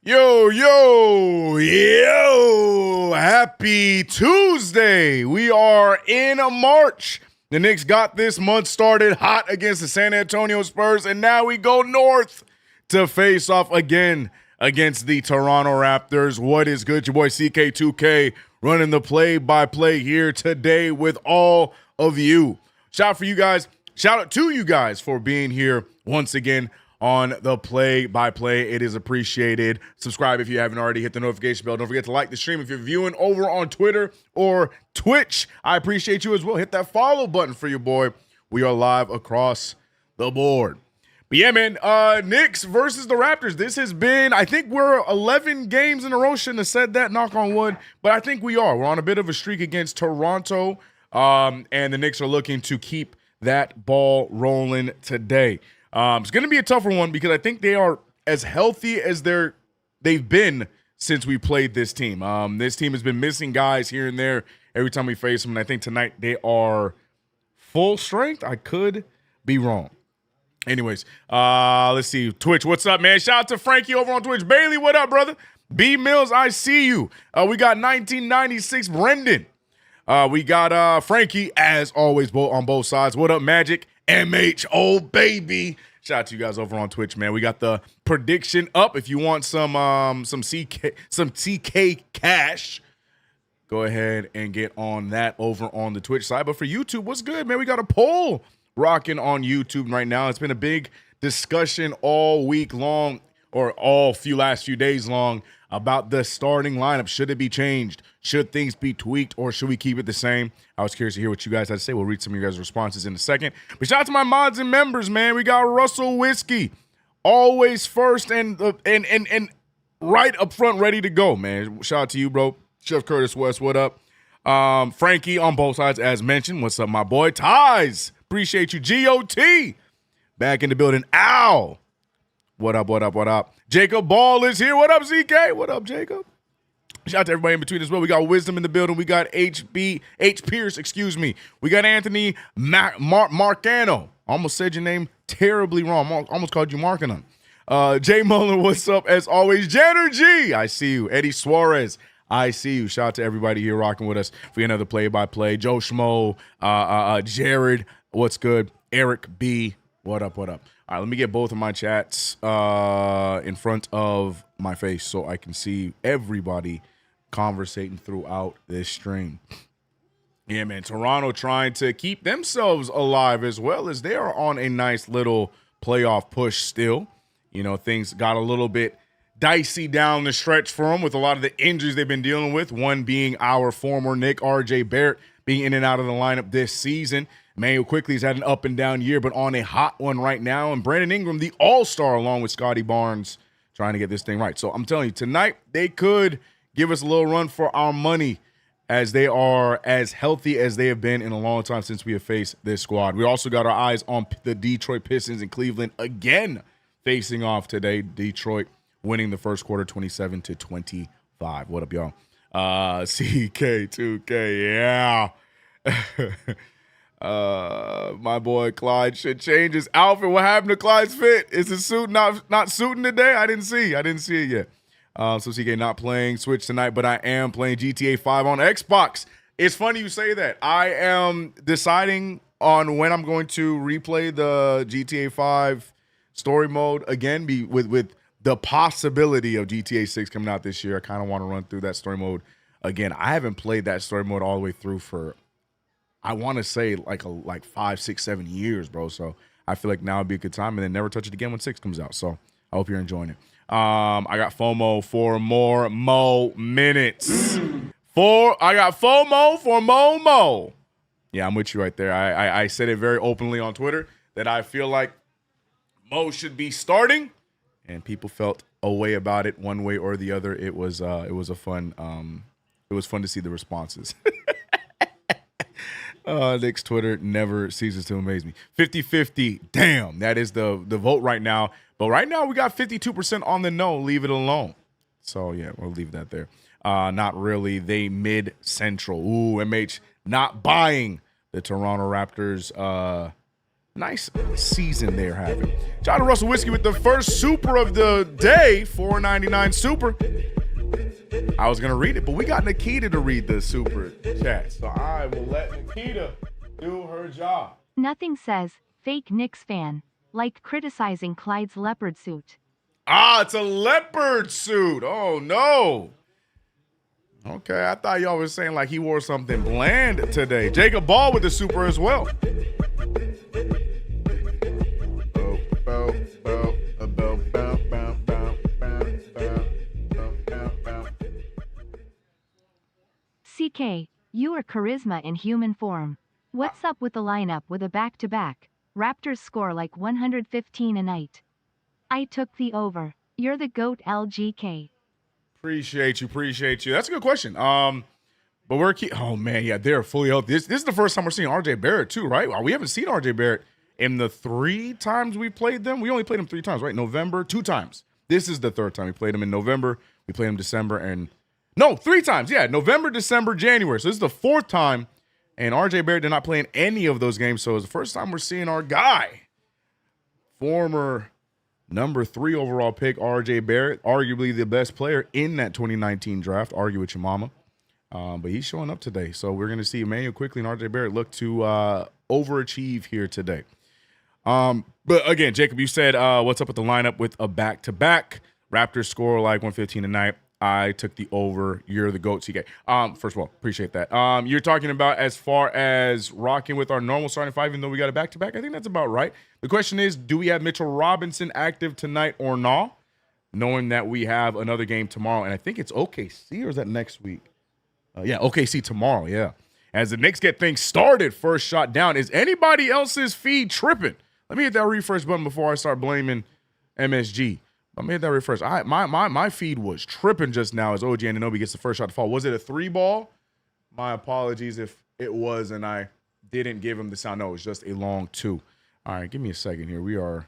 Yo, happy Tuesday. We are in March. The Knicks got this month started hot against the San Antonio Spurs, and now we go north to face off again against the Toronto Raptors. What is good? Your boy CK2K running the play-by-play here today with all of you. Shout out to you guys for being here once again on the play-by-play. It is appreciated. Subscribe if you haven't already. Hit the notification bell. Don't forget to like the stream if you're viewing over on Twitter or Twitch. I appreciate you as well. Hit that follow button for your boy. We are live across the board. But yeah, man, Knicks versus the Raptors. This has been, I think we're 11 games in a row. Shouldn't have said that, knock on wood. But I think we are. We're on a bit of a streak against Toronto. And the Knicks are looking to keep that ball rolling today. It's going to be a tougher one because I think they are as healthy as they've been since we played this team. This team has been missing guys here and there every time we face them, and I think tonight they are full strength. I could be wrong. Anyways, let's see. Twitch, what's up, man? Shout out to Frankie over on Twitch. Bailey, what up, brother? B Mills, I see you. We got 1996 Brendan. We got Frankie, as always, on both sides. What up, Magic? MH, oh baby. Shout out to you guys over on Twitch, man. We got the prediction up. If you want some CK cash, go ahead and get on that over on the Twitch side. But for YouTube, what's good, man? We got a poll rocking on YouTube right now. It's been a big discussion all week long, or last few days long, about the starting lineup. Should it be changed? Should things be tweaked, or should we keep it the same? I was curious to hear what you guys had to say. We'll read some of your guys' responses in a second. But shout out to my mods and members, man. We got Russell Whiskey, always first and right up front, ready to go, man. Shout out to you, bro. Chef Curtis West, what up? Frankie on both sides, as mentioned. What's up, my boy? Ties, appreciate you. GOT, back in the building. Ow. What up? Jacob Ball is here. What up, ZK? What up, Jacob? Shout out to everybody in between as well. We got Wisdom in the building. We got H Pierce, We got Anthony Marcano. Almost said your name terribly wrong. Almost called you Marcanon. Jay Mullen, what's up? As always, Jenner G, I see you. Eddie Suarez, I see you. Shout out to everybody here rocking with us for another play-by-play. Joe Schmo, Jared, what's good? Eric B, what up? All right, let me get both of my chats in front of my face so I can see everybody conversating throughout this stream. Yeah, man, Toronto trying to keep themselves alive as well, as they are on a nice little playoff push still. You know, things got a little bit dicey down the stretch for them with a lot of the injuries they've been dealing with, one being our former Nick, RJ Barrett, being in and out of the lineup this season. Manuel Quickley's had an up and down year, but on a hot one right now. And Brandon Ingram, the all-star, along with Scotty Barnes, trying to get this thing right. So I'm telling you, tonight they could give us a little run for our money, as they are as healthy as they have been in a long time since we have faced this squad. We also got our eyes on the Detroit Pistons and Cleveland again facing off today. Detroit winning the first quarter 27-25. What up, y'all? CK2K, yeah. My boy Clyde should change his outfit. What happened to Clyde's fit? Is his suit not suiting today? I didn't see it yet. So CK not playing Switch tonight, but I am playing GTA 5 on Xbox. It's funny you say that. I am deciding on when I'm going to replay the GTA 5 story mode again, with the possibility of GTA 6 coming out this year. I kind of want to run through that story mode again. I haven't played that story mode all the way through for, I want to say like 5, 6, 7 years, bro. So I feel like now would be a good time, and then never touch it again when 6 comes out. So I hope you're enjoying it. I got FOMO for more minutes. I got FOMO for Mo. Yeah, I'm with you right there. I said it very openly on Twitter that I feel like Mo should be starting, and people felt a way about it one way or the other. It was fun to see the responses. Nick's Twitter never ceases to amaze me. 50-50. Damn, that is the vote right now. But right now we got 52% on the no. Leave it alone. So yeah, we'll leave that there. Not really. They mid-central. Ooh, MH not buying the Toronto Raptors Nice season they're having. John Russell Whiskey with the first super of the day, $4.99 super. I was going to read it, but we got Nikita to read the super chat. So I will let Nikita do her job. Nothing says, fake Knicks fan, like criticizing Clyde's leopard suit. Ah, it's a leopard suit. Oh, no. Okay, I thought y'all were saying like he wore something bland today. Jacob Ball with the super as well. CK, you are charisma in human form. What's up with the lineup with a back-to-back? Raptors score like 115 a night. I took the over. You're the GOAT, LGK. Appreciate you. That's a good question. But we're oh man, yeah, they're fully healthy. This is the first time we're seeing RJ Barrett too, right? We haven't seen RJ Barrett in the 3 times we played them. We only played him 3 times, right? November, 2 times. This is the 3rd time we played him in November. We played him December and 3 times. Yeah, November, December, January. So this is the 4th time, and RJ Barrett did not play in any of those games. So it's the first time we're seeing our guy, former number 3 overall pick, RJ Barrett, arguably the best player in that 2019 draft. Argue with your mama. But he's showing up today. So we're going to see Emmanuel Quickly and RJ Barrett look to overachieve here today. But again, Jacob, you said what's up with the lineup with a back-to-back. Raptors score like 115 tonight. I took the over. You're the GOAT, CK. First of all, appreciate that. You're talking about as far as rocking with our normal starting 5, even though we got a back-to-back. I think that's about right. The question is, do we have Mitchell Robinson active tonight or not? Knowing that we have another game tomorrow, and I think it's OKC, or is that next week? Yeah, OKC tomorrow, yeah. As the Knicks get things started, first shot down. Is anybody else's feed tripping? Let me hit that refresh button before I start blaming MSG. Let me hit that refresh. My feed was tripping just now as OG Anunoby gets the first shot to fall. Was it a 3 ball? My apologies if it was and I didn't give him the sound. No, it was just a long 2. All right, give me a second here. We're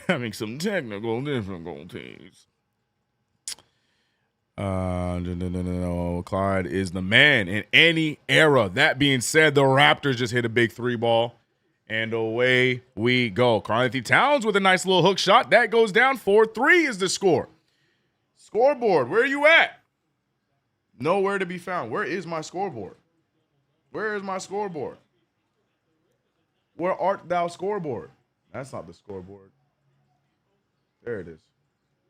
having some technical difficulties. No. Clyde is the man in any era. That being said, the Raptors just hit a big 3 ball. And away we go. Karl-Anthony Towns with a nice little hook shot. That goes down. 4-3 is the score. Scoreboard, where are you at? Nowhere to be found. Where is my scoreboard? Where is my scoreboard? Where art thou, scoreboard? That's not the scoreboard. There it is.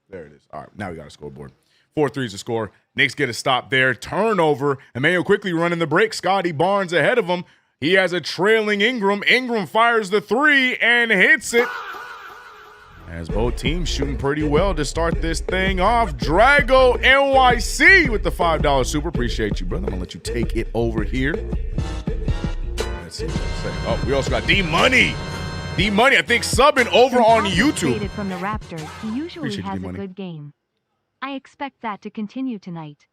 There it is. All right, now we got a scoreboard. 4-3 is the score. Knicks get a stop there. Turnover. Emmanuel quickly running the break. Scotty Barnes ahead of him. He has a trailing Ingram. Ingram fires the 3 and hits it. As both teams shooting pretty well to start this thing off. Drago NYC with the $5 super. Appreciate you, brother. I'm going to let you take it over here. Let's see what they say. Oh, we also got D-Money. D-Money, I think, subbing over on YouTube. From the Raptors, he usually has a good game. I expect that to continue tonight.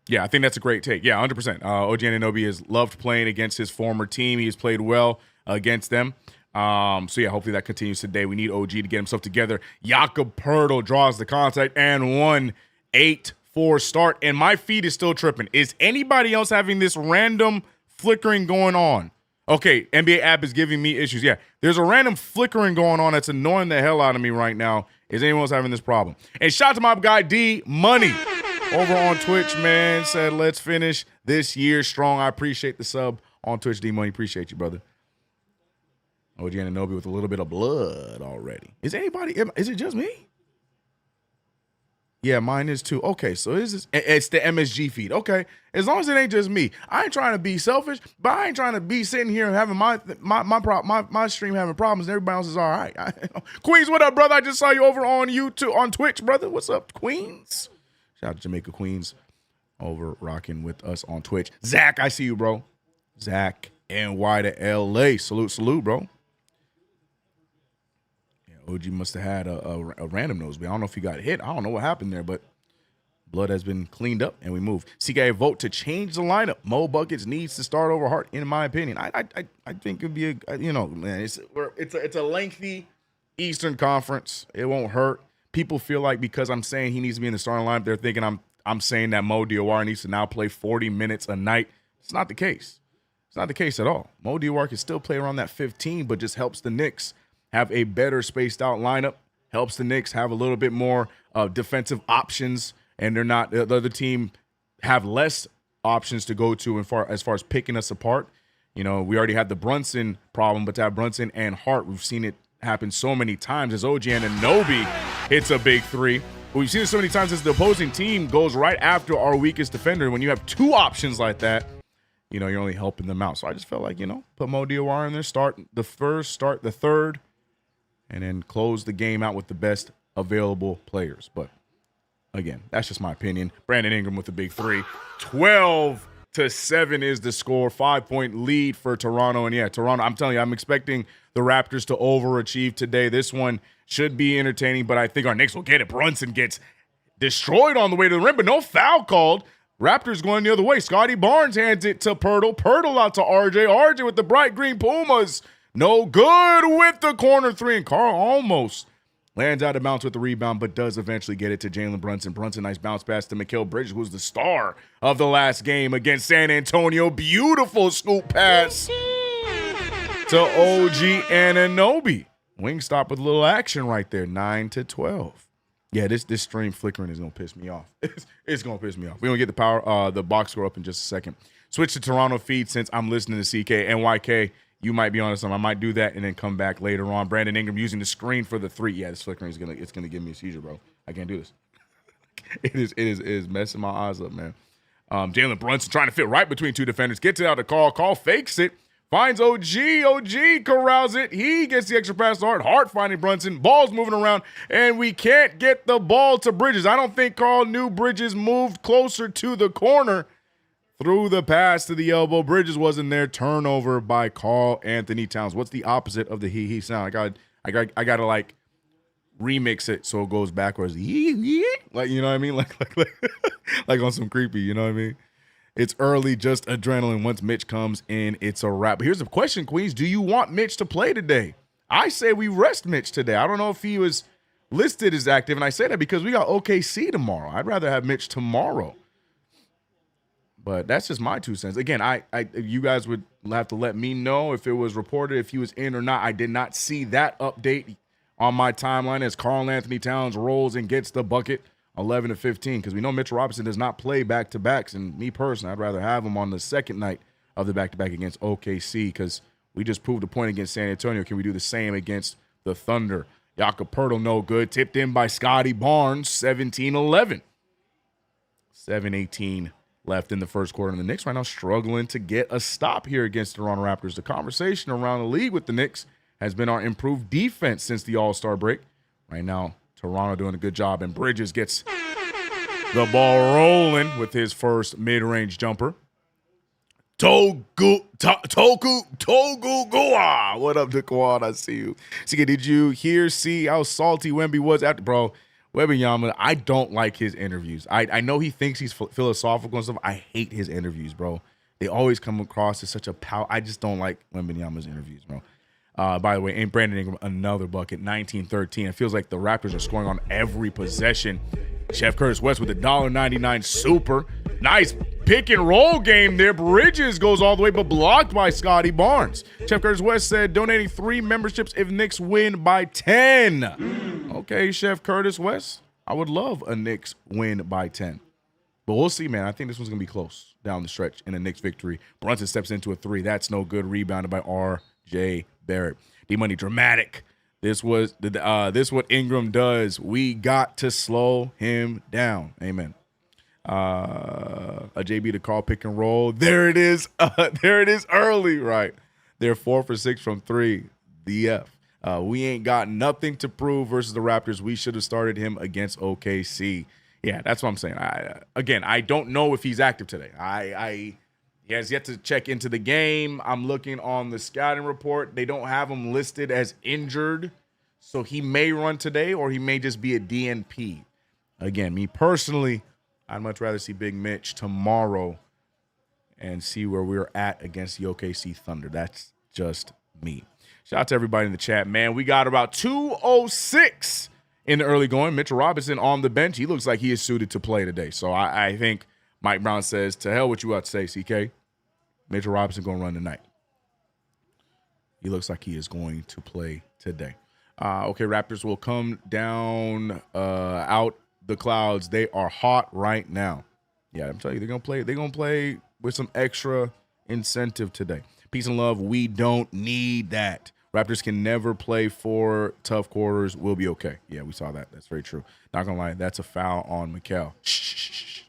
Yeah, I think that's a great take. Yeah, 100%. OG Anunoby has loved playing against his former team. He has played well against them. So, yeah, hopefully that continues today. We need OG to get himself together. Jakob Poeltl draws the contact and 1-8-4 start. And my feed is still tripping. Is anybody else having this random flickering going on? Okay, NBA app is giving me issues. Yeah, there's a random flickering going on that's annoying the hell out of me right now. Is anyone else having this problem? And shout out to my guy D-Money. Over on Twitch, man, said, let's finish this year strong. I appreciate the sub on Twitch, D-Money. Appreciate you, brother. OG Anunoby with a little bit of blood already. Is it just me? Yeah, mine is too. Okay, so it's the MSG feed. Okay, as long as it ain't just me. I ain't trying to be selfish, but I ain't trying to be sitting here having my stream having problems and everybody else is all right. Queens, what up, brother? I just saw you over on YouTube, on Twitch, brother. What's up, Queens? Shout out to Jamaica Queens over rocking with us on Twitch. Zach, I see you, bro. Zach, NY to LA. Salute, bro. Yeah, OG must have had a random nosebleed. I don't know if he got hit. I don't know what happened there, but blood has been cleaned up and we move. CK vote to change the lineup. Mo Buckets needs to start over Hart, in my opinion. I think it'd be man, it's a lengthy Eastern Conference. It won't hurt. People feel like because I'm saying he needs to be in the starting lineup, they're thinking I'm saying that Mo Diawara needs to now play 40 minutes a night. It's not the case. not the case at all. Mo Diawara can still play around that 15, but just helps the Knicks have a better spaced out lineup, helps the Knicks have a little bit more defensive options, and they're not the other team have less options to go to as far as picking us apart. You know, we already had the Brunson problem, but to have Brunson and Hart, we've seen it happen so many times as OG Anunoby hits a big three. But we've seen it so many times as the opposing team goes right after our weakest defender. When you have two options like that, you know, you're only helping them out. So I just felt like, you know, put Mo Diawara in there, start the first, start the third, and then close the game out with the best available players. But again, that's just my opinion. Brandon Ingram with the big three. 12-7 is the score. 5-point lead for Toronto. And yeah, Toronto, I'm telling you, I'm expecting the Raptors to overachieve today. This one should be entertaining, but I think our Knicks will get it. Brunson gets destroyed on the way to the rim, but no foul called. Raptors going the other way. Scotty Barnes hands it to Pirtle. Pirtle out to RJ. RJ with the bright green Pumas. No good with the corner three. And Carl almost lands out of bounds with the rebound, but does eventually get it to Jalen Brunson. Brunson, nice bounce pass to Mikal Bridges, who's the star of the last game against San Antonio. Beautiful scoop pass to OG Anunoby. Wingstop with a little action right there, 9-12. Yeah, this stream flickering is gonna piss me off. It's gonna piss me off. We're gonna get the box score up in just a second. Switch to Toronto feed since I'm listening to CK. NYK, you might be on something. I might do that and then come back later on. Brandon Ingram using the screen for the three. Yeah, this flickering it's gonna give me a seizure, bro. I can't do this. It is messing my eyes up, man. Jalen Brunson trying to fit right between two defenders. Gets it out of Call. Call fakes it. Finds OG. OG corrals it. He gets the extra pass to Hart. Hart finding Brunson. Ball's moving around, and we can't get the ball to Bridges. I don't think Carl knew Bridges moved closer to the corner. Threw the pass to the elbow. Bridges wasn't there. Turnover by Carl Anthony Towns. What's the opposite of the he sound? I got to like remix it so it goes backwards. Like, you know what I mean? Like on some creepy, you know what I mean? It's early, just adrenaline. Once Mitch comes in, it's a wrap. But here's the question, Queens. Do you want Mitch to play today? I say we rest Mitch today. I don't know if he was listed as active, and I say that because we got OKC tomorrow. I'd rather have Mitch tomorrow. But that's just my 2 cents. Again, you guys would have to let me know if it was reported, if he was in or not. I did not see that update on my timeline as Karl Anthony Towns rolls and gets the bucket. 11-15, because we know Mitchell Robinson does not play back-to-backs, and me personally, I'd rather have him on the second night of the back-to-back against OKC, because we just proved a point against San Antonio. Can we do the same against the Thunder? Jakob Poeltl, no good. Tipped in by Scotty Barnes, 17-11. 7:18 left in the first quarter, and the Knicks right now struggling to get a stop here against the Toronto Raptors. The conversation around the league with the Knicks has been our improved defense since the All-Star break. Right now, Toronto doing a good job, and Bridges gets the ball rolling with his first mid-range jumper. Togu Goa. What up, Daquan? I see you. CK, did you see how salty Wemby was after? Bro, Wembanyama, I don't like his interviews. I know he thinks he's philosophical and stuff. I hate his interviews, bro. They always come across as such a power. I just don't like Wembanyama's interviews, bro. By the way, and Brandon Ingram, another bucket, 19-13. It feels like the Raptors are scoring on every possession. Chef Curtis West with a $1.99 super. Nice pick and roll game there. Bridges goes all the way, but blocked by Scotty Barnes. Chef Curtis West said donating 3 memberships if Knicks win by 10. Okay, Chef Curtis West. I would love a Knicks win by 10. But we'll see, man. I think this one's going to be close down the stretch in a Knicks victory. Brunson steps into a 3. That's no good. Rebounded by R.J. Barrett. D-Money dramatic. This what Ingram does. We got to slow him down. Amen. A JB to call pick and roll. There it is. There it is early, right? They're 4 for 6 from 3. DF. We ain't got nothing to prove versus the Raptors. We should have started him against OKC. Yeah, that's what I'm saying. I don't know if he's active today. He has yet to check into the game. I'm looking on the scouting report. They don't have him listed as injured. So he may run today or he may just be a DNP. Again, me personally, I'd much rather see Big Mitch tomorrow and see where we're at against the OKC Thunder. That's just me. Shout out to everybody in the chat, man. We got about 2:06 in the early going. Mitchell Robinson on the bench. He looks like he is suited to play today. So I think Mike Brown says, to hell what you got to say, CK. Mitchell Robinson going to run tonight. He looks like he is going to play today. Okay, Raptors will come down out the clouds. They are hot right now. Yeah, I'm telling you, they're gonna play. They're gonna play with some extra incentive today. Peace and love. We don't need that. Raptors can never play for tough quarters. We'll be okay. Yeah, we saw that. That's very true. Not gonna lie, that's a foul on Mikal. Shh.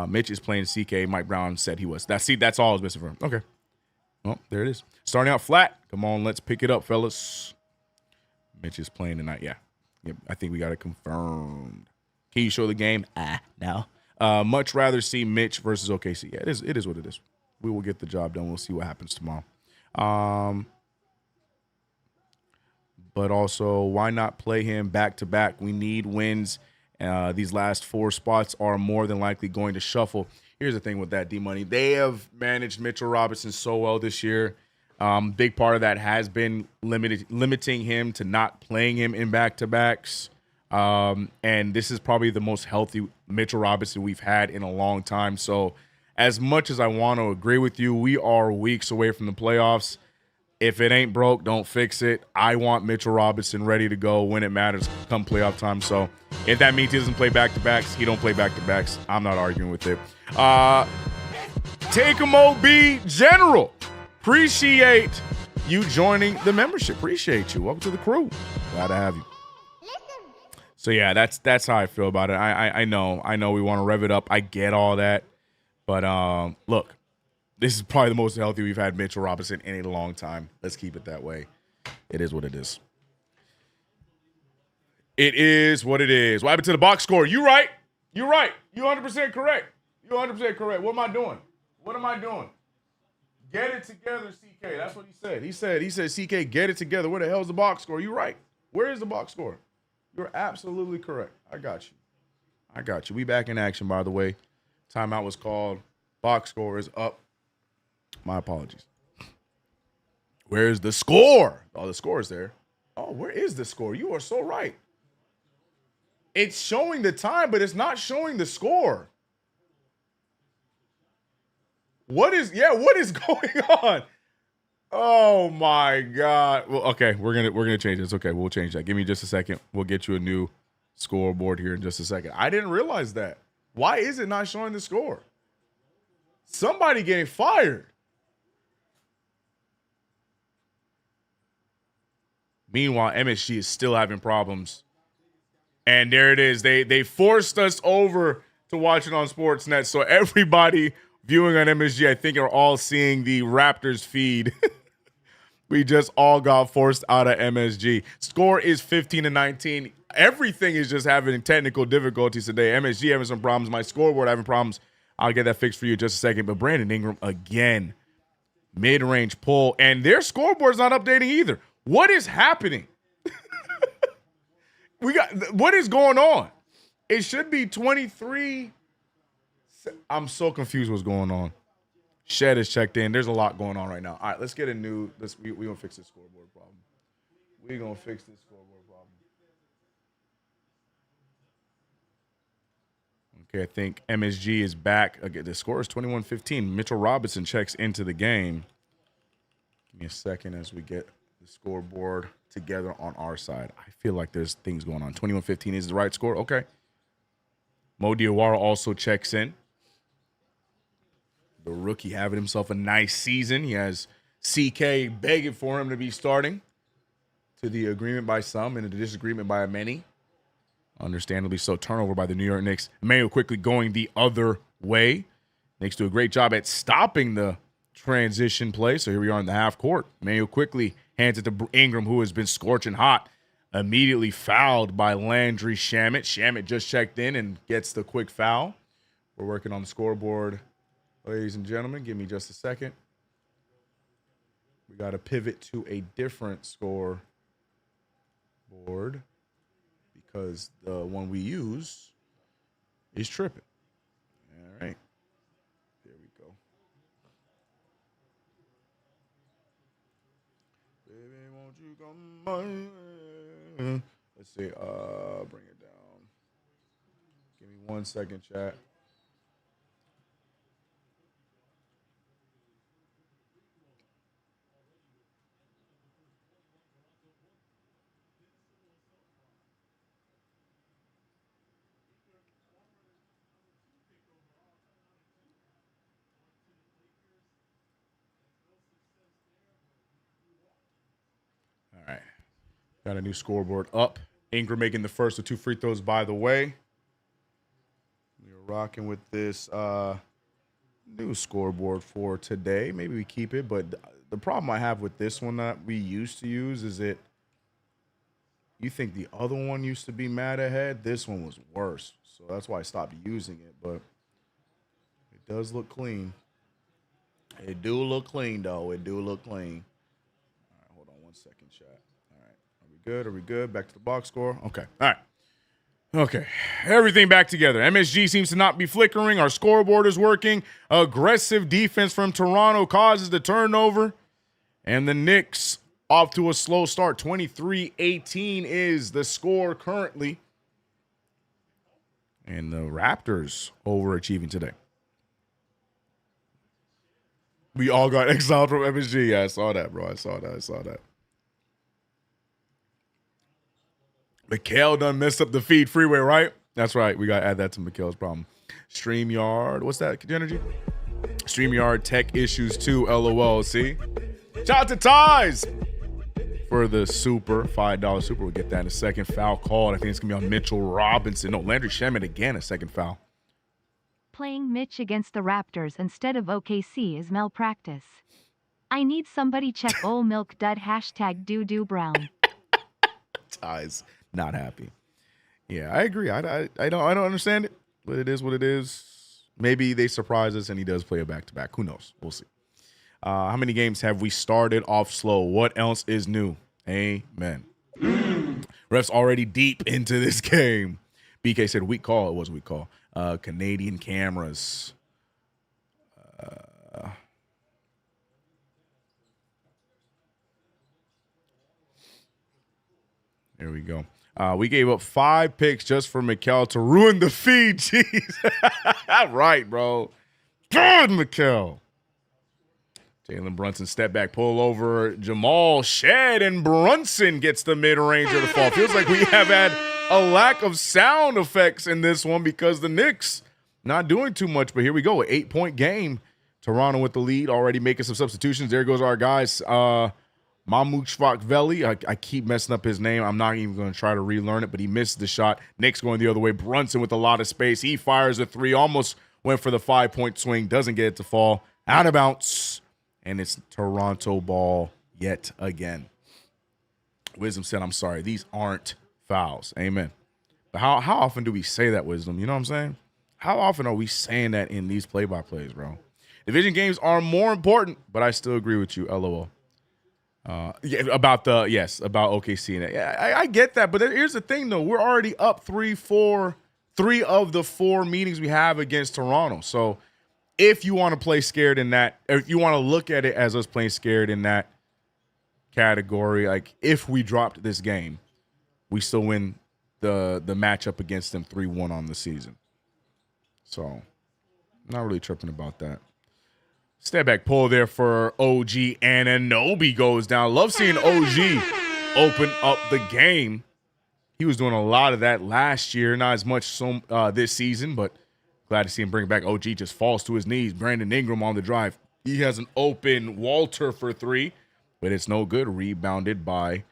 Mitch is playing CK. Mike Brown said he was. That's all I was missing for him. Okay. Well, there it is. Starting out flat. Come on, let's pick it up, fellas. Mitch is playing tonight. Yeah. Yep, I think we got it confirmed. Can you show the game? No. Much rather see Mitch versus OKC. Yeah, it is what it is. We will get the job done. We'll see what happens tomorrow. But also, why not play him back-to-back? We need wins. These last 4 spots are more than likely going to shuffle. Here's the thing with that, D-Money. They have managed Mitchell Robinson so well this year. Big part of that has been limiting him to not playing him in back-to-backs. And this is probably the most healthy Mitchell Robinson we've had in a long time. So as much as I want to agree with you, we are weeks away from the playoffs. If it ain't broke, don't fix it. I want Mitchell Robinson ready to go when it matters come playoff time. So if that means he doesn't play back-to-backs, he don't play back-to-backs. I'm not arguing with it. Take him OB General. Appreciate you joining the membership. Appreciate you. Welcome to the crew. Glad to have you. So yeah, that's how I feel about it. I know we want to rev it up. I get all that. But look, this is probably the most healthy we've had Mitchell Robinson in a long time. Let's keep it that way. It is what it is. It is what it is. What happened to the box score? You right. You 100% correct. You 100% correct. What am I doing? Get it together, CK. That's what he said. He said, CK, get it together. Where the hell's the box score? You right. Where is the box score? You're absolutely correct. I got you. We back in action, by the way. Timeout was called. Box score is up. My apologies. Where's the score? Oh, the score is there. Oh, where is the score? You are so right. It's showing the time, but it's not showing the score. What is going on? Oh my God. Well, okay, we're gonna change it. It's okay. We'll change that. Give me just a second. We'll get you a new scoreboard here in just a second. I didn't realize that. Why is it not showing the score? Somebody getting fired. Meanwhile, MSG is still having problems. And there it is. They forced us over to watch it on Sportsnet. So everybody viewing on MSG, I think, are all seeing the Raptors feed. We just all got forced out of MSG. Score is 15-19. Everything is just having technical difficulties today. MSG having some problems. My scoreboard having problems. I'll get that fixed for you in just a second. But Brandon Ingram again, mid-range pull, and their scoreboard's not updating either. What is happening? What is going on? It should be 23. I'm so confused what's going on. Shed is checked in. There's a lot going on right now. All right, let's get a new. We're going to fix this scoreboard problem. We're going to fix this scoreboard problem. Okay, I think MSG is back. Okay, the score is 21-15. Mitchell Robinson checks into the game. Give me a second as we get the scoreboard together on our side. I feel like there's things going on. 21-15 is the right score. Okay. Mo Diawara also checks in. The rookie having himself a nice season. He has CK begging for him to be starting, to the agreement by some and the disagreement by many. Understandably so. Turnover by the New York Knicks. Mayo quickly going the other way. Knicks do a great job at stopping the transition play. So here we are in the half court. Mayo quickly hands it to Ingram, who has been scorching hot. Immediately fouled by Landry Shamet. Shamet just checked in and gets the quick foul. We're working on the scoreboard. Ladies and gentlemen, give me just a second. We got to pivot to a different scoreboard because the one we use is tripping. All right. There we go. Baby, won't you come by? Let's see. Bring it down. Give me 1 second, chat. Got a new scoreboard up. Ingram making the first of 2 free throws, by the way. We're rocking with this new scoreboard for today. Maybe we keep it, but the problem I have with this one that we used to use is you think the other one used to be mad ahead. This one was worse. So that's why I stopped using it, but it does look clean. It do look clean, though. It do look clean. All right, hold on 1 second, chat. All right, are we good? Are we good? Back to the box score. Okay, all right. Okay, everything back together. MSG seems to not be flickering. Our scoreboard is working. Aggressive defense from Toronto causes the turnover. And the Knicks off to a slow start. 23-18 is the score currently. And the Raptors overachieving today. We all got exiled from MSG. Yeah, I saw that, bro. I saw that. Mikhail done messed up the feed freeway, right? That's right. We got to add that to Mikhail's problem. StreamYard. What's that, Energy? StreamYard tech issues too, LOL. See? Shout out to Ties for the super, $5 super. We'll get that in a second. Foul called. I think it's going to be on Mitchell Robinson. No, Landry Shamet again, a second foul. Playing Mitch against the Raptors instead of OKC is malpractice. I need somebody check ol' milk dud hashtag doo brown. Ties not happy. Yeah, I agree. I don't understand it, but it is what it is. Maybe they surprise us and he does play a back-to-back. Who knows? We'll see. How many games have we started off slow? What else is new? Amen. Refs already deep into this game. BK said weak call. It was a weak call. Canadian cameras. There we go. We gave up 5 picks just for Mikal to ruin the feed. Jeez. Right, bro. Good, Mikal. Jalen Brunson step back, pull over. Jamal Shed, and Brunson gets the mid-range of the fall. Feels like we have had a lack of sound effects in this one because the Knicks not doing too much. But here we go, an 8-point game. Toronto with the lead, already making some substitutions. There goes our guys. Mamushvakveli. I keep messing up his name. I'm not even going to try to relearn it, but he missed the shot. Knicks going the other way. Brunson with a lot of space. He fires a 3, almost went for the 5-point swing. Doesn't get it to fall. Out of bounds. And it's Toronto ball yet again. Wisdom said, I'm sorry, these aren't fouls. Amen. But how often do we say that, Wisdom? You know what I'm saying? How often are we saying that in these play-by-plays, bro? Division games are more important, but I still agree with you, LOL. About OKC. And yeah, I get that, but here's the thing, though. We're already up 3 of the 4 meetings we have against Toronto. So if you want to play scared in that, or if you want to look at it as us playing scared in that category, like if we dropped this game, we still win the matchup against them 3-1 on the season. So not really tripping about that. Step back pull there for OG, and Anunoby goes down. Love seeing OG open up the game. He was doing a lot of that last year, not as much this season, but glad to see him bring back. OG just falls to his knees. Brandon Ingram on the drive. He has an open Walter for 3, but it's no good. Rebounded by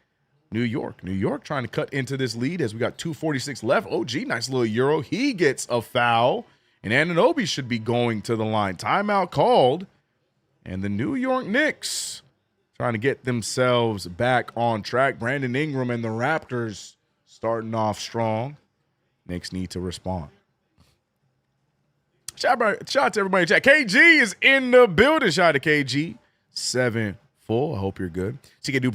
New York. New York trying to cut into this lead as we got 2:46 left. OG, nice little Euro. He gets a foul, and Anunoby should be going to the line. Timeout called, and the New York Knicks trying to get themselves back on track. Brandon Ingram and the Raptors starting off strong. Knicks need to respond. Shout out to everybody in chat. KG is in the building. Shout out to KG. 7-4. I hope you're good. CK2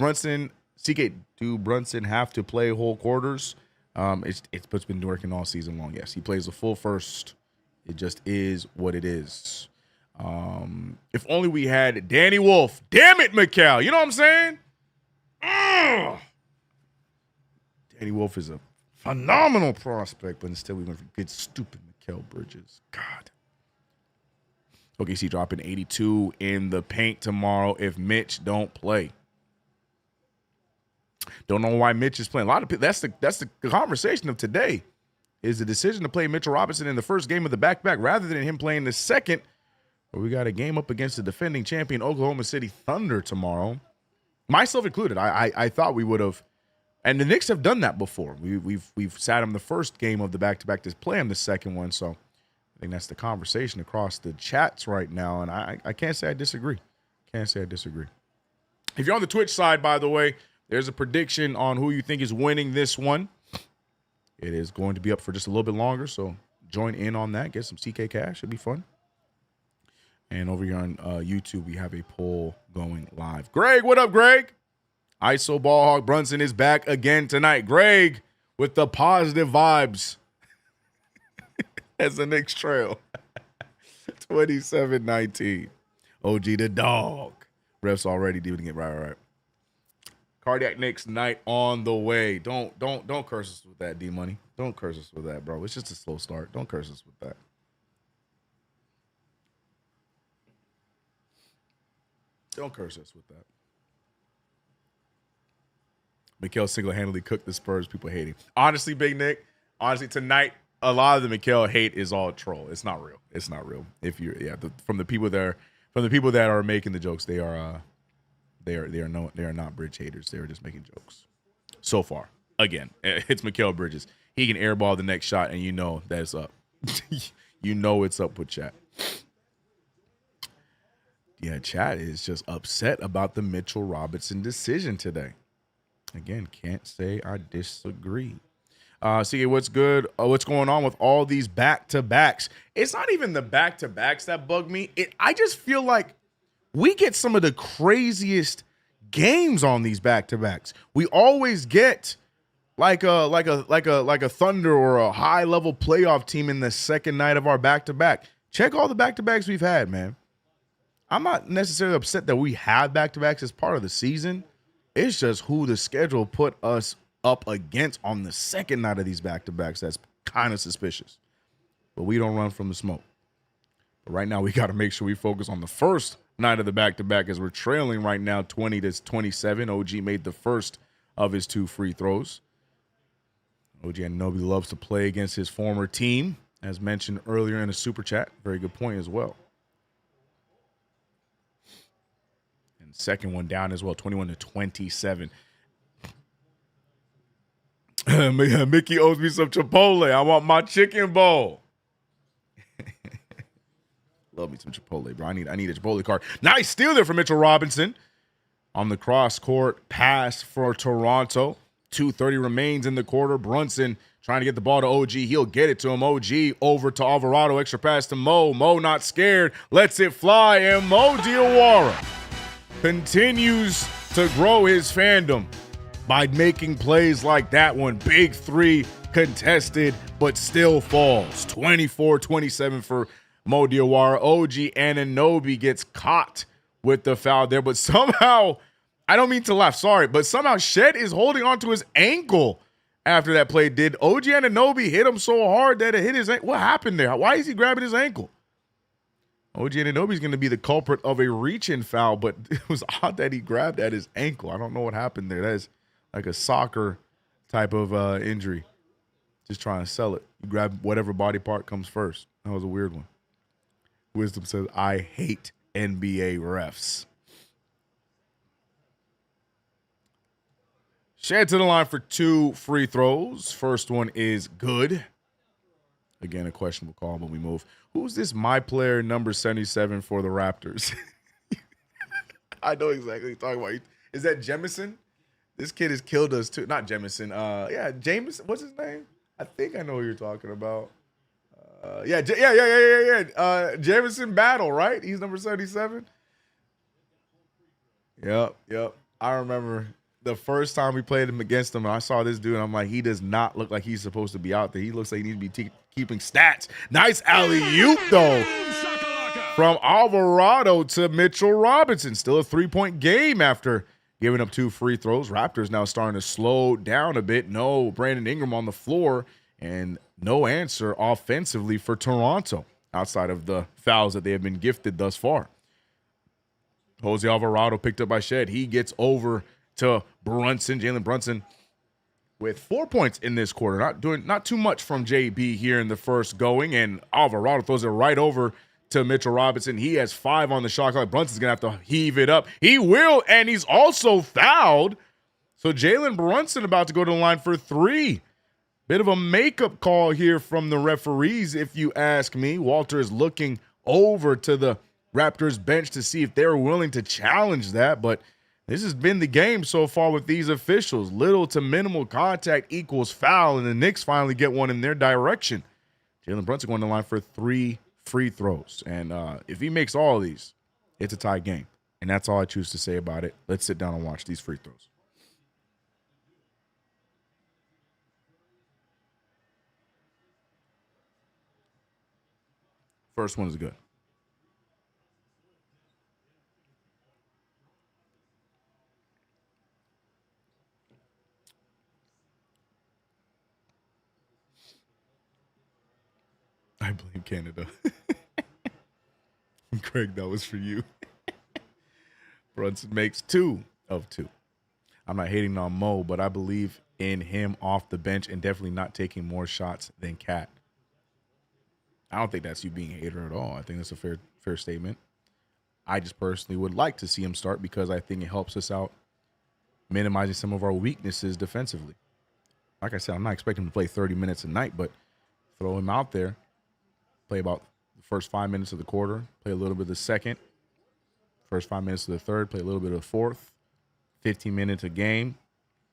Brunson have to play whole quarters. It's been working all season long. Yes, he plays the full first. It just is what it is. If only we had Danny Wolf. Damn it, Mikal. You know what I'm saying? Ugh. Danny Wolf is a phenomenal prospect, but instead we went for good, stupid Mikal Bridges. God. OKC dropping 82 in the paint tomorrow if Mitch don't play. Don't know why Mitch is playing. A lot of people, that's the conversation of today. Is the decision to play Mitchell Robinson in the first game of the back-to-back rather than him playing the second. Where we got a game up against the defending champion Oklahoma City Thunder tomorrow. Myself included. I thought we would have And the Knicks have done that before. We've sat him the first game of the back-to-back to play him the second one. So I think that's the conversation across the chats right now. And I can't say I disagree. Can't say I disagree. If you're on the Twitch side, by the way, there's a prediction on who you think is winning this one. It is going to be up for just a little bit longer, so join in on that. Get some CK cash. Should be fun. And over here on YouTube, we have a poll going live. Greg, what up, Greg? ISO Ballhawk Brunson is back again tonight. Greg with the positive vibes as the Knicks trail. 27-19. OG the dog. Refs already doing it right. Cardiac Knicks night on the way. Don't curse us with that, D-Money. Don't curse us with that, bro. It's just a slow start. Don't curse us with that. Don't curse us with that. Mikal single-handedly cooked the Spurs. People hating. Honestly, Big Nick, tonight, a lot of the Mikal hate is all troll. It's not real. It's not real. If you're from the people that are making the jokes, they are not Bridge haters. They are just making jokes. So far, again, it's Mikal Bridges. He can airball the next shot, and you know that it's up. You know it's up with chat. Yeah, chat is just upset about the Mitchell Robinson decision today. Again, can't say I disagree. CK, what's good? What's going on with all these back-to-backs? It's not even the back-to-backs that bug me. I just feel like we get some of the craziest games on these back-to-backs. We always get like a Thunder or a high-level playoff team in the second night of our back-to-back. Check all the back-to-backs we've had, man. I'm not necessarily upset that we have back-to-backs as part of the season. It's just who the schedule put us up against on the second night of these back-to-backs that's kind of suspicious. But we don't run from the smoke. But right now we got to make sure we focus on the first night of the back-to-back as we're trailing right now 20-27. OG made the first of his 2 free throws. OG Anunoby loves to play against his former team, as mentioned earlier in the super chat. Very good point as well. And second one down as well, 21-27. Mickey owes me some Chipotle. I want my chicken bowl. Love me some Chipotle, bro. I need a Chipotle card. Nice steal there from Mitchell Robinson on the cross-court pass for Toronto. 2:30 remains in the quarter. Brunson trying to get the ball to OG. He'll get it to him. OG over to Alvarado. Extra pass to Mo. Mo not scared. Lets it fly. And Mo Diawara continues to grow his fandom by making plays like that one. Big 3 contested, but still falls. 24-27 for Mo Diawara. OG Anunoby gets caught with the foul there, but somehow, I don't mean to laugh, sorry, but somehow Shed is holding onto his ankle after that play. Did OG Anunoby hit him so hard that it hit his ankle? What happened there? Why is he grabbing his ankle? OG Anunoby's going to be the culprit of a reach-in foul, but it was odd that he grabbed at his ankle. I don't know what happened there. That is like a soccer type of injury. Just trying to sell it. You grab whatever body part comes first. That was a weird one. Wisdom says, I hate NBA refs. Shed to the line for 2 free throws. First one is good. Again, a questionable call, but we move. Who's this my player number 77 for the Raptors? I know exactly what you're talking about. Is that Jemison? This kid has killed us too. Not Jemison. Yeah, Jameson. What's his name? I think I know who you're talking about. Yeah. Jameson Battle, right? He's number 77. Yep. I remember the first time we played him against him, I saw this dude, and I'm like, he does not look like he's supposed to be out there. He looks like he needs to be keeping stats. Nice alley-oop, though, from Alvarado to Mitchell Robinson. Still a 3-point game after giving up 2 free throws. Raptors now starting to slow down a bit. No Brandon Ingram on the floor, and no answer offensively for Toronto outside of the fouls that they have been gifted thus far. Jose Alvarado picked up by Shed. He gets over to Brunson, Jalen Brunson, with 4 points in this quarter. Not too much from JB here in the first going, and Alvarado throws it right over to Mitchell Robinson. He has 5 on the shot clock. Brunson's going to have to heave it up. He will, and he's also fouled. So Jalen Brunson about to go to the line for 3. Bit of a makeup call here from the referees, if you ask me. Walter is looking over to the Raptors bench to see if they're willing to challenge that, but this has been the game so far with these officials. Little to minimal contact equals foul, and the Knicks finally get one in their direction. Jalen Brunson going to the line for 3 free throws, and if he makes all of these, it's a tie game, and that's all I choose to say about it. Let's sit down and watch these free throws. First one is good. I blame Canada. Craig, that was for you. Brunson makes 2 of 2. I'm not hating on Mo, but I believe in him off the bench and definitely not taking more shots than Cat. I don't think that's you being a hater at all. I think that's a fair statement. I just personally would like to see him start because I think it helps us out minimizing some of our weaknesses defensively. Like I said, I'm not expecting him to play 30 minutes a night, but throw him out there, play about the first 5 minutes of the quarter, play a little bit of the second, first 5 minutes of the third, play a little bit of the fourth, 15 minutes a game,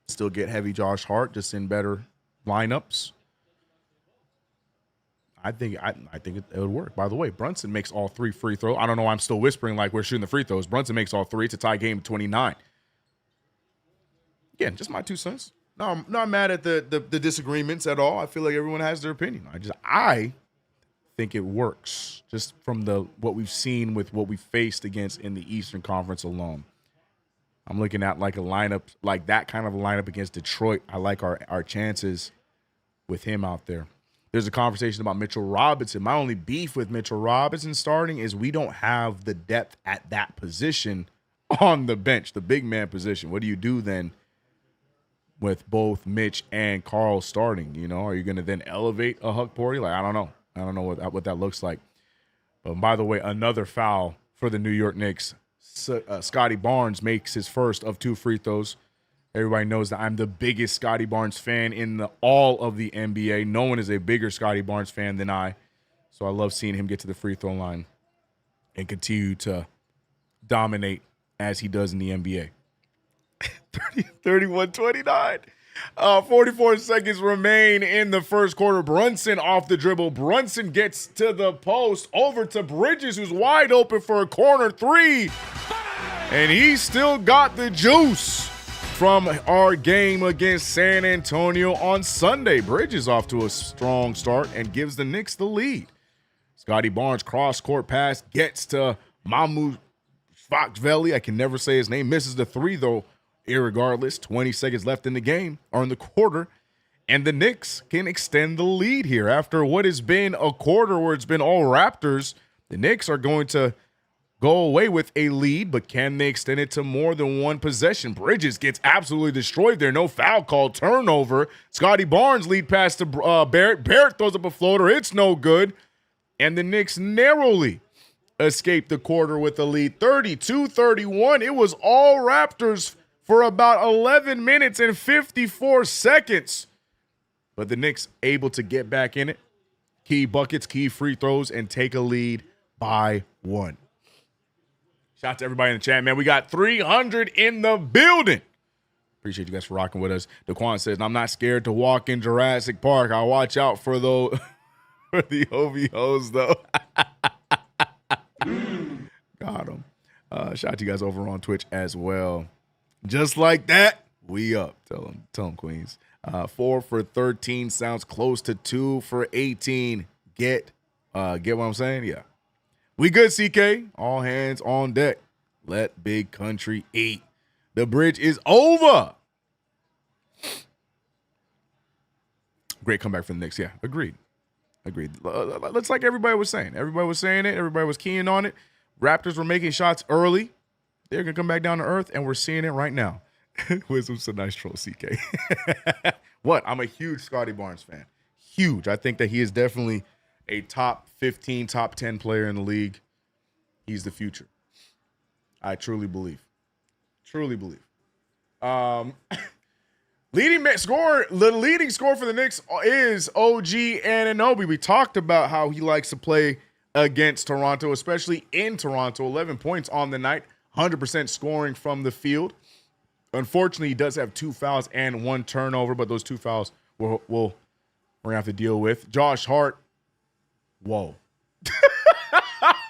still get heavy Josh Hart, just in better lineups. I think it would work. By the way, Brunson makes all 3 free throws. I don't know why I'm still whispering like we're shooting the free throws. Brunson makes all 3. It's a tie game, 29. Again, just my 2 cents. No, I'm not mad at the disagreements at all. I feel like everyone has their opinion. I think it works just from what we've seen with what we faced against in the Eastern Conference alone. I'm looking at like a lineup, like that kind of a lineup against Detroit. I like our chances with him out there. There's a conversation about Mitchell Robinson. My only beef with Mitchell Robinson starting is we don't have the depth at that position on the bench, the big man position. What do you do then with both Mitch and Carl starting? You know, are you going to then elevate a Huck Porty? Like, I don't know. I don't know what that looks like. But by the way, another foul for the New York Knicks. Scotty Barnes makes his first of 2 free throws. Everybody knows that I'm the biggest Scotty Barnes fan in all of the NBA. No one is a bigger Scotty Barnes fan than I. So I love seeing him get to the free throw line and continue to dominate as he does in the NBA. 31-29. 44 seconds remain in the first quarter. Brunson off the dribble. Brunson gets to the post. Over to Bridges, who's wide open for a corner 3. And he still got the juice from our game against San Antonio on Sunday. Bridges off to a strong start and gives the Knicks the lead. Scotty Barnes cross-court pass gets to Mamu Foxvelli. I can never say his name. Misses the 3, though, irregardless. 20 seconds left in the game, or in the quarter. And the Knicks can extend the lead here. After what has been a quarter where it's been all Raptors, the Knicks are going to go away with a lead, but can they extend it to more than one possession? Bridges gets absolutely destroyed there. No foul call, turnover. Scotty Barnes lead pass to Barrett. Barrett throws up a floater. It's no good. And the Knicks narrowly escape the quarter with a lead, 32-31. It was all Raptors for about 11 minutes and 54 seconds. But the Knicks able to get back in it. Key buckets, key free throws, and take a lead by 1. Shout out to everybody in the chat, man. We got 300 in the building. Appreciate you guys for rocking with us. Daquan says, I'm not scared to walk in Jurassic Park. I'll watch out for those for the OVOs, though. Got him. Shout out to you guys over on Twitch as well. Just like that, we up. Tell them, Queens. 4 for 13 sounds close to 2 for 18. Get what I'm saying? Yeah. We good, CK. All hands on deck. Let Big Country eat. The bridge is over. Great comeback for the Knicks. Yeah, agreed. Let's like everybody was saying. Everybody was saying it. Everybody was keying on it. Raptors were making shots early. They're going to come back down to earth, and we're seeing it right now. Wisdom's a nice troll, CK. What? I'm a huge Scotty Barnes fan. Huge. I think that he is definitely a top 15, top 10 player in the league. He's the future. I truly believe. The leading scorer for the Knicks is OG Anunoby. We talked about how he likes to play against Toronto, especially in Toronto. 11 points on the night, 100% scoring from the field. Unfortunately, he does have 2 fouls and 1 turnover, but those 2 fouls we're going to have to deal with. Josh Hart, whoa.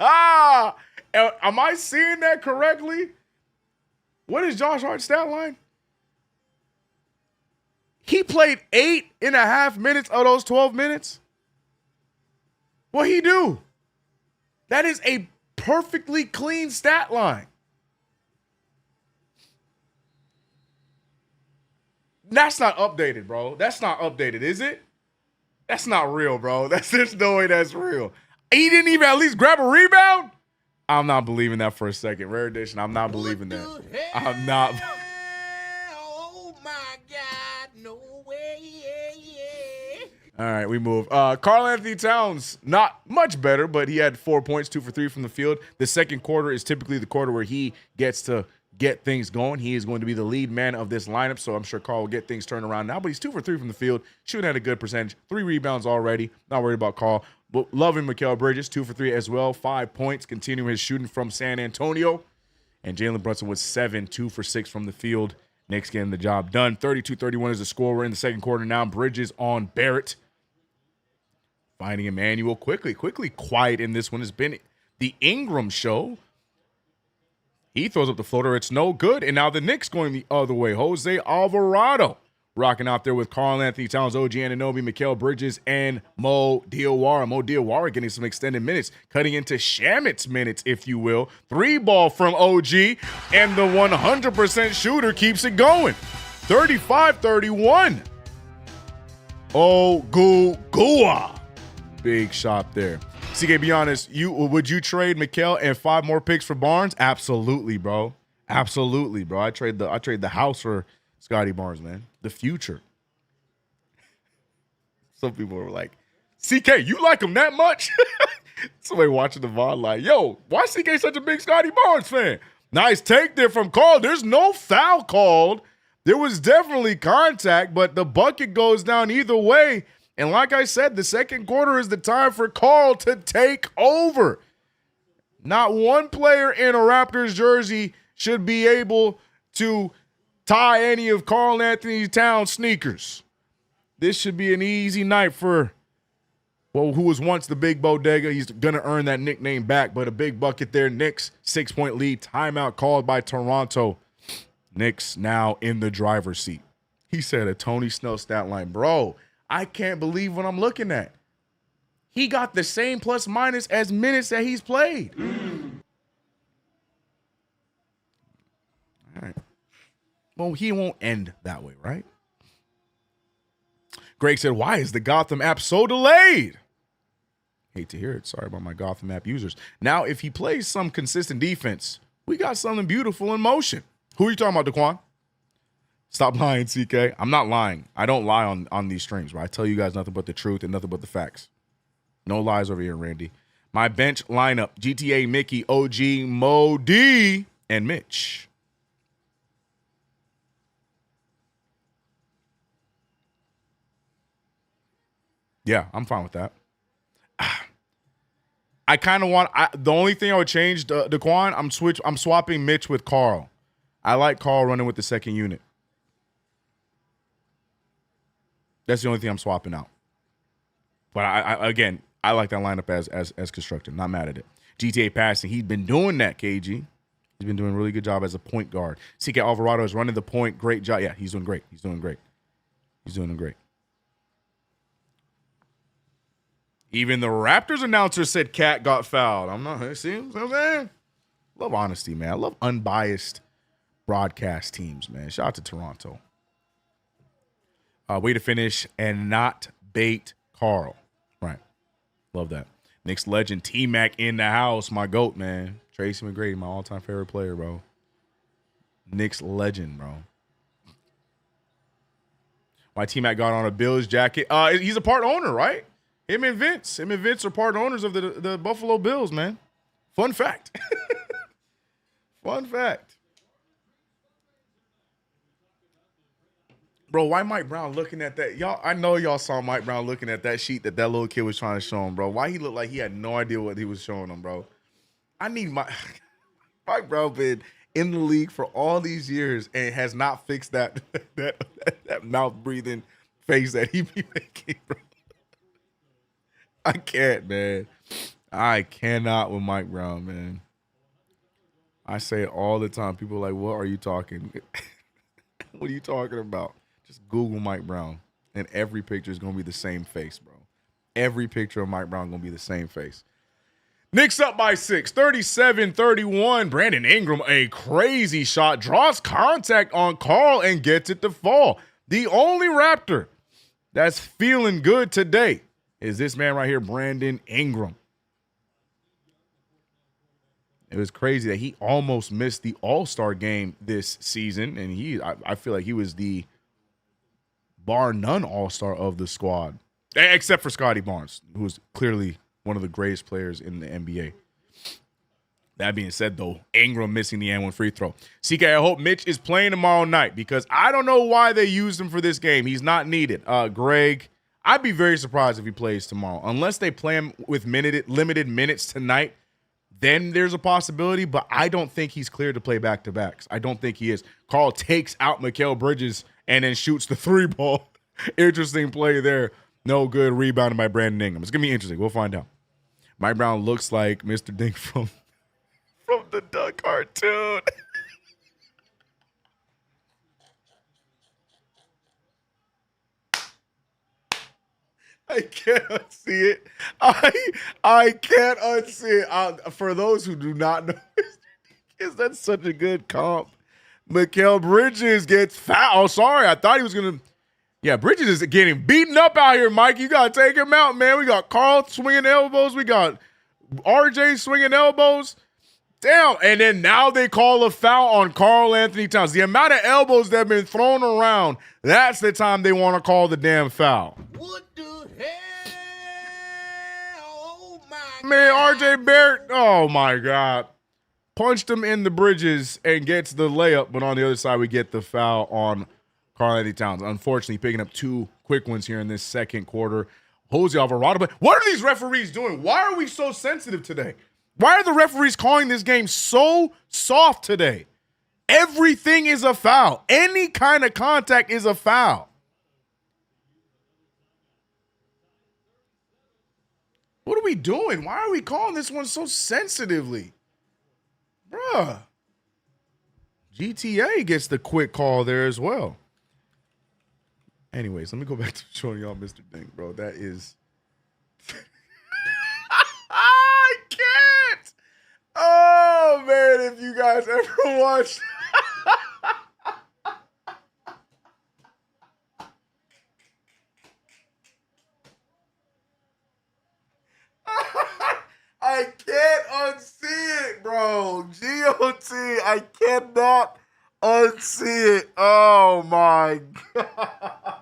Am I seeing that correctly? What is Josh Hart's stat line? He played 8.5 minutes of those 12 minutes. What'd he do? That is a perfectly clean stat line. That's not updated, bro. That's not updated, is it? That's not real, bro. There's no way that's real. He didn't even at least grab a rebound? I'm not believing that for a second. Rare edition, I'm not believing that. I'm not. Oh, my God. No way. All right, we move. Karl Anthony Towns, not much better, but he had 4 points, 2 for 3 from the field. The second quarter is typically the quarter where he gets to get things going. He is going to be the lead man of this lineup, so I'm sure Karl will get things turned around now. But he's 2 for 3 from the field, shooting at a good percentage, 3 rebounds already. Not worried about Karl. But loving Mikal Bridges, 2 for 3 as well, 5 points, continuing his shooting from San Antonio. And Jalen Brunson was 7, 2 for 6 from the field. Knicks getting the job done. 32-31 is the score. We're in the second quarter now. Bridges on Barrett. Finding Emmanuel quickly quiet in this one. Has been the Ingram show. He throws up the floater. It's no good. And now the Knicks going the other way. Jose Alvarado rocking out there with Karl Anthony Towns, OG Anunoby, Mikal Bridges, and Mo Diawara. Mo Diawara getting some extended minutes, cutting into Shamit's minutes, if you will. 3-ball from OG, and the 100% shooter keeps it going. 35-31. Oh, Gua. Big shot there. CK, be honest, would you trade Mikal and 5 more picks for Barnes? Absolutely, bro. Absolutely, bro. I trade the house for Scotty Barnes, man. The future. Some people were like, CK, you like him that much? Somebody watching the VOD like, yo, why CK such a big Scotty Barnes fan? Nice take there from Karl. There's no foul called. There was definitely contact, but the bucket goes down either way. And like I said, the second quarter is the time for Karl to take over. Not one player in a Raptors jersey should be able to tie any of Karl Anthony Towns' sneakers. This should be an easy night for, who was once the big bodega. He's going to earn that nickname back, but a big bucket there. Knicks, 6-point lead. Timeout called by Toronto. Knicks now in the driver's seat. He said a Tony Snell stat line. Bro, I can't believe what I'm looking at. He got the same plus minus as minutes that he's played. All right. Well, he won't end that way, right? Greg said, why is the Gotham app so delayed? Hate to hear it. Sorry about my Gotham app users. Now, if he plays some consistent defense, we got something beautiful in motion. Who are you talking about, Daquan? Stop lying, CK. I'm not lying. I don't lie on these streams, right? I tell you guys nothing but the truth and nothing but the facts. No lies over here, Randy. My bench lineup, GTA, Mickey, OG, Mo D, and Mitch. Yeah, I'm fine with that. I kind of want the only thing I would change, Daquan, I'm swapping Mitch with Karl. I like Karl running with the second unit. That's the only thing I'm swapping out. But I like that lineup as constructed. Not mad at it. GTA passing, he's been doing that, KG. He's been doing a really good job as a point guard. CK Alvarado is running the point. Great job. Yeah, he's doing great. He's doing great. Even the Raptors announcer said Cat got fouled. I'm not, see what I'm saying? Love honesty, man. I love unbiased broadcast teams, man. Shout out to Toronto. Way to finish and not bait Karl. Right. Love that. Knicks legend T-Mac in the house. My GOAT, man. Tracy McGrady, my all-time favorite player, bro. Knicks legend, bro. Why T-Mac got on a Bills jacket? He's a part owner, right? Him and Vince are part owners of the Buffalo Bills, man. Fun fact. Fun fact. Bro, why Mike Brown looking at that? Y'all, I know y'all saw Mike Brown looking at that sheet that little kid was trying to show him, bro. Why he looked like he had no idea what he was showing him, bro? I need Mike Brown been in the league for all these years and has not fixed that mouth breathing face that he be making, bro. I can't, man. I cannot with Mike Brown, man. I say it all the time. People are like, what are you talking? What are you talking about? Just Google Mike Brown, and every picture is going to be the same face, bro. Every picture of Mike Brown going to be the same face. Knicks up by 6, 37-31. Brandon Ingram, a crazy shot, draws contact on Karl and gets it to fall. The only Raptor that's feeling good today is this man right here, Brandon Ingram. It was crazy that he almost missed the All-Star game this season, and I feel like he was the bar none All-Star of the squad, except for Scotty Barnes, who was clearly one of the greatest players in the NBA. That being said, though, Ingram missing the and one free throw. CK, I hope Mitch is playing tomorrow night because I don't know why they used him for this game. He's not needed. Greg, I'd be very surprised if he plays tomorrow. Unless they play him with limited minutes tonight, then there's a possibility, but I don't think he's cleared to play back-to-backs. I don't think he is. Karl takes out Mikal Bridges and then shoots the 3-ball. Interesting play there. No good. Rebounded by Brandon Ingram. It's going to be interesting. We'll find out. Mike Brown looks like Mr. Dink from the Doug cartoon. I can't unsee it. I can't unsee it. For those who do not know, that's such a good comp. Mikal Bridges gets fouled. Oh, sorry. I thought he was going to. Yeah, Bridges is getting beaten up out here, Mike. You got to take him out, man. We got Karl swinging elbows. We got RJ swinging elbows. Damn. And then now they call a foul on Karl Anthony Towns. The amount of elbows that have been thrown around, that's the time they want to call the damn foul. What the hell? Oh, my Man, God. RJ Barrett, oh, my God. Punched him in the Bridges and gets the layup. But on the other side, we get the foul on Karl Anthony Towns. Unfortunately, picking up 2 quick ones here in this second quarter. Jose Alvarado. But what are these referees doing? Why are we so sensitive today? Why are the referees calling this game so soft today? Everything is a foul. Any kind of contact is a foul. What are we doing? Why are we calling this one so sensitively? Bruh. GTA gets the quick call there as well. Anyways, let me go back to showing y'all Mr. Dink, bro. That is... I can't! Oh, man, if you guys ever watched... I can't unsee it, bro. GOT, I cannot unsee it. Oh, my God.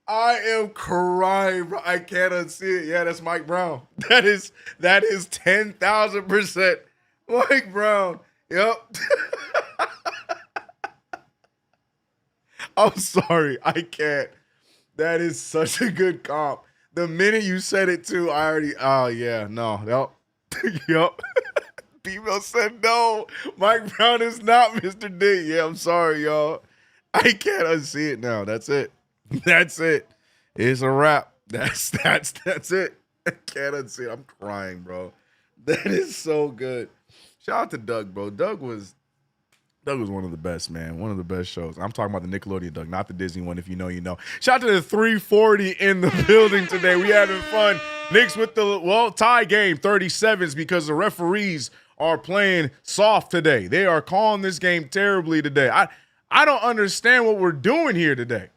I am crying, bro. I can't unsee it. Yeah, that's Mike Brown. That is 10,000% Mike Brown. Yep. I'm sorry. I can't. That is such a good comp. The minute you said it too, I already, oh yeah, no. Yep. Yep. Female said no. Mike Brown is not Mr. D. Yeah, I'm sorry, y'all. I can't unsee it now. That's it. That's it. It's a wrap. That's it. I can't unsee it. I'm crying, bro. That is so good. Shout out to Doug, bro. Doug was one of the best, man. One of the best shows. I'm talking about the Nickelodeon Doug, not the Disney one. If you know, you know. Shout out to the 340 in the building today. We having fun. Knicks with the, tie game, 37s, because the referees are playing soft today. They are calling this game terribly today. I don't understand what we're doing here today.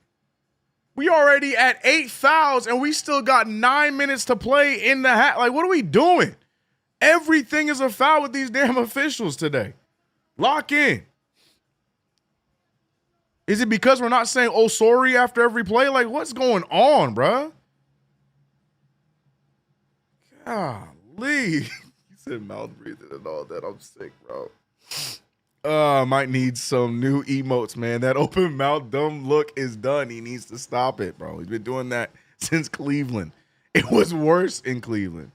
We already at 8 fouls, and we still got 9 minutes to play in the half. Like, what are we doing? Everything is a foul with these damn officials today. Lock in. Is it because we're not saying, oh, sorry after every play? Like, what's going on, bruh? Golly. You said mouth breathing and all that. I'm sick, bro. Might need some new emotes, man. That open mouth dumb look is done. He needs to stop it, bro. He's been doing that since Cleveland. It was worse in Cleveland.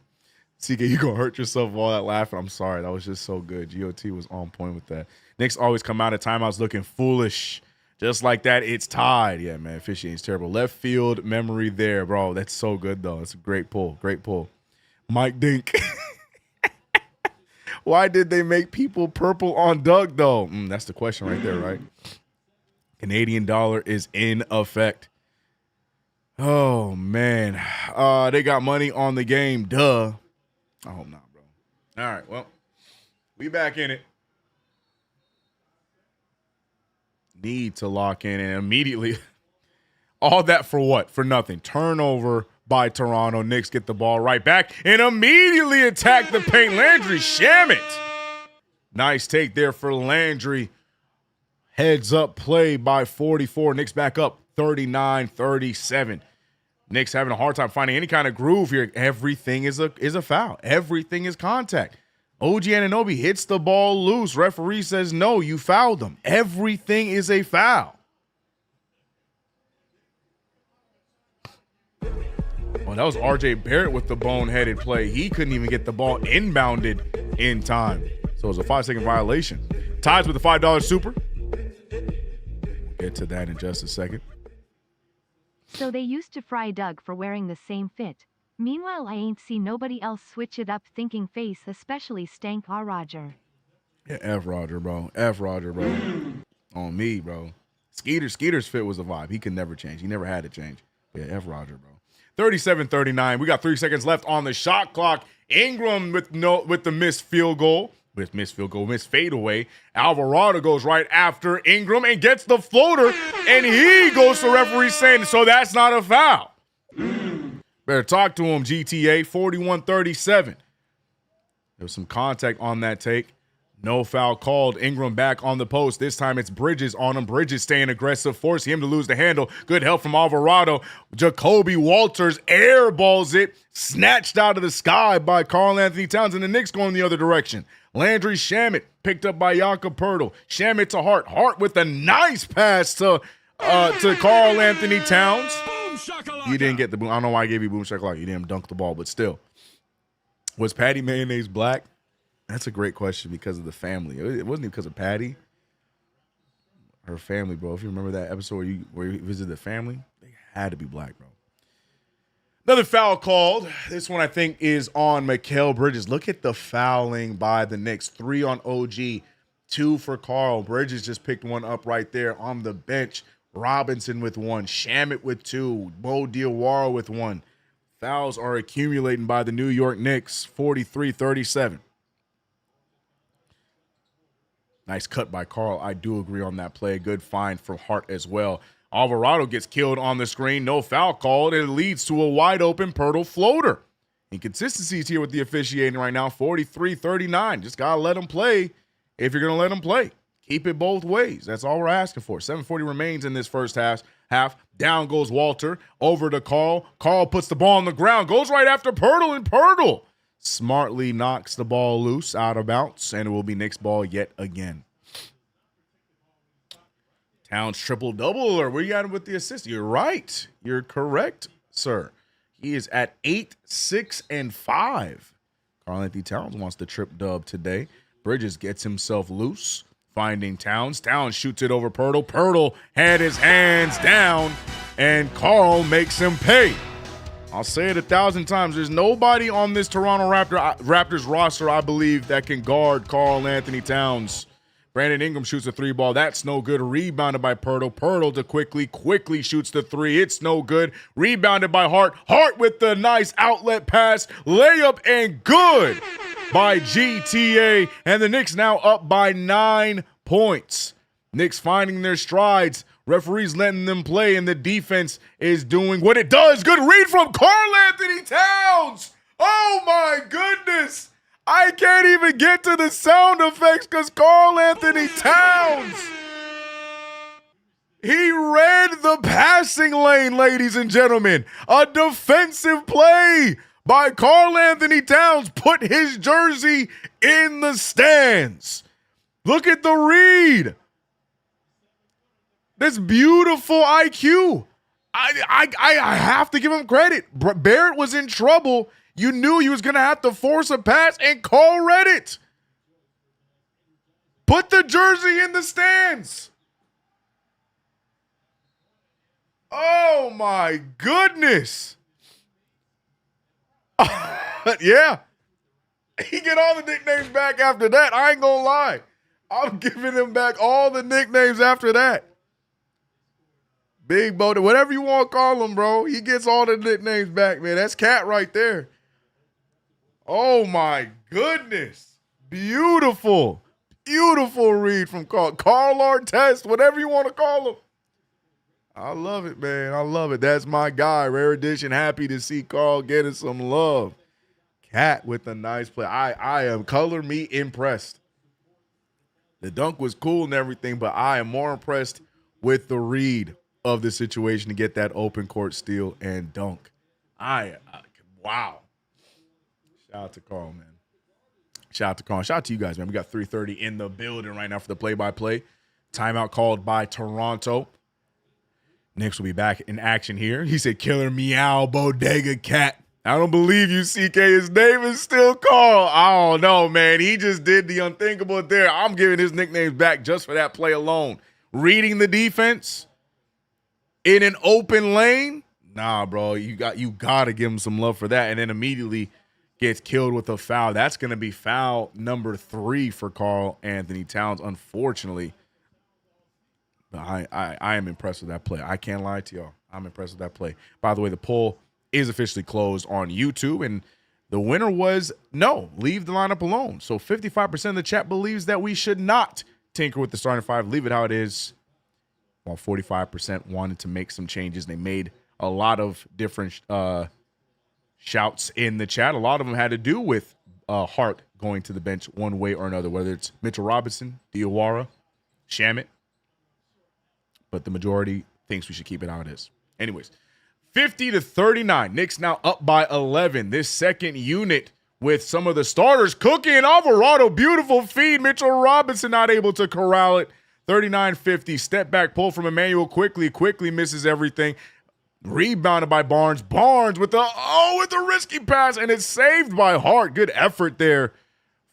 CK, you gonna hurt yourself with all that laughing. I'm sorry. That was just so good. GOT was on point with that. Knicks always come out of timeouts looking foolish. Just like that, it's tied. Yeah, man. Officiating's terrible. Left field memory there, bro. That's so good, though. It's a great pull. Great pull. Mike Dink. Why did they make people purple on Doug, though? That's the question right there, right? Canadian dollar is in effect. Oh, man. They got money on the game. Duh. I hope not, bro. All right, well, we back in it. Need to lock in and immediately. All that for what? For nothing. Turnover by Toronto. Knicks get the ball right back and immediately attack the paint. Landry Shamet. Nice take there for Landry. Heads up play by 44. Knicks back up 39-37. Knicks having a hard time finding any kind of groove here. Everything is a foul. Everything is contact. OG Anunoby hits the ball loose. Referee says, no, you fouled him. Everything is a foul. Well, that was RJ Barrett with the boneheaded play. He couldn't even get the ball inbounded in time. So it was a 5-second violation. Ties with the $5 super. We'll get to that in just a second. So they used to fry Doug for wearing the same fit. Meanwhile, I ain't see nobody else switch it up thinking face, especially stank Roger. Yeah, F Roger, bro. F Roger, bro. On me, bro. Skeeter's fit was a vibe. He could never change. He never had to change. Yeah, F Roger, bro. 37-39. We got 3 seconds left on the shot clock. Ingram with the missed field goal. Missed fadeaway. Alvarado goes right after Ingram and gets the floater, and he goes to referee saying, so that's not a foul. Better talk to him, GTA. 41-37. There was some contact on that take. No foul called. Ingram back on the post. This time it's Bridges on him. Bridges staying aggressive, forcing him to lose the handle. Good help from Alvarado. Jacoby Walters airballs it. Snatched out of the sky by Karl Anthony Towns, and the Knicks going the other direction. Landry Shamet picked up by Jakob Poeltl. Shamet to Hart. Hart with a nice pass to Karl Anthony Towns. You didn't get the boom. I don't know why I gave you boom shakalaka. You didn't dunk the ball, but still. Was Patty Mayonnaise black? That's a great question because of the family. It wasn't even because of Patty. Her family, bro. If you remember that episode where you visited the family, they had to be black, bro. Another foul called. This one I think is on Mikal Bridges. Look at the fouling by the Knicks. 3 on OG, 2 for Karl. Bridges just picked one up right there on the bench. Robinson with 1, Shamet with 2, Bo Diawara with 1. Fouls are accumulating by the New York Knicks, 43-37. Nice cut by Karl. I do agree on that play. Good find for Hart as well. Alvarado gets killed on the screen. No foul called. It leads to a wide-open Poeltl floater. Inconsistencies here with the officiating right now, 43-39. Just got to let them play if you're going to let them play. Keep it both ways. That's all we're asking for. 7:40 remains in this first half. Down goes Walter. Over to Karl. Karl puts the ball on the ground. Goes right after Poeltl, and Poeltl smartly knocks the ball loose out of bounds, and it will be Knicks ball yet again. Towns triple-double, or where you at with the assist? You're right. You're correct, sir. He is at 8, 6, and 5. Karl Anthony Towns wants the trip dub today. Bridges gets himself loose. Finding Towns. Towns shoots it over Poeltl. Poeltl had his hands down, and Karl makes him pay. I'll say it 1,000 times. There's nobody on this Toronto Raptors roster, I believe, that can guard Karl Anthony Towns. Brandon Ingram shoots a 3 ball. That's no good. Rebounded by Poeltl. Poeltl to quickly shoots the 3. It's no good. Rebounded by Hart. Hart with the nice outlet pass. Layup and good by GTA. And the Knicks now up by 9 points. Knicks finding their strides. Referees letting them play, and the defense is doing what it does. Good read from Karl Anthony Towns. Oh, my goodness. I can't even get to the sound effects because Karl Anthony Towns, he read the passing lane, ladies and gentlemen. A defensive play by Karl Anthony Towns put his jersey in the stands. Look at the read. That's beautiful IQ. I have to give him credit. Barrett was in trouble. You knew he was going to have to force a pass, and Carl read it. Put the jersey in the stands. Oh, my goodness. Yeah. He get all the nicknames back after that. I ain't going to lie. I'm giving him back all the nicknames after that. Big Bo, whatever you want to call him, bro. He gets all the nicknames back, man. That's Cat right there. Oh, my goodness. Beautiful. Beautiful read from Carl. Carl Artest, whatever you want to call him. I love it, man. I love it. That's my guy. Rare Edition. Happy to see Carl getting some love. Cat with a nice play. I am color me impressed. The dunk was cool and everything, but I am more impressed with the read of the situation to get that open court steal and dunk. Wow. Shout out to Carl, man. Shout out to Carl. Shout out to you guys, man. We got 3:30 in the building right now for the play-by-play. Timeout called by Toronto. Knicks will be back in action here. He said, Killer Meow Bodega Cat. I don't believe you, CK. His name is still Carl. I don't know, man. He just did the unthinkable there. I'm giving his nicknames back just for that play alone. Reading the defense in an open lane. Nah, bro. You got to give him some love for that. And then immediately gets killed with a foul. That's going to be foul number 3 for Karl Anthony Towns, unfortunately. But I am impressed with that play. I can't lie to y'all. I'm impressed with that play. By the way, the poll is officially closed on YouTube, and the winner was no, leave the lineup alone. So 55% of the chat believes that we should not tinker with the starting 5, leave it how it is, while 45% wanted to make some changes. They made a lot of different shouts in the chat. A lot of them had to do with Hart going to the bench one way or another, whether it's Mitchell Robinson, Diawara, Shamet. But the majority thinks we should keep it how it is. Anyways, 50-39. Knicks now up by 11. This second unit with some of the starters cooking. Alvarado, beautiful feed. Mitchell Robinson not able to corral it. 39-50. Step back pull from Emmanuel quickly misses everything. Rebounded by Barnes. Barnes with the risky pass, and it's saved by Hart. Good effort there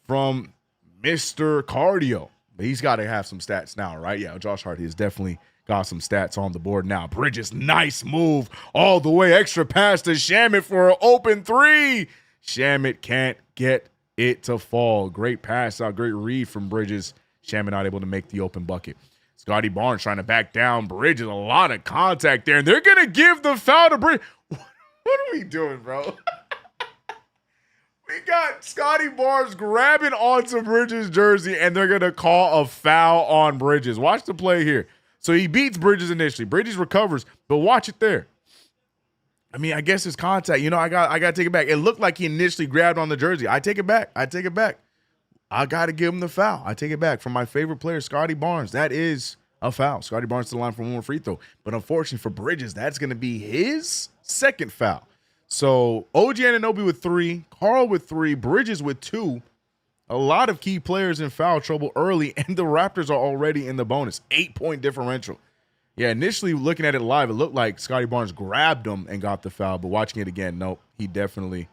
from Mr. Cardio. But he's got to have some stats now, right? Yeah, Josh Hart is definitely got some stats on the board now. Bridges, nice move all the way. Extra pass to Shamet for an open 3. Shamet can't get it to fall. Great pass out, great read from Bridges. Shamet not able to make the open bucket. Scotty Barnes trying to back down Bridges. A lot of contact there, and they're going to give the foul to Bridges. What are we doing, bro? We got Scotty Barnes grabbing onto Bridges' jersey, and they're going to call a foul on Bridges. Watch the play here. So he beats Bridges initially. Bridges recovers, but watch it there. I mean, I guess it's contact. You know, I got to take it back. It looked like he initially grabbed on the jersey. I take it back. I got to give him the foul. I take it back. From my favorite player, Scotty Barnes. That is a foul. Scotty Barnes to the line for one more free throw. But unfortunately for Bridges, that's going to be his second foul. So OG Anunoby with 3, Carl with 3, Bridges with 2. A lot of key players in foul trouble early, and the Raptors are already in the bonus. 8-point differential. Yeah, initially looking at it live, it looked like Scotty Barnes grabbed him and got the foul, but watching it again, nope, he definitely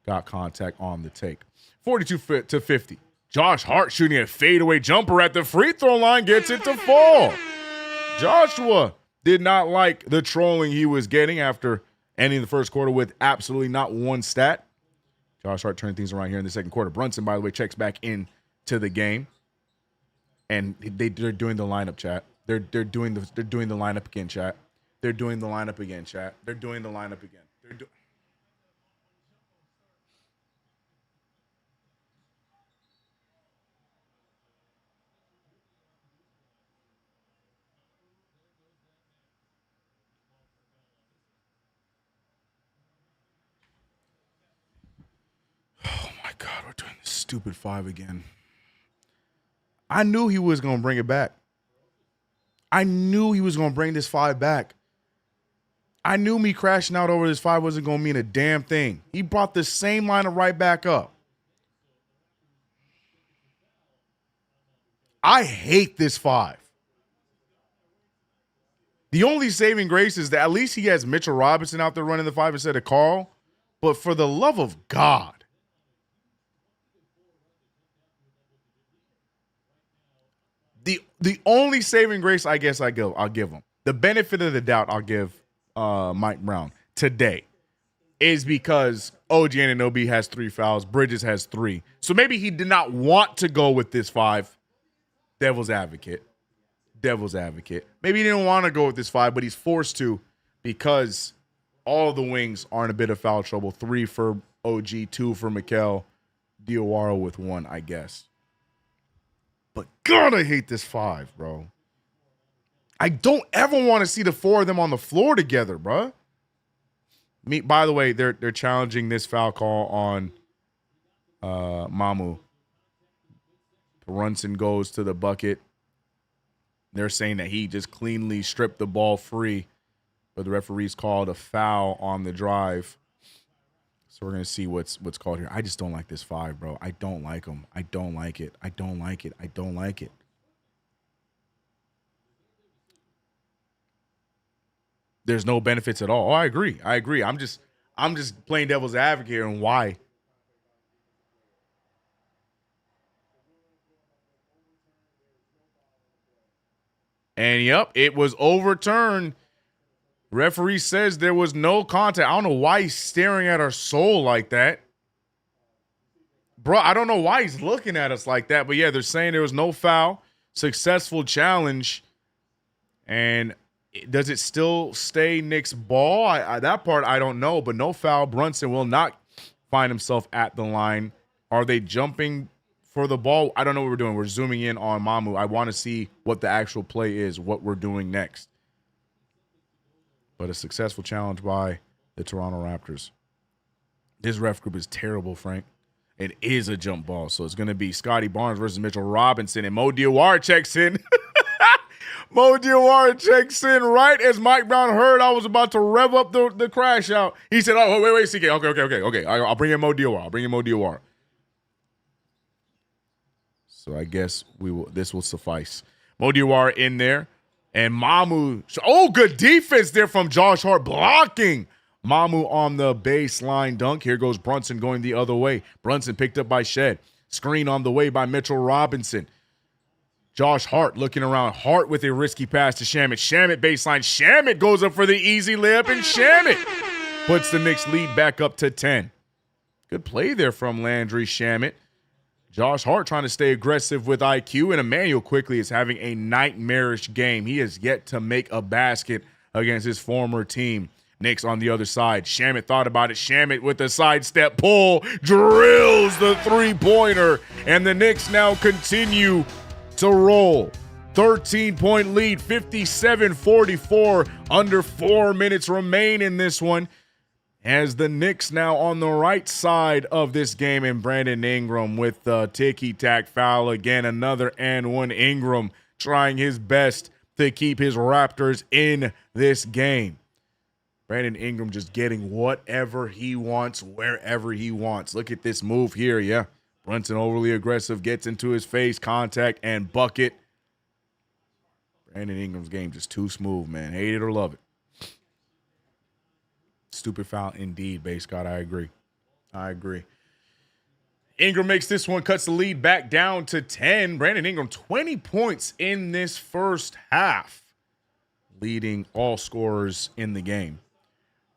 got contact on the take. 42-50. Josh Hart shooting a fadeaway jumper at the free throw line, gets it to fall. Joshua did not like the trolling he was getting after ending the first quarter with absolutely not one stat. Josh Hart turned things around here in the second quarter. Brunson, by the way, checks back into the game, and they're doing the lineup, chat. They're doing the lineup again, chat. They're doing the lineup again, chat. They're doing the lineup again. Oh my God, we're doing this stupid 5 again. I knew he was going to bring it back. I knew he was going to bring this 5 back. I knew me crashing out over this 5 wasn't going to mean a damn thing. He brought the same lineup right back up. I hate this 5. The only saving grace is that at least he has Mitchell Robinson out there running the 5 instead of Carl. But for the love of God, the only saving grace I guess I'll give him, the benefit of the doubt I'll give Mike Brown today, is because OG Anunoby has 3 fouls, Bridges has 3. So maybe he did not want to go with this 5. Devil's advocate. Maybe he didn't want to go with this 5, but he's forced to because all the wings are in a bit of foul trouble. 3 for OG, 2 for Mikal, Diawara with 1, I guess. But God, I hate this 5, bro. I don't ever want to see the 4 of them on the floor together, bro. By the way, they're challenging this foul call on Mamu. Brunson goes to the bucket. They're saying that he just cleanly stripped the ball free, but the referees called a foul on the drive. So we're going to see what's called here. I just don't like this 5, bro. I don't like him. I don't like it. There's no benefits at all. Oh, I agree. I'm just playing devil's advocate here and why. And yep, it was overturned. Referee says there was no contact. I don't know why he's staring at our soul like that. Bro, I don't know why he's looking at us like that. But yeah, they're saying there was no foul. Successful challenge. And does it still stay Knicks ball? That part I don't know. But no foul. Brunson will not find himself at the line. Are they jumping for the ball? I don't know what we're doing. We're zooming in on Mamu. I want to see what the actual play is, what we're doing next. But a successful challenge by the Toronto Raptors. This ref group is terrible, Frank. It is a jump ball. So it's going to be Scotty Barnes versus Mitchell Robinson. And Mo Diawara checks in. Mo Diawara checks in right as Mike Brown heard I was about to rev up the crash out. He said, oh, wait, CK. Okay. I'll bring in Mo Diawara. So I guess this will suffice. Mo Diawara in there. And Mamu, good defense there from Josh Hart blocking. Mamu on the baseline dunk. Here goes Brunson going the other way. Brunson picked up by Shed. Screen on the way by Mitchell Robinson. Josh Hart looking around. Hart with a risky pass to Shamet. Shamet baseline. Shamet goes up for the easy layup, and Shamet puts the Knicks lead back up to 10. Good play there from Landry Shamet. Josh Hart trying to stay aggressive with IQ, and Emmanuel quickly is having a nightmarish game. He has yet to make a basket against his former team. Knicks on the other side. Shamet thought about it. Shamet with the sidestep pull drills the three-pointer, and the Knicks now continue to roll. 13-point lead, 57-44, under 4 minutes remain in this one. As the Knicks now on the right side of this game, and Brandon Ingram with the ticky-tack foul again. Another and one. Ingram trying his best to keep his Raptors in this game. Brandon Ingram just getting whatever he wants, wherever he wants. Look at this move here, yeah. Brunson overly aggressive, gets into his face, contact, and bucket. Brandon Ingram's game just too smooth, man. Hate it or love it. Stupid foul indeed, Base God. I agree. Ingram makes this one, cuts the lead back down to 10. Brandon Ingram, 20 points in this first half, leading all scorers in the game.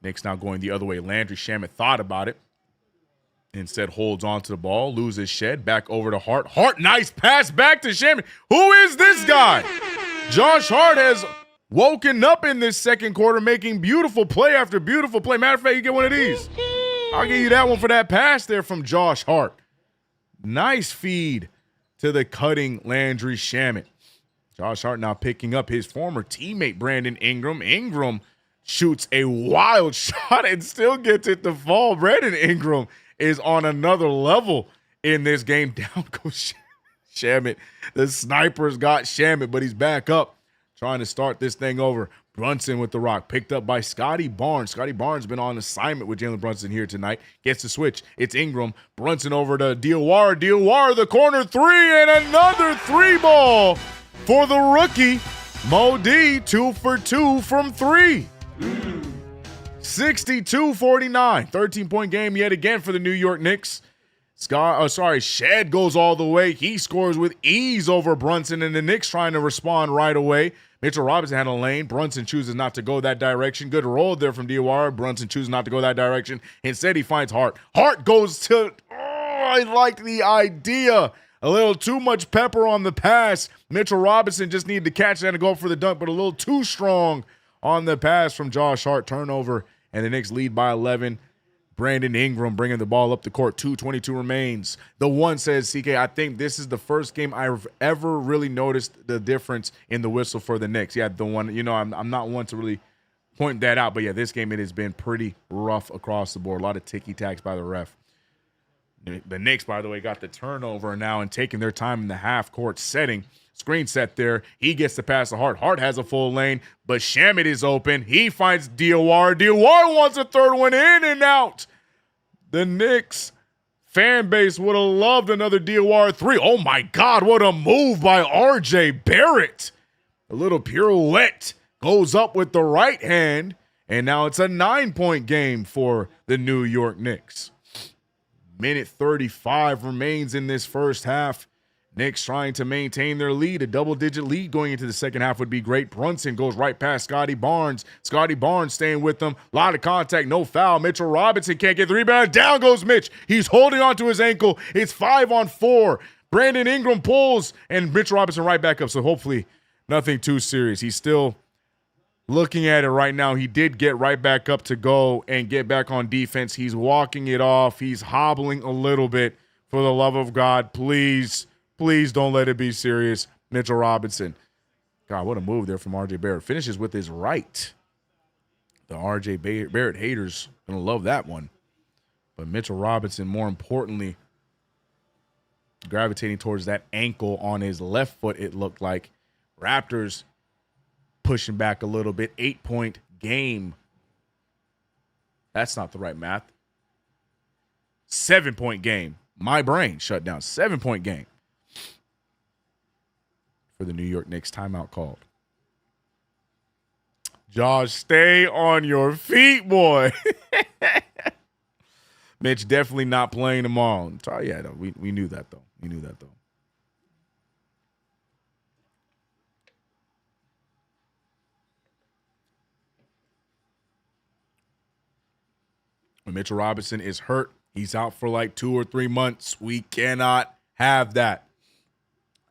Knicks now going the other way. Landry Shamet thought about it. Instead holds on to the ball, loses Shed, back over to Hart. Hart, nice pass back to Shamet. Who is this guy? Josh Hart has woken up in this second quarter, making beautiful play after beautiful play. Matter of fact, you get one of these. I'll give you that one for that pass there from Josh Hart. Nice feed to the cutting Landry Shamet. Josh Hart now picking up his former teammate, Brandon Ingram. Ingram shoots a wild shot and still gets it to fall. Brandon Ingram is on another level in this game. Down goes Shamet. The snipers got Shamet, but he's back up, trying to start this thing over. Brunson with the rock, picked up by Scotty Barnes. Scotty Barnes been on assignment with Jalen Brunson here tonight. Gets the switch. It's Ingram. Brunson over to Diawara. Diawara, the corner three, and another three ball for the rookie. Mo D, 2 for 2 from three. 62-49. 13-point game yet again for the New York Knicks. Shed goes all the way. He scores with ease over Brunson, and the Knicks trying to respond right away. Mitchell Robinson had a lane. Brunson chooses not to go that direction. Good roll there from Diawara. Brunson chooses not to go that direction. Instead, he finds Hart. Hart goes to, I like the idea. A little too much pepper on the pass. Mitchell Robinson just needed to catch that and go for the dunk, but a little too strong on the pass from Josh Hart. Turnover, and the Knicks lead by 11. Brandon Ingram bringing the ball up the court. 2:22 remains. The one says, CK, I think this is the first game I've ever really noticed the difference in the whistle for the Knicks. Yeah, the one, I'm not one to really point that out, but yeah, this game, it has been pretty rough across the board. A lot of ticky-tacks by the ref. The Knicks, by the way, got the turnover now and taking their time in the half-court setting. Screen set there. He gets the pass to Hart. Hart has a full lane, but Shamet is open. He finds Diawara. Diawara wants a third one in and out. The Knicks fan base would have loved another Diawara three. Oh, my God, what a move by R.J. Barrett. A little pirouette goes up with the right hand, and now it's a 9-point game for the New York Knicks. Minute 35 remains in this first half. Knicks trying to maintain their lead. A double-digit lead going into the second half would be great. Brunson goes right past Scotty Barnes. Scotty Barnes staying with them. A lot of contact, no foul. Mitchell Robinson can't get the rebound. Down goes Mitch. He's holding onto his ankle. It's 5-on-4. Brandon Ingram pulls, and Mitchell Robinson right back up. So hopefully nothing too serious. He's still looking at it right now. He did get right back up to go and get back on defense. He's walking it off. He's hobbling a little bit. For the love of God, please don't let it be serious. Mitchell Robinson. God, what a move there from R.J. Barrett. Finishes with his right. The R.J. Barrett haters going to love that one. But Mitchell Robinson, more importantly, gravitating towards that ankle on his left foot, it looked like. Raptors pushing back a little bit. 8-point game. That's not the right math. 7-point game. My brain shut down. 7-point game for the New York Knicks. Timeout called. Josh, stay on your feet, boy. Mitch definitely not playing tomorrow. Yeah, no, we knew that, though. When Mitchell Robinson is hurt, he's out for like 2 or 3 months. We cannot have that.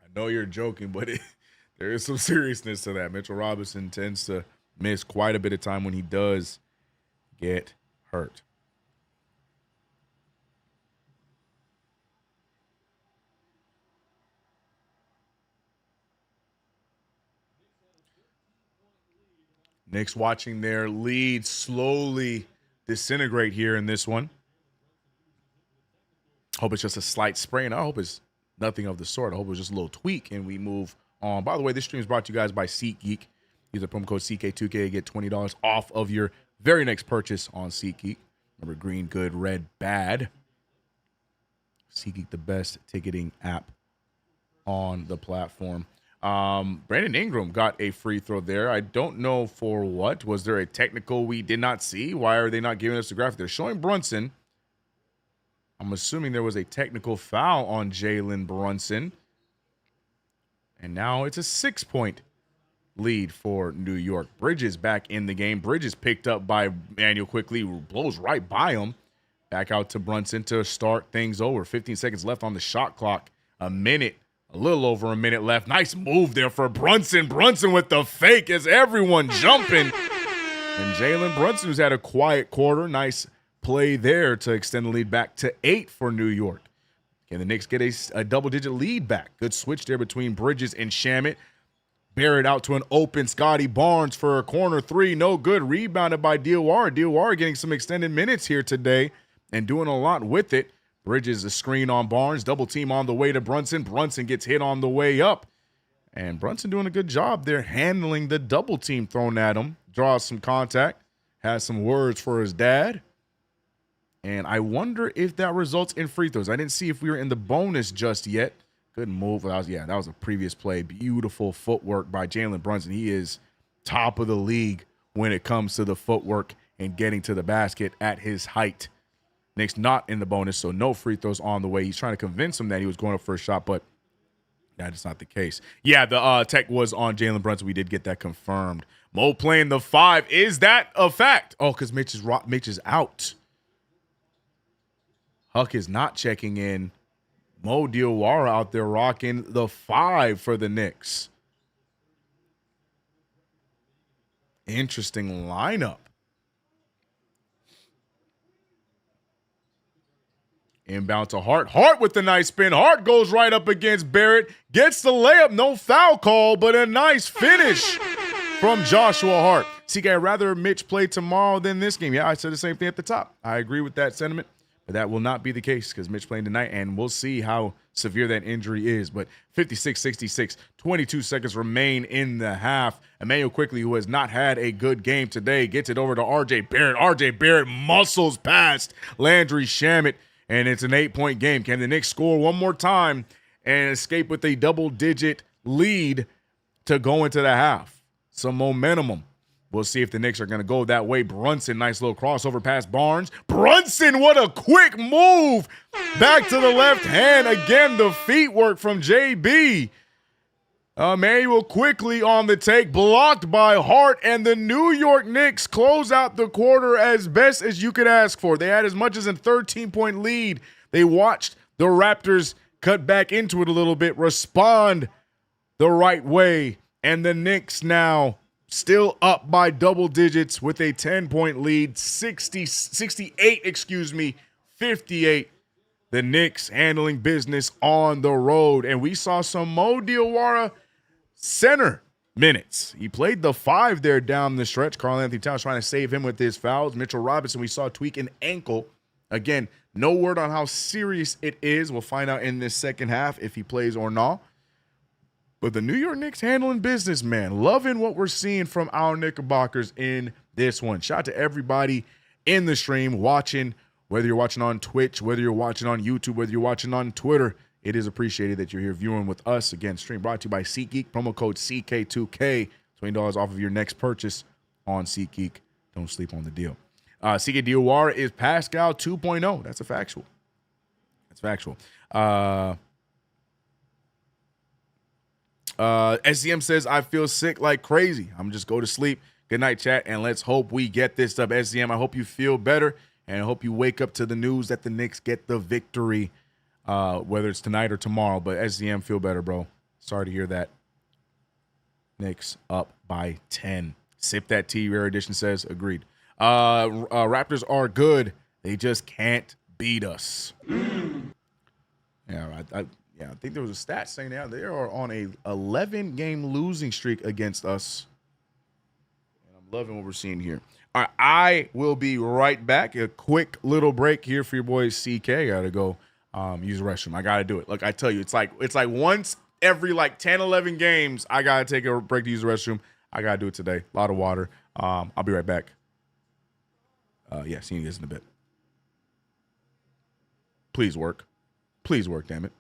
I know you're joking, but there is some seriousness to that. Mitchell Robinson tends to miss quite a bit of time when he does get hurt. Knicks watching their lead slowly disintegrate here in this one. Hope it's just a slight sprain. I hope it's nothing of the sort. I hope it's just a little tweak and we move on. By the way, this stream is brought to you guys by SeatGeek. Use the promo code CK2K to get $20 off of your very next purchase on SeatGeek. Remember, green, good, red, bad. SeatGeek, the best ticketing app on the platform. Brandon Ingram got a free throw there. I don't know for what. Was there a technical we did not see? Why are they not giving us the graphic? They're showing Brunson. I'm assuming there was a technical foul on Jalen Brunson. And now it's a 6-point lead for New York. Bridges back in the game. Bridges picked up by Manuel quickly. Blows right by him. Back out to Brunson to start things over. 15 seconds left on the shot clock. A little over a minute left. Nice move there for Brunson. Brunson with the fake as everyone jumping. And Jalen Brunson, who's had a quiet quarter. Nice play there to extend the lead back to 8 for New York. Can the Knicks get a double-digit lead back? Good switch there between Bridges and Shamet. Barrett out to an open Scotty Barnes for a corner three. No good. Rebounded by Diawara. Diawara getting some extended minutes here today and doing a lot with it. Bridges a screen on Barnes. Double team on the way to Brunson. Brunson gets hit on the way up. And Brunson doing a good job there handling the double team thrown at him. Draws some contact. Has some words for his dad. And I wonder if that results in free throws. I didn't see if we were in the bonus just yet. Good move. That was a previous play. Beautiful footwork by Jalen Brunson. He is top of the league when it comes to the footwork and getting to the basket at his height. Knicks not in the bonus, so no free throws on the way. He's trying to convince him that he was going up for a shot, but that is not the case. Yeah, the tech was on Jalen Brunson. We did get that confirmed. Mo playing the 5. Is that a fact? Oh, because Mitch is out. Huck is not checking in. Mo Diawara out there rocking the 5 for the Knicks. Interesting lineup. Inbound to Hart. Hart with the nice spin. Hart goes right up against Barrett. Gets the layup. No foul call, but a nice finish from Joshua Hart. CK, I'd rather Mitch play tomorrow than this game. Yeah, I said the same thing at the top. I agree with that sentiment, but that will not be the case because Mitch playing tonight, and we'll see how severe that injury is. But 56-66, 22 seconds remain in the half. Emmanuel Quickly, who has not had a good game today, gets it over to RJ Barrett. RJ Barrett muscles past Landry Shamet. And it's an 8-point game. Can the Knicks score one more time and escape with a double-digit lead to go into the half? Some momentum. We'll see if the Knicks are going to go that way. Brunson, nice little crossover past Barnes. Brunson, what a quick move. Back to the left hand. Again, the feet work from JB. Emmanuel Quickly on the take, blocked by Hart, and the New York Knicks close out the quarter as best as you could ask for. They had as much as a 13-point lead. They watched the Raptors cut back into it a little bit, respond the right way, and the Knicks now still up by double digits with a 10-point lead, 68, 58. The Knicks handling business on the road, and we saw some Mo Diawara center minutes. He played the 5 there down the stretch. Karl-Anthony Towns trying to save him with his fouls. Mitchell Robinson, we saw tweak an ankle. Again, no word on how serious it is. We'll find out in this second half if he plays or not. But the New York Knicks handling business, man. Loving what we're seeing from our Knickerbockers in this one. Shout out to everybody in the stream watching, whether you're watching on Twitch, whether you're watching on YouTube, whether you're watching on Twitter. It is appreciated that you're here viewing with us. Again, stream brought to you by SeatGeek. Promo code CK2K. $20 off of your next purchase on SeatGeek. Don't sleep on the deal. CK Diawara is Pascal 2.0. That's a factual. That's factual. SCM says, I feel sick like crazy. I'm just go to sleep. Good night, chat, and let's hope we get this up. SCM, I hope you feel better, and I hope you wake up to the news that the Knicks get the victory. Whether it's tonight or tomorrow, but SZM, feel better, bro. Sorry to hear that. Knicks up by 10. Sip that tea, Rare Edition says. Agreed. Raptors are good. They just can't beat us. Yeah, I think there was a stat saying that they are on a 11-game losing streak against us. And I'm loving what we're seeing here. All right, I will be right back. A quick little break here for your boy CK. I gotta go use the restroom. I gotta do it. Look, I tell you, it's like once every 10, 11 games, I gotta take a break to use the restroom. I gotta do it today. A lot of water. I'll be right back. See you guys in a bit. Please work. Please work, damn it.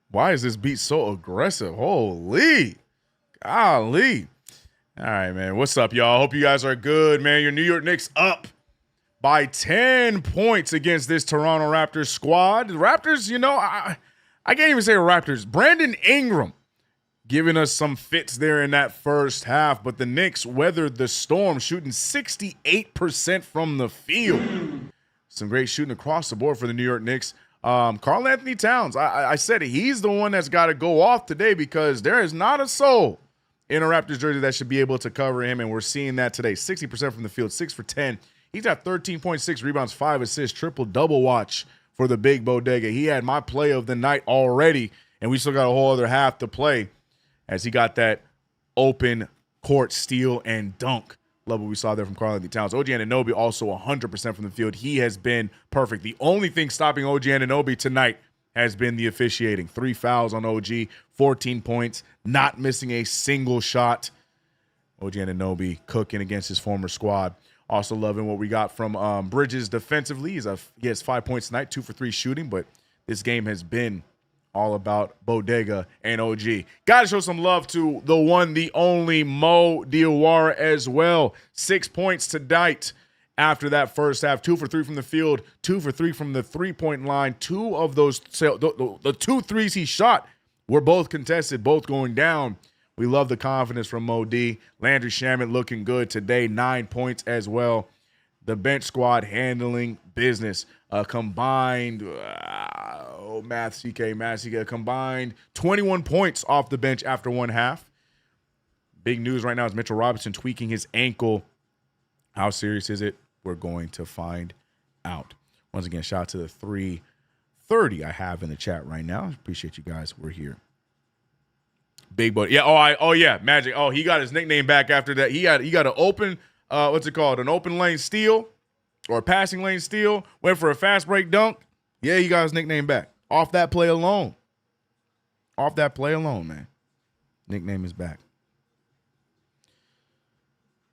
Why is this beat so aggressive? Holy. Golly. All right, man. What's up, y'all? Hope you guys are good, man. Your New York Knicks up by 10 points against this Toronto Raptors squad. The Raptors, I can't even say Raptors. Brandon Ingram giving us some fits there in that first half, but the Knicks weathered the storm, shooting 68% from the field. Some great shooting across the board for the New York Knicks. Karl Anthony Towns, I said it, he's the one that's got to go off today because there is not a soul in a Raptors jersey that should be able to cover him, and we're seeing that today. 60% from the field, 6 for 10. He's got 13.6 rebounds, 5 assists, triple-double watch for the big bodega. He had my play of the night already, and we still got a whole other half to play as he got that open court steal and dunk. Love what we saw there from Karl Anthony Towns. OG Anunoby also 100% from the field. He has been perfect. The only thing stopping OG Anunoby tonight has been the officiating. 3 fouls on OG, 14 points, not missing a single shot. OG Anunoby cooking against his former squad. Also loving what we got from Bridges defensively. He has 5 points tonight, 2 for 3 shooting, but this game has been all about Bodega and OG. Got to show some love to the one, the only Mo Diawara as well. 6 points tonight after that first half. 2 for 3 from the field, 2 for 3 from the three-point line. 2 of those, the 2 threes he shot were both contested, both going down. We love the confidence from Mo D. Landry Shamet looking good today, 9 points as well. The bench squad handling business. Combined, combined 21 points off the bench after one half. Big news right now is Mitchell Robinson tweaking his ankle. How serious is it? We're going to find out. Once again, shout out to the 330 I have in the chat right now. Appreciate you guys. We're here. Big buddy. Yeah. Magic. Oh, he got his nickname back after that. He got an open, an open lane steal or a passing lane steal. Went for a fast break dunk. Yeah, he got his nickname back. Off that play alone. Man. Nickname is back.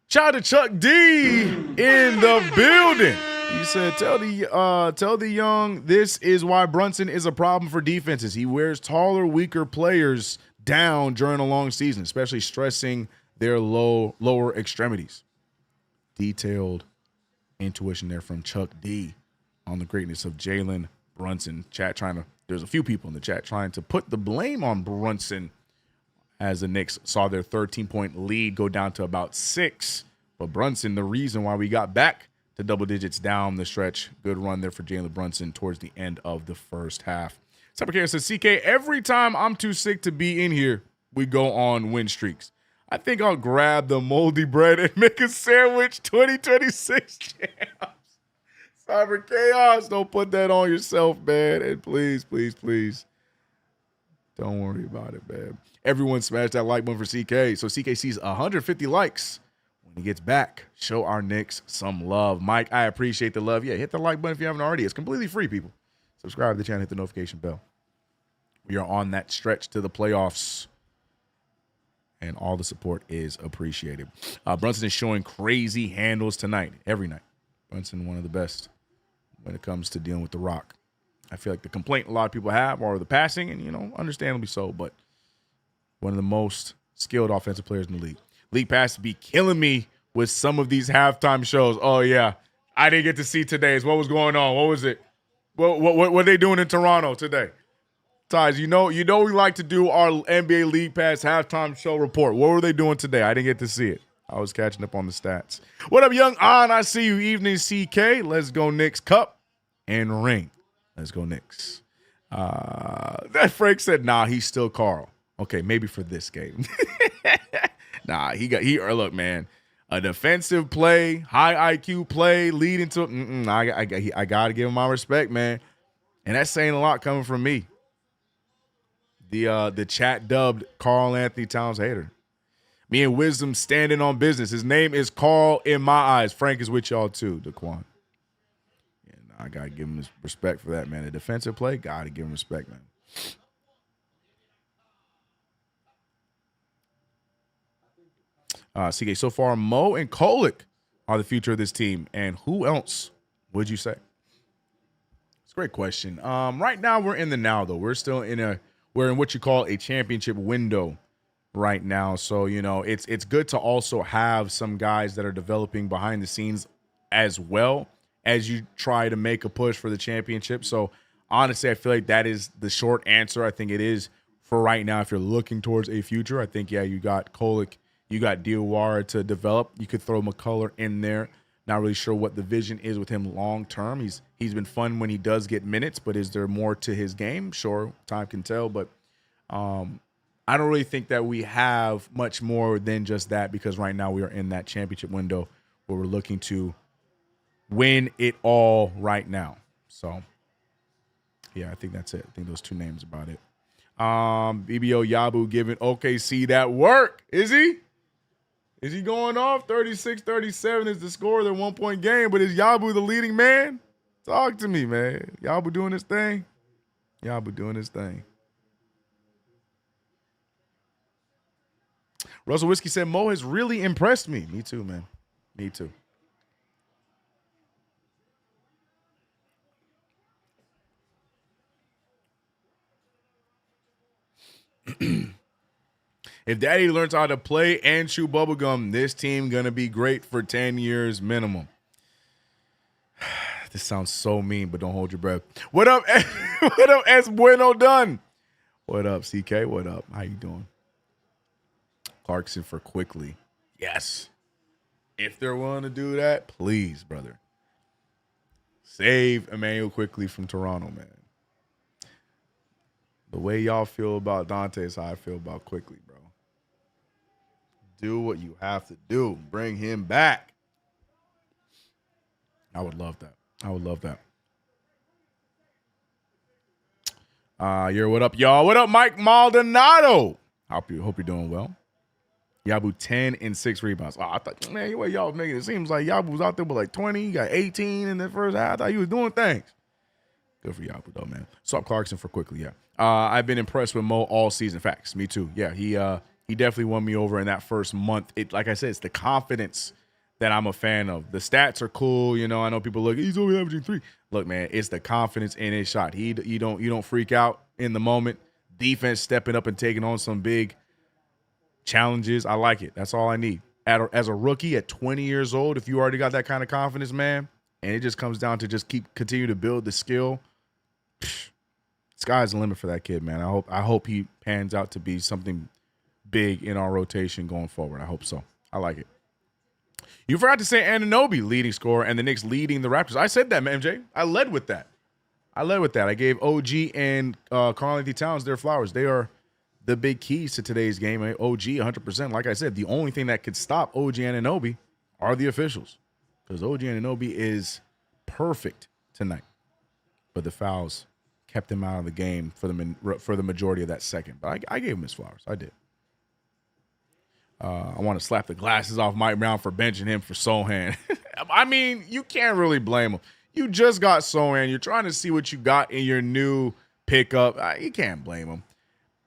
Shout out to Chuck D in the building. He said, tell the young this is why Brunson is a problem for defenses. He wears taller, weaker players down during a long season, especially stressing their lower extremities. Detailed intuition there from Chuck D on the greatness of Jalen Brunson. There's a few people in the chat trying to put the blame on Brunson as the Knicks saw their 13-point lead go down to about 6. But Brunson, the reason why we got back to double digits down the stretch. Good run there for Jalen Brunson towards the end of the first half. Cybercare says, CK, every time I'm too sick to be in here, we go on win streaks. I think I'll grab the moldy bread and make a sandwich. 2026 champs. Cyber Chaos, don't put that on yourself, man. And please, don't worry about it, man. Everyone smash that like button for CK. So CK sees 150 likes. When he gets back, show our Knicks some love. Mike, I appreciate the love. Yeah, hit the like button if you haven't already. It's completely free, people. Subscribe to the channel, hit the notification bell. We are on that stretch to the playoffs, and all the support is appreciated. Brunson is showing crazy handles tonight, every night. Brunson, one of the best when it comes to dealing with the rock. I feel like the complaint a lot of people have are the passing, and, understandably so, but one of the most skilled offensive players in the league. League Pass be killing me with some of these halftime shows. Oh, yeah. I didn't get to see today's. What was going on? What was it? What are they doing in Toronto today? Ties, we like to do our NBA League Pass halftime show report. What were they doing today? I didn't get to see it. I was catching up on the stats. What up, young An? I see you. Evening, CK. Let's go Knicks. Cup and ring. Let's go Knicks. That Frank said, nah, he's still Carl. Okay, maybe for this game. Nah, look, man. A defensive play, high IQ play, leading to I got to give him my respect, man. And that's saying a lot coming from me. The chat dubbed Karl Anthony Towns hater. Me and Wisdom standing on business. His name is Carl in my eyes. Frank is with y'all too, Daquan. Yeah, I got to give him his respect for that, man. A defensive play, got to give him respect, man. CK, so far, Mo and Kolek are the future of this team. And who else would you say? It's a great question. Right now, we're in the now, though. We're still in a we're in what you call a championship window right now. So, you know, it's good to also have some guys that are developing behind the scenes as well as you try to make a push for the championship. So, honestly, I feel like that is the short answer. I think it is for right now. If you're looking towards a future, I think, yeah, you got Kolick, you got Diawara to develop. You could throw McCullough in there. Not really sure what the vision is with him long term. He's been fun when he does get minutes, but is there more to his game? Sure, time can tell, but I don't really think that we have much more than just that, because right now we are in that championship window where we're looking to win it all right now. So, yeah, I think that's it. I think those two names about it. BBO Yabu giving OKC that work. Is he? Is he going off? 36-37 is the score of their 1-point game, but is Yabu the leading man? Talk to me, man. Yabu doing his thing? Yabu doing his thing. Russell Whiskey said, Mo has really impressed me. Me too, man. Me too. If Daddy learns how to play and chew bubblegum, this team going to be great for 10 years minimum. This sounds so mean, but don't hold your breath. What up, what up, S Bueno Done? What up, CK? What up? How you doing? Clarkson for Quickly. Yes. If they're willing to do that, please, brother. Save Emmanuel Quickly from Toronto, man. The way y'all feel about Dante is how I feel about Quickly, bro. Do what you have to do. Bring him back. I would love that. I would love that. What up, y'all? What up, Mike Maldonado? Hope you're doing well. Yabu 10 and 6 rebounds. Oh, I thought, man, the way y'all was making it seems like Yabu was out there with like 20. He got 18 in the first half. I thought he was doing things. Good for Yabu, though, man. Swap Clarkson for Quickly, yeah. I've been impressed with Mo all season. Facts, me too. Yeah, he definitely won me over in that first month. Like I said, it's the confidence that I'm a fan of. The stats are cool. You know, I know people look, he's only averaging 3. Look, man, it's the confidence in his shot. You don't freak out in the moment. Defense stepping up and taking on some big challenges. I like it. That's all I need. As a rookie at 20 years old, if you already got that kind of confidence, man, and it just comes down to just continue to build the skill, sky's the limit for that kid, man. I hope he pans out to be something big in our rotation going forward. I hope so. I like it. You forgot to say Anunoby leading scorer and the Knicks leading the Raptors. I said that, man, MJ. I led with that. I gave OG and Karl-Anthony Towns their flowers. They are the big keys to today's game. OG 100%. Like I said, the only thing that could stop OG Anunoby are the officials, because OG Anunoby is perfect tonight, but the fouls kept him out of the game for the majority of that second. But I gave him his flowers. I did. I want to slap the glasses off Mike Brown for benching him for Sohan. I mean, you can't really blame him. You just got Sohan. You're trying to see what you got in your new pickup. You can't blame him.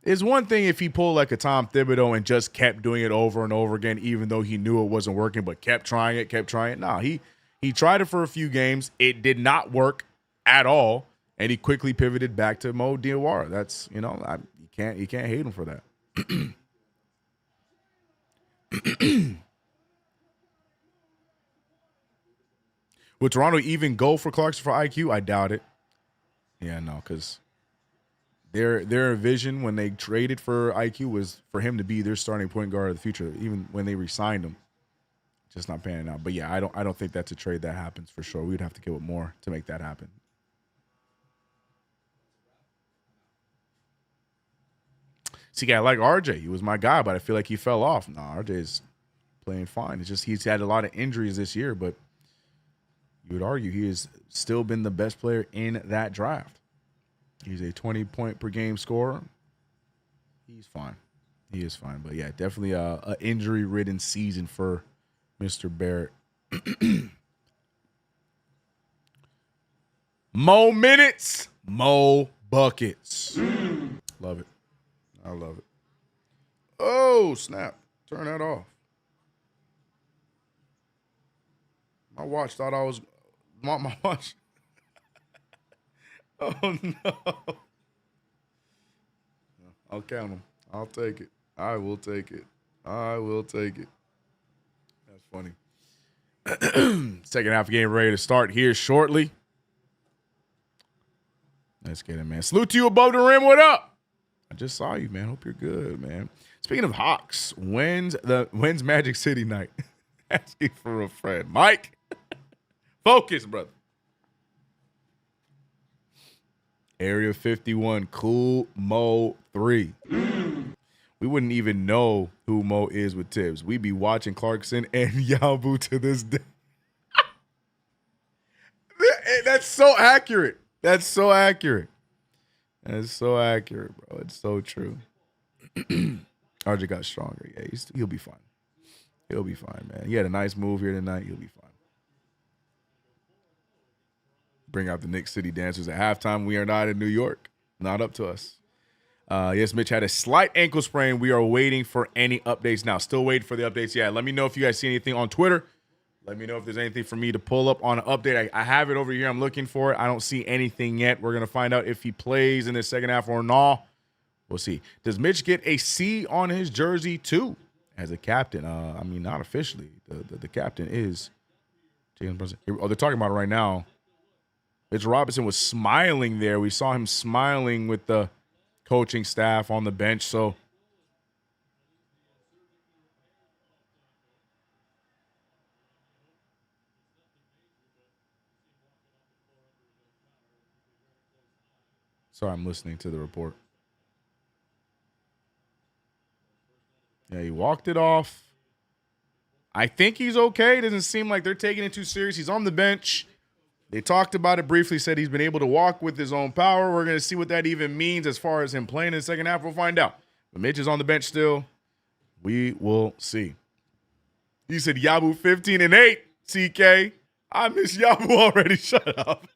It's one thing if he pulled like a Tom Thibodeau and just kept doing it over and over again, even though he knew it wasn't working, but kept trying it. No, he tried it for a few games. It did not work at all, and he quickly pivoted back to Mo Diawara. That's, you can't hate him for that. Would Toronto even go for Clarkson for IQ? I doubt it. Yeah, no, because their vision when they traded for IQ was for him to be their starting point guard of the future. Even when they re-signed him, just not panning out. But yeah, I don't think that's a trade that happens for sure. We'd have to give it more to make that happen. See, I like RJ. He was my guy, but I feel like he fell off. No, RJ is playing fine. It's just he's had a lot of injuries this year, but you would argue he has still been the best player in that draft. He's a 20-point-per-game scorer. He's fine. He is fine. But, yeah, definitely a injury-ridden season for Mr. Barrett. Mo minutes, Mo buckets. Love it. I love it. Oh, snap. Turn that off. My watch thought I was... My watch... Oh, no. I'll count them. I'll take it. I will take it. I will take it. That's funny. Second half game ready to start here shortly. Let's get it, man. Salute to you above the rim. What up? I just saw you, man. Hope you're good, man. Speaking of Hawks, when's Magic City night? Asking for a friend. Mike, focus, brother. Area 51, Cool Mo 3. We wouldn't even know who Mo is with Tibbs. We be watching Clarkson and Yabu to this day. That's so accurate. That's so accurate. That's so accurate, bro. It's so true. RJ got stronger. Yeah, he'll be fine. He'll be fine, man. He had a nice move here tonight. He'll be fine. Bring out the Knicks City dancers at halftime. We are not in New York. Not up to us. Yes, Mitch had a slight ankle sprain. We are waiting for any updates now. Still waiting for the updates. Yeah, let me know if you guys see anything on Twitter. Let me know if there's anything for me to pull up on an update. I have it over here. I'm looking for it. I don't see anything yet. We're going to find out if he plays in the second half or not. We'll see. Does Mitch get a C on his jersey too as a captain? I mean, not officially. The captain is Jalen Brunson. Oh, they're talking about it right now. Mitch Robinson was smiling there. We saw him smiling with the coaching staff on the bench. So sorry, I'm listening to the report. Yeah, he walked it off. I think he's okay. It doesn't seem like they're taking it too serious. He's on the bench. They talked about it briefly, said he's been able to walk with his own power. We're going to see what that even means as far as him playing in the second half. We'll find out. But Mitch is on the bench still. We will see. You said Yabu 15-8, CK. I miss Yabu already. Shut up.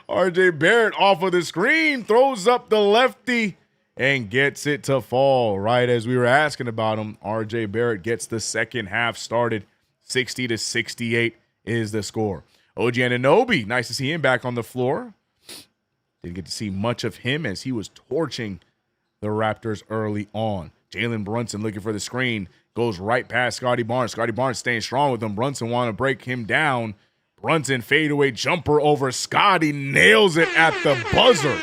RJ Barrett off of the screen, throws up the lefty and gets it to fall right as we were asking about him. RJ Barrett gets the second half started. 60-68 is the score. OG Anunoby, nice to see him back on the floor. Didn't get to see much of him as he was torching the Raptors early on. Jalen Brunson looking for the screen. Goes right past Scotty Barnes. Scotty Barnes staying strong with him. Brunson want to break him down. Brunson fadeaway jumper over Scotty. Nails it at the buzzer.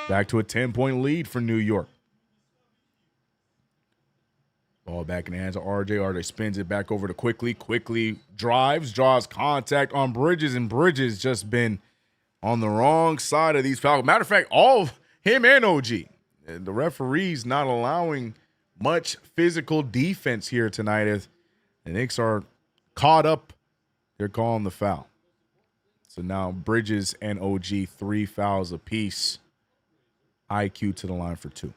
Back to a 10-point lead for New York. Ball back in the hands of RJ. RJ spins it back over to Quickly. Quickly drives, draws contact on Bridges, and Bridges just been on the wrong side of these fouls. Matter of fact, all of him and OG. The referees not allowing much physical defense here tonight as the Knicks are caught up. They're calling the foul. So now Bridges and OG, 3 fouls apiece. IQ to the line for 2.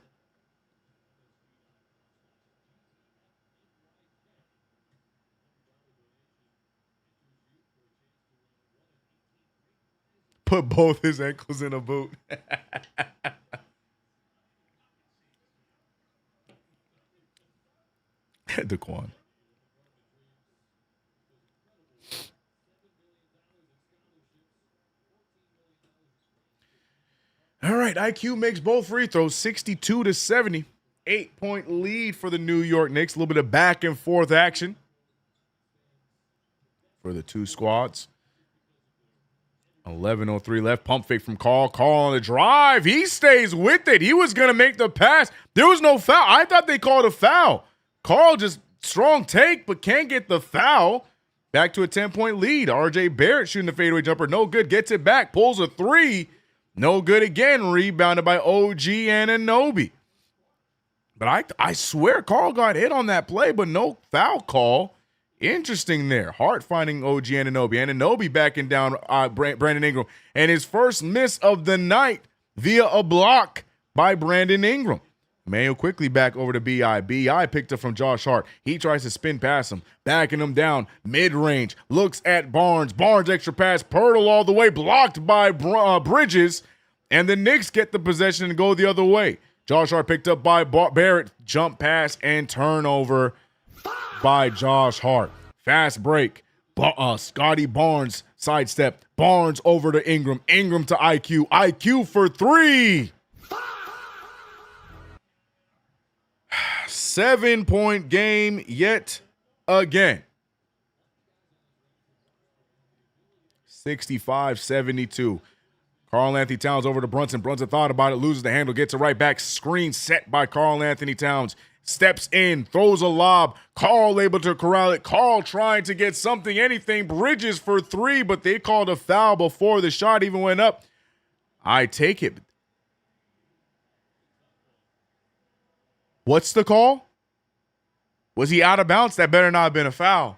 Put both his ankles in a boot. Daquan. All right, IQ makes both free throws, 62-70. 8-point lead for the New York Knicks. A little bit of back and forth action for the two squads. 11:03 left. Pump fake from Carl. Carl on the drive. He stays with it. He was going to make the pass. There was no foul. I thought they called a foul. Carl just strong take, but can't get the foul. Back to a 10-point lead. RJ Barrett shooting the fadeaway jumper. No good. Gets it back. Pulls a 3. No good again. Rebounded by OG Anunoby. But I swear Carl got hit on that play, but no foul call. Interesting there. Hart finding OG Anunoby. Anunoby backing down Brandon Ingram. And his first miss of the night via a block by Brandon Ingram. Mayo quickly back over to B.I. B.I. picked up from Josh Hart. He tries to spin past him, backing him down mid-range. Looks at Barnes. Barnes extra pass. Pirtle all the way. Blocked by Bridges. And the Knicks get the possession and go the other way. Josh Hart picked up by Barrett. Jump pass and turnover by Josh Hart. Fast break. Scotty Barnes sidestep. Barnes over to Ingram. Ingram to IQ. IQ for 3. 7-point game yet again. 65-72. Karl-Anthony Towns over to Brunson. Brunson thought about it, loses the handle, gets it right back. Screen set by Karl-Anthony Towns. Steps in, throws a lob. Karl able to corral it. Karl trying to get something, anything. Bridges for three, but they called a foul before the shot even went up. I take it. What's the call? Was he out of bounds? That better not have been a foul.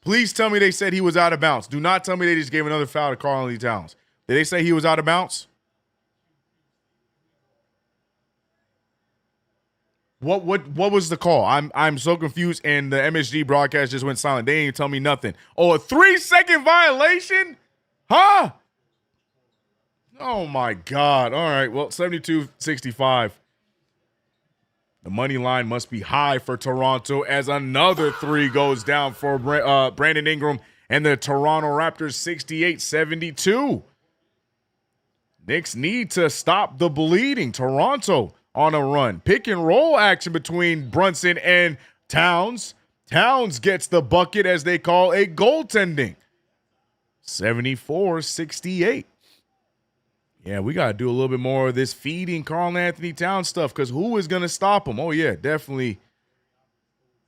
Please tell me they said he was out of bounds. Do not tell me they just gave another foul to Karl-Anthony Towns. Did they say he was out of bounds? What was the call? I'm so confused, and the MSG broadcast just went silent. They didn't even tell me nothing. Oh, a 3-second violation? Huh? Oh my God. All right. Well, 72-65. The money line must be high for Toronto as another three goes down for Brandon Ingram and the Toronto Raptors. 68-72. Knicks need to stop the bleeding. Toronto on a run. Pick and roll action between Brunson and Towns. Towns gets the bucket, as they call a goaltending. 74-68. Yeah, we got to do a little bit more of this feeding Karl-Anthony Towns stuff, because who is going to stop him? Oh, yeah, definitely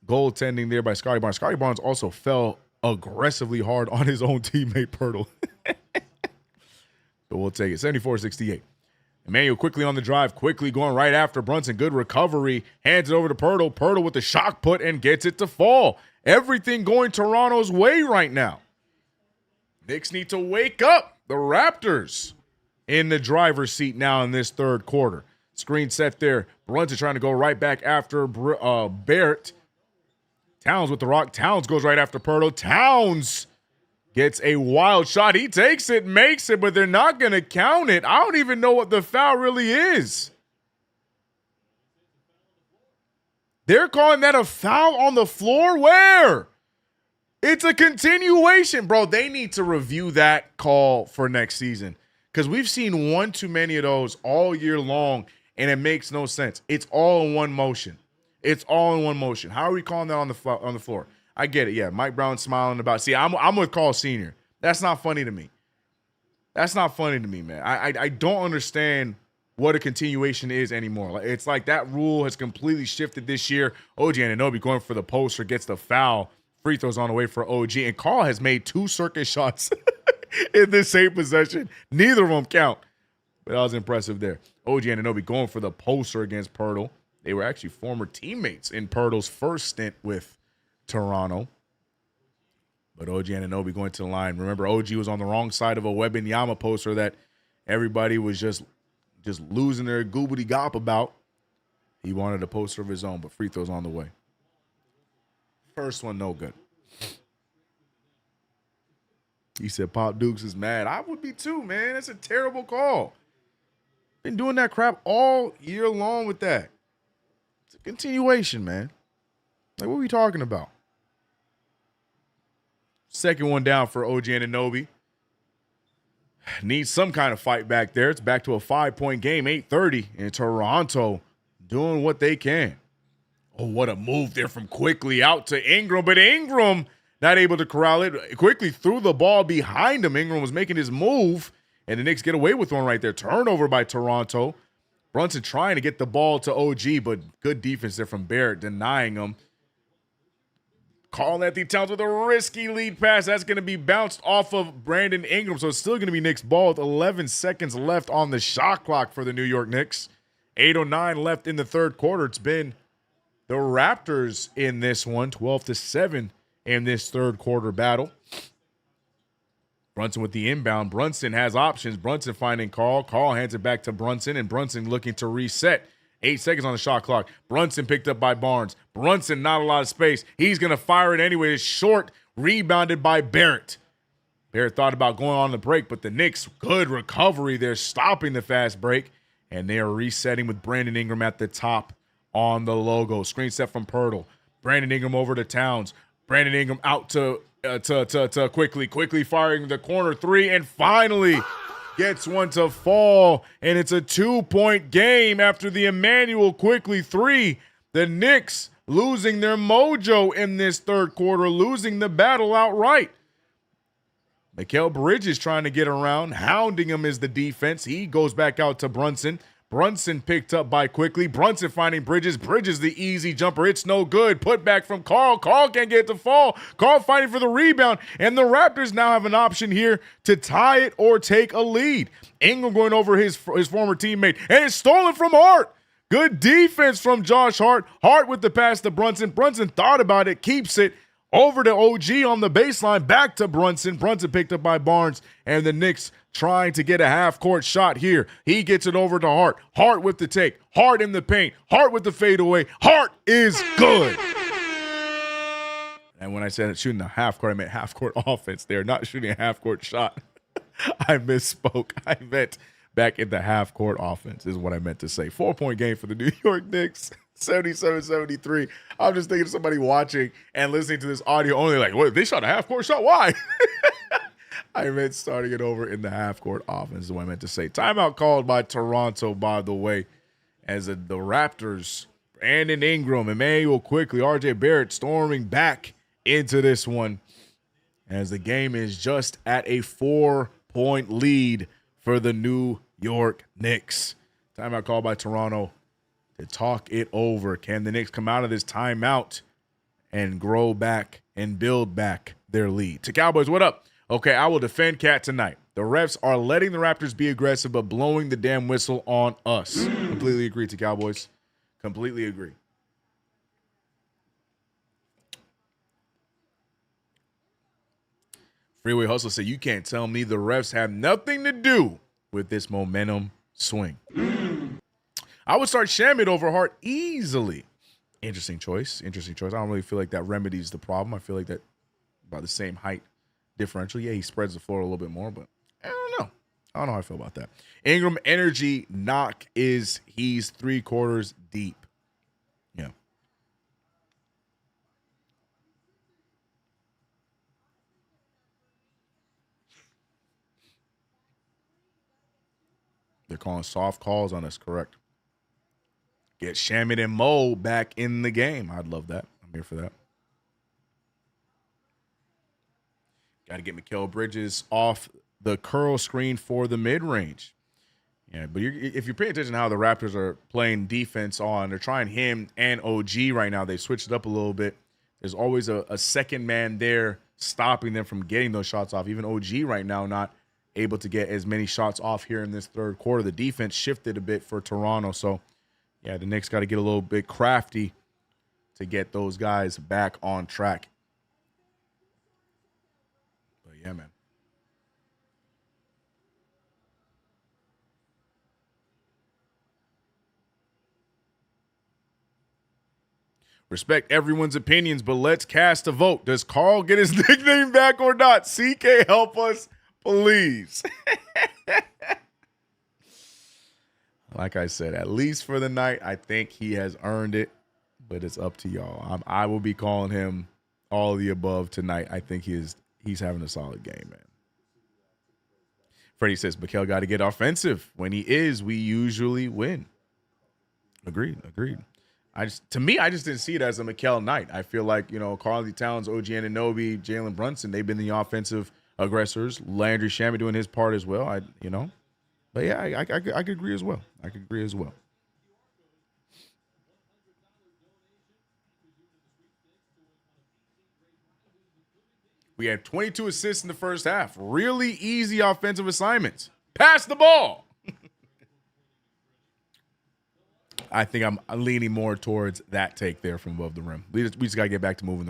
goaltending there by Scotty Barnes. Scotty Barnes also fell aggressively hard on his own teammate, Pirtle. But we'll take it. 74-68. Emmanuel quickly on the drive, quickly going right after Brunson. Good recovery. Hands it over to Pirtle. Pirtle with the shock put and gets it to fall. Everything going Toronto's way right now. Knicks need to wake up. The Raptors in the driver's seat now in this third quarter. Screen set there. Brunson trying to go right back after Barrett. Towns with the rock. Towns goes right after Pirtle. Towns gets a wild shot. He takes it, makes it, but they're not going to count it. I don't even know what the foul really is. They're calling that a foul on the floor? Where? It's a continuation. Bro, they need to review that call for next season, because we've seen one too many of those all year long, and it makes no sense. It's all in one motion. It's all in one motion. How are we calling that on the floor? I get it. Yeah, Mike Brown smiling about. See, I'm with Carl Sr. That's not funny to me. That's not funny to me, man. I don't understand what a continuation is anymore. It's like that rule has completely shifted this year. OG Anunoby going for the poster, gets the foul. Free throws on the way for OG. And Carl has made 2 circuit shots in this same possession. Neither of them count. But that was impressive there. OG Anunoby going for the poster against Pirtle. They were actually former teammates in Pirtle's first stint with Toronto. But OG Anunoby going to the line. Remember, OG was on the wrong side of a Wembanyama poster that everybody was just losing their goobity gop about. He wanted a poster of his own, but free throws on the way. First one, no good. He said Pop Dukes is mad. I would be too, man. That's a terrible call. Been doing that crap all year long with that. It's a continuation, man. Like, what are we talking about? Second one down for OG Anunoby. Needs some kind of fight back there. It's back to a 5-point game, 8:30, and Toronto doing what they can. Oh, what a move there from Quickly out to Ingram, but Ingram not able to corral it. Quickly threw the ball behind him. Ingram was making his move, and the Knicks get away with one right there. Turnover by Toronto. Brunson trying to get the ball to OG, but good defense there from Barrett, denying him. Karl-Anthony Towns with a risky lead pass. That's going to be bounced off of Brandon Ingram, so it's still going to be Knicks ball with 11 seconds left on the shot clock for the New York Knicks. 8:09 left in the third quarter. It's been the Raptors in this one, 12-7 in this third quarter battle. Brunson with the inbound. Brunson has options. Brunson finding Karl. Karl hands it back to Brunson, and Brunson looking to reset. 8 seconds on the shot clock. Brunson picked up by Barnes. Brunson, not a lot of space. He's going to fire it anyway. It's short, rebounded by Barrett. Barrett thought about going on the break, but the Knicks, good recovery. They're stopping the fast break, and they are resetting with Brandon Ingram at the top on the logo. Screen set from Pirtle. Brandon Ingram over to Towns. Brandon Ingram out to Quickly firing the corner three, and finally gets one to fall, and it's a 2-point game after the Emmanuel quickly three. The Knicks losing their mojo in this third quarter, losing the battle outright. Mikal Bridges trying to get around. Hounding him is the defense. He goes back out to Brunson. Brunson picked up by quickly. Brunson finding Bridges. Bridges the easy jumper. It's no good. Put back from Carl. Carl can't get it to fall. Carl fighting for the rebound. And the Raptors now have an option here to tie it or take a lead. Ingram going over his former teammate. And it's stolen from Hart. Good defense from Josh Hart. Hart with the pass to Brunson. Brunson thought about it. Keeps it. Over to OG on the baseline, back to Brunson. Brunson picked up by Barnes, and the Knicks trying to get a half-court shot here. He gets it over to Hart. Hart with the take. Hart in the paint. Hart with the fadeaway. Hart is good. And when I said shooting a half-court, I meant half-court offense there, not shooting a half-court shot. I misspoke. I meant back in the half-court offense is what I meant to say. 4-point game for the New York Knicks. 77-73. I'm just thinking of somebody watching and listening to this audio only like, what, they shot a half-court shot? Why? I meant starting it over in the half-court offense is what I meant to say. Timeout called by Toronto, by the way, as the Raptors, Brandon Ingram, Emmanuel quickly, RJ Barrett storming back into this one as the game is just at a 4-point lead for the New York Knicks. Timeout called by Toronto to talk it over. Can the Knicks come out of this timeout and grow back and build back their lead? To Cowboys, what up? Okay, I will defend Cat tonight. The refs are letting the Raptors be aggressive but blowing the damn whistle on us. Completely agree to Cowboys. Completely agree. Freeway Hustle said, you can't tell me the refs have nothing to do with this momentum swing. I would start Shamit over Hart easily. Interesting choice. Interesting choice. I don't really feel like that remedies the problem. I feel like that about the same height differential. Yeah, he spreads the floor a little bit more, but I don't know. I don't know how I feel about that. Ingram energy knock is he's 3/4 deep. Yeah. They're calling soft calls on us, correct? Get Shamit and Mo back in the game. I'd love that. I'm here for that. Got to get Mikal Bridges off the curl screen for the mid-range. Yeah, but if you're paying attention to how the Raptors are playing defense they're trying him and OG right now. They switched it up a little bit. There's always a second man there stopping them from getting those shots off. Even OG right now not able to get as many shots off here in this third quarter. The defense shifted a bit for Toronto, so yeah, the Knicks got to get a little bit crafty to get those guys back on track. But yeah, man. Respect everyone's opinions, but let's cast a vote. Does Carl get his nickname back or not? CK, help us, please. Like I said, at least for the night, I think he has earned it, but it's up to y'all. I will be calling him all of the above tonight. I think he's having a solid game, man. Freddie says, Mikal got to get offensive. When he is, we usually win. Agreed. I just didn't see it as a Mikal night. I feel like, Karl Towns, OG Anunoby, Jalen Brunson, they've been the offensive aggressors. Landry Shamet doing his part as well. But yeah, I could agree as well. We had 22 assists in the first half. Really easy offensive assignments. Pass the ball. I think I'm leaning more towards that take there from above the rim. We just got to get back to moving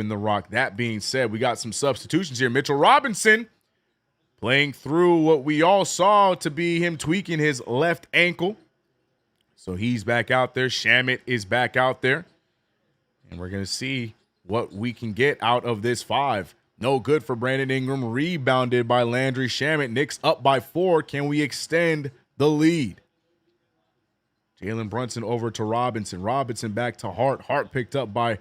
the rock. That being said, we got some substitutions here. Mitchell Robinson playing through what we all saw to be him tweaking his left ankle. So he's back out there. Shamet is back out there. And we're going to see what we can get out of this 5. No good for Brandon Ingram. Rebounded by Landry Shamet. Knicks up by 4. Can we extend the lead? Jalen Brunson over to Robinson. Robinson back to Hart. Hart picked up by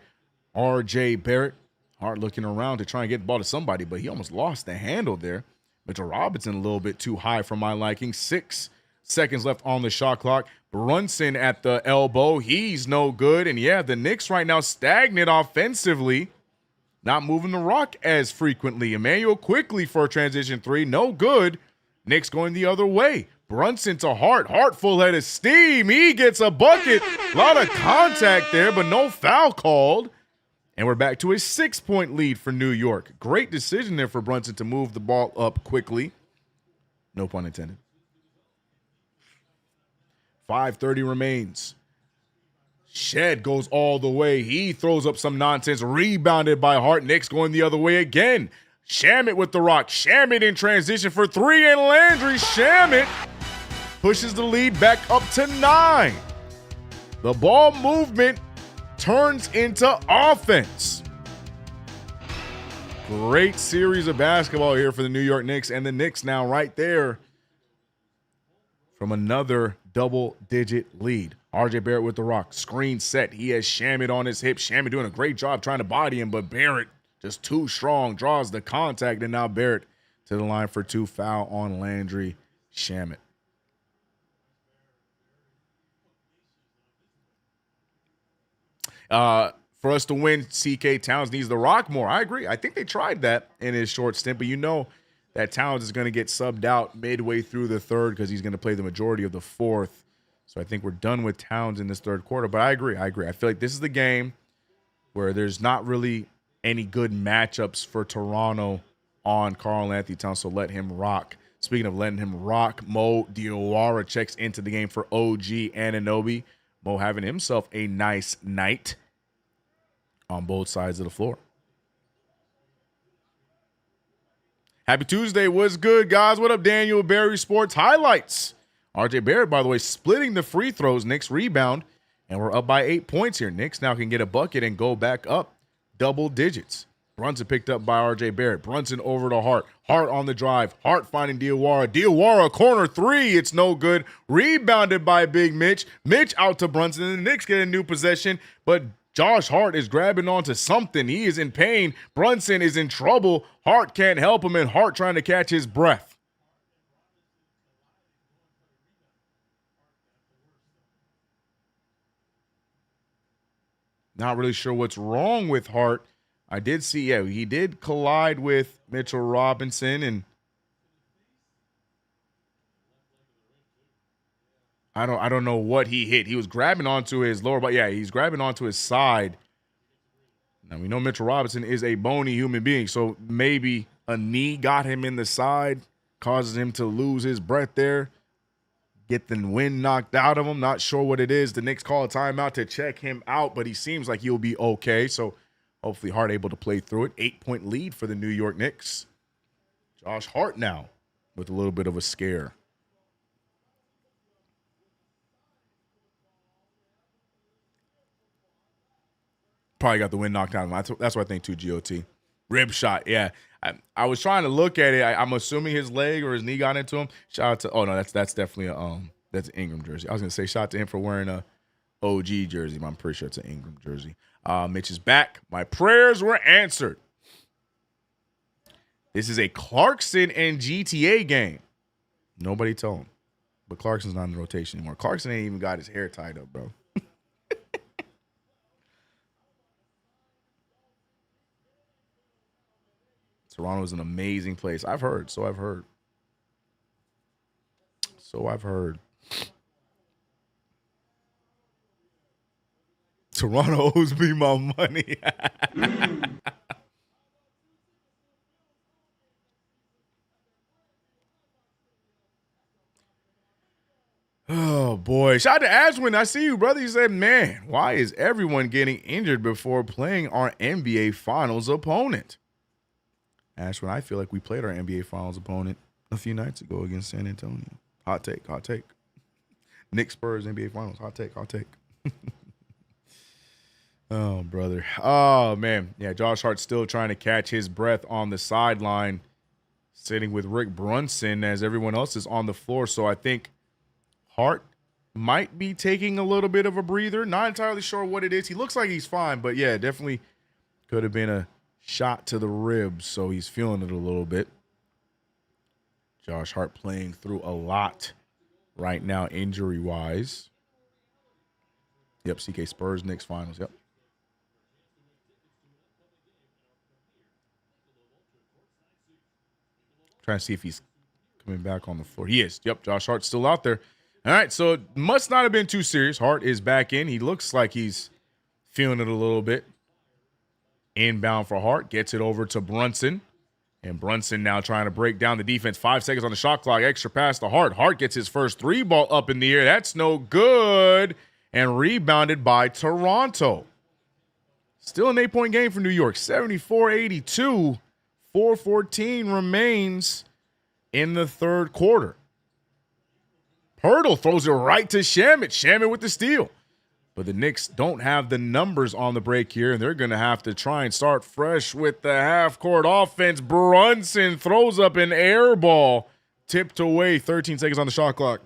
RJ Barrett. Hart looking around to try and get the ball to somebody, but he almost lost the handle there. Mitchell Robinson a little bit too high for my liking. 6 seconds left on the shot clock. Brunson at the elbow. He's no good. And yeah, the Knicks right now stagnant offensively. Not moving the rock as frequently. Emmanuel quickly for a transition 3. No good. Knicks going the other way. Brunson to Hart. Hart full head of steam. He gets a bucket. A lot of contact there, but no foul called. And we're back to a 6-point lead for New York. Great decision there for Brunson to move the ball up quickly. No pun intended. 5:30 remains. Shed goes all the way. He throws up some nonsense. Rebounded by Hart. Knicks going the other way again. Shamet with the rock. Shamet in transition for 3, and Landry Shamet pushes the lead back up to 9. The ball movement turns into offense. Great series of basketball here for the New York Knicks, and the Knicks now right there from another double-digit lead. RJ Barrett with the rock. Screen set. He has Shamet on his hip. Shamet doing a great job trying to body him, but Barrett just too strong. Draws the contact, and now Barrett to the line for 2. Foul on Landry Shamet. For us to win, CK Towns needs the rock more. I agree. I think they tried that in his short stint, but you know that Towns is going to get subbed out midway through the third because he's going to play the majority of the fourth. So I think we're done with Towns in this third quarter. But I agree. I feel like this is the game where there's not really any good matchups for Toronto on Karl-Anthony Towns, so let him rock. Speaking of letting him rock, Mo Diawara checks into the game for OG Anunoby. Mo having himself a nice night on both sides of the floor. Happy Tuesday. What's good, guys? What up, Daniel Barry Sports Highlights? RJ Barrett, by the way, splitting the free throws. Knicks rebound, and we're up by 8 points here. Knicks now can get a bucket and go back up double digits. Brunson picked up by RJ Barrett. Brunson over to Hart. Hart on the drive. Hart finding Diawara. Diawara, corner 3. It's no good. Rebounded by Big Mitch. Mitch out to Brunson, and the Knicks get a new possession, but Josh Hart is grabbing onto something. He is in pain. Brunson is in trouble. Hart can't help him, and Hart trying to catch his breath. Not really sure what's wrong with Hart. I did see, yeah, he did collide with Mitchell Robinson, and I don't know what he hit. He was grabbing onto his lower body. Yeah, he's grabbing onto his side. Now, we know Mitchell Robinson is a bony human being, so maybe a knee got him in the side, causes him to lose his breath there, get the wind knocked out of him. Not sure what it is. The Knicks call a timeout to check him out, but he seems like he'll be okay. So hopefully Hart able to play through it. 8-point lead for the New York Knicks. Josh Hart now with a little bit of a scare. Probably got the wind knocked out of him. That's what I think too, GOT. Rib shot, yeah. I was trying to look at it. I'm assuming his leg or his knee got into him. Shout out to, oh no, that's definitely that's an Ingram jersey. I was gonna say shout out to him for wearing a OG jersey, but I'm pretty sure it's an Ingram jersey. Mitch is back. My prayers were answered. This is a Clarkson and GTA game. Nobody told him. But Clarkson's not in the rotation anymore. Clarkson ain't even got his hair tied up, bro. Toronto is an amazing place. I've heard. So I've heard. Toronto owes me my money. Oh, boy. Shout out to Ashwin. I see you, brother. You said, man, why is everyone getting injured before playing our NBA Finals opponent? Ashwin, I feel like we played our NBA Finals opponent a few nights ago against San Antonio. Hot take. Knicks Spurs NBA Finals. Hot take. Oh, brother. Oh, man. Yeah, Josh Hart still trying to catch his breath on the sideline, sitting with Rick Brunson as everyone else is on the floor. So I think Hart might be taking a little bit of a breather. Not entirely sure what it is. He looks like he's fine, but yeah, definitely could have been a shot to the ribs, so he's feeling it a little bit. Josh Hart playing through a lot right now, injury-wise. Yep, CK Spurs, Knicks finals, yep. Trying to see if he's coming back on the floor. He is. Yep, Josh Hart's still out there. All right, so it must not have been too serious. Hart is back in. He looks like he's feeling it a little bit. Inbound for Hart. Gets it over to Brunson. And Brunson now trying to break down the defense. 5 seconds on the shot clock. Extra pass to Hart. Hart gets his first three ball up in the air. That's no good. And rebounded by Toronto. Still an 8-point game for New York. 74-82. 4:14 remains in the third quarter. Pirtle throws it right to Shamet. Shamet with the steal. But the Knicks don't have the numbers on the break here, and they're going to have to try and start fresh with the half-court offense. Brunson throws up an air ball. Tipped away, 13 seconds on the shot clock,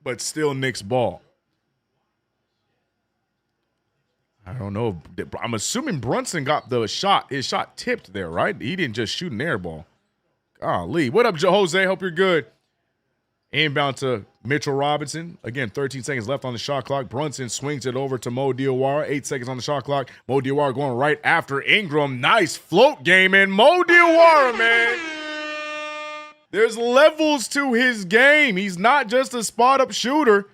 but still Knicks ball. I don't know. I'm assuming Brunson got his shot tipped there, right? He didn't just shoot an air ball. Golly. What up, Jose? Hope you're good. Inbound to Mitchell Robinson. Again, 13 seconds left on the shot clock. Brunson swings it over to Mo Diawara. 8 seconds on the shot clock. Mo Diawara going right after Ingram. Nice float game. And Mo Diawara, man. There's levels to his game. He's not just a spot-up shooter.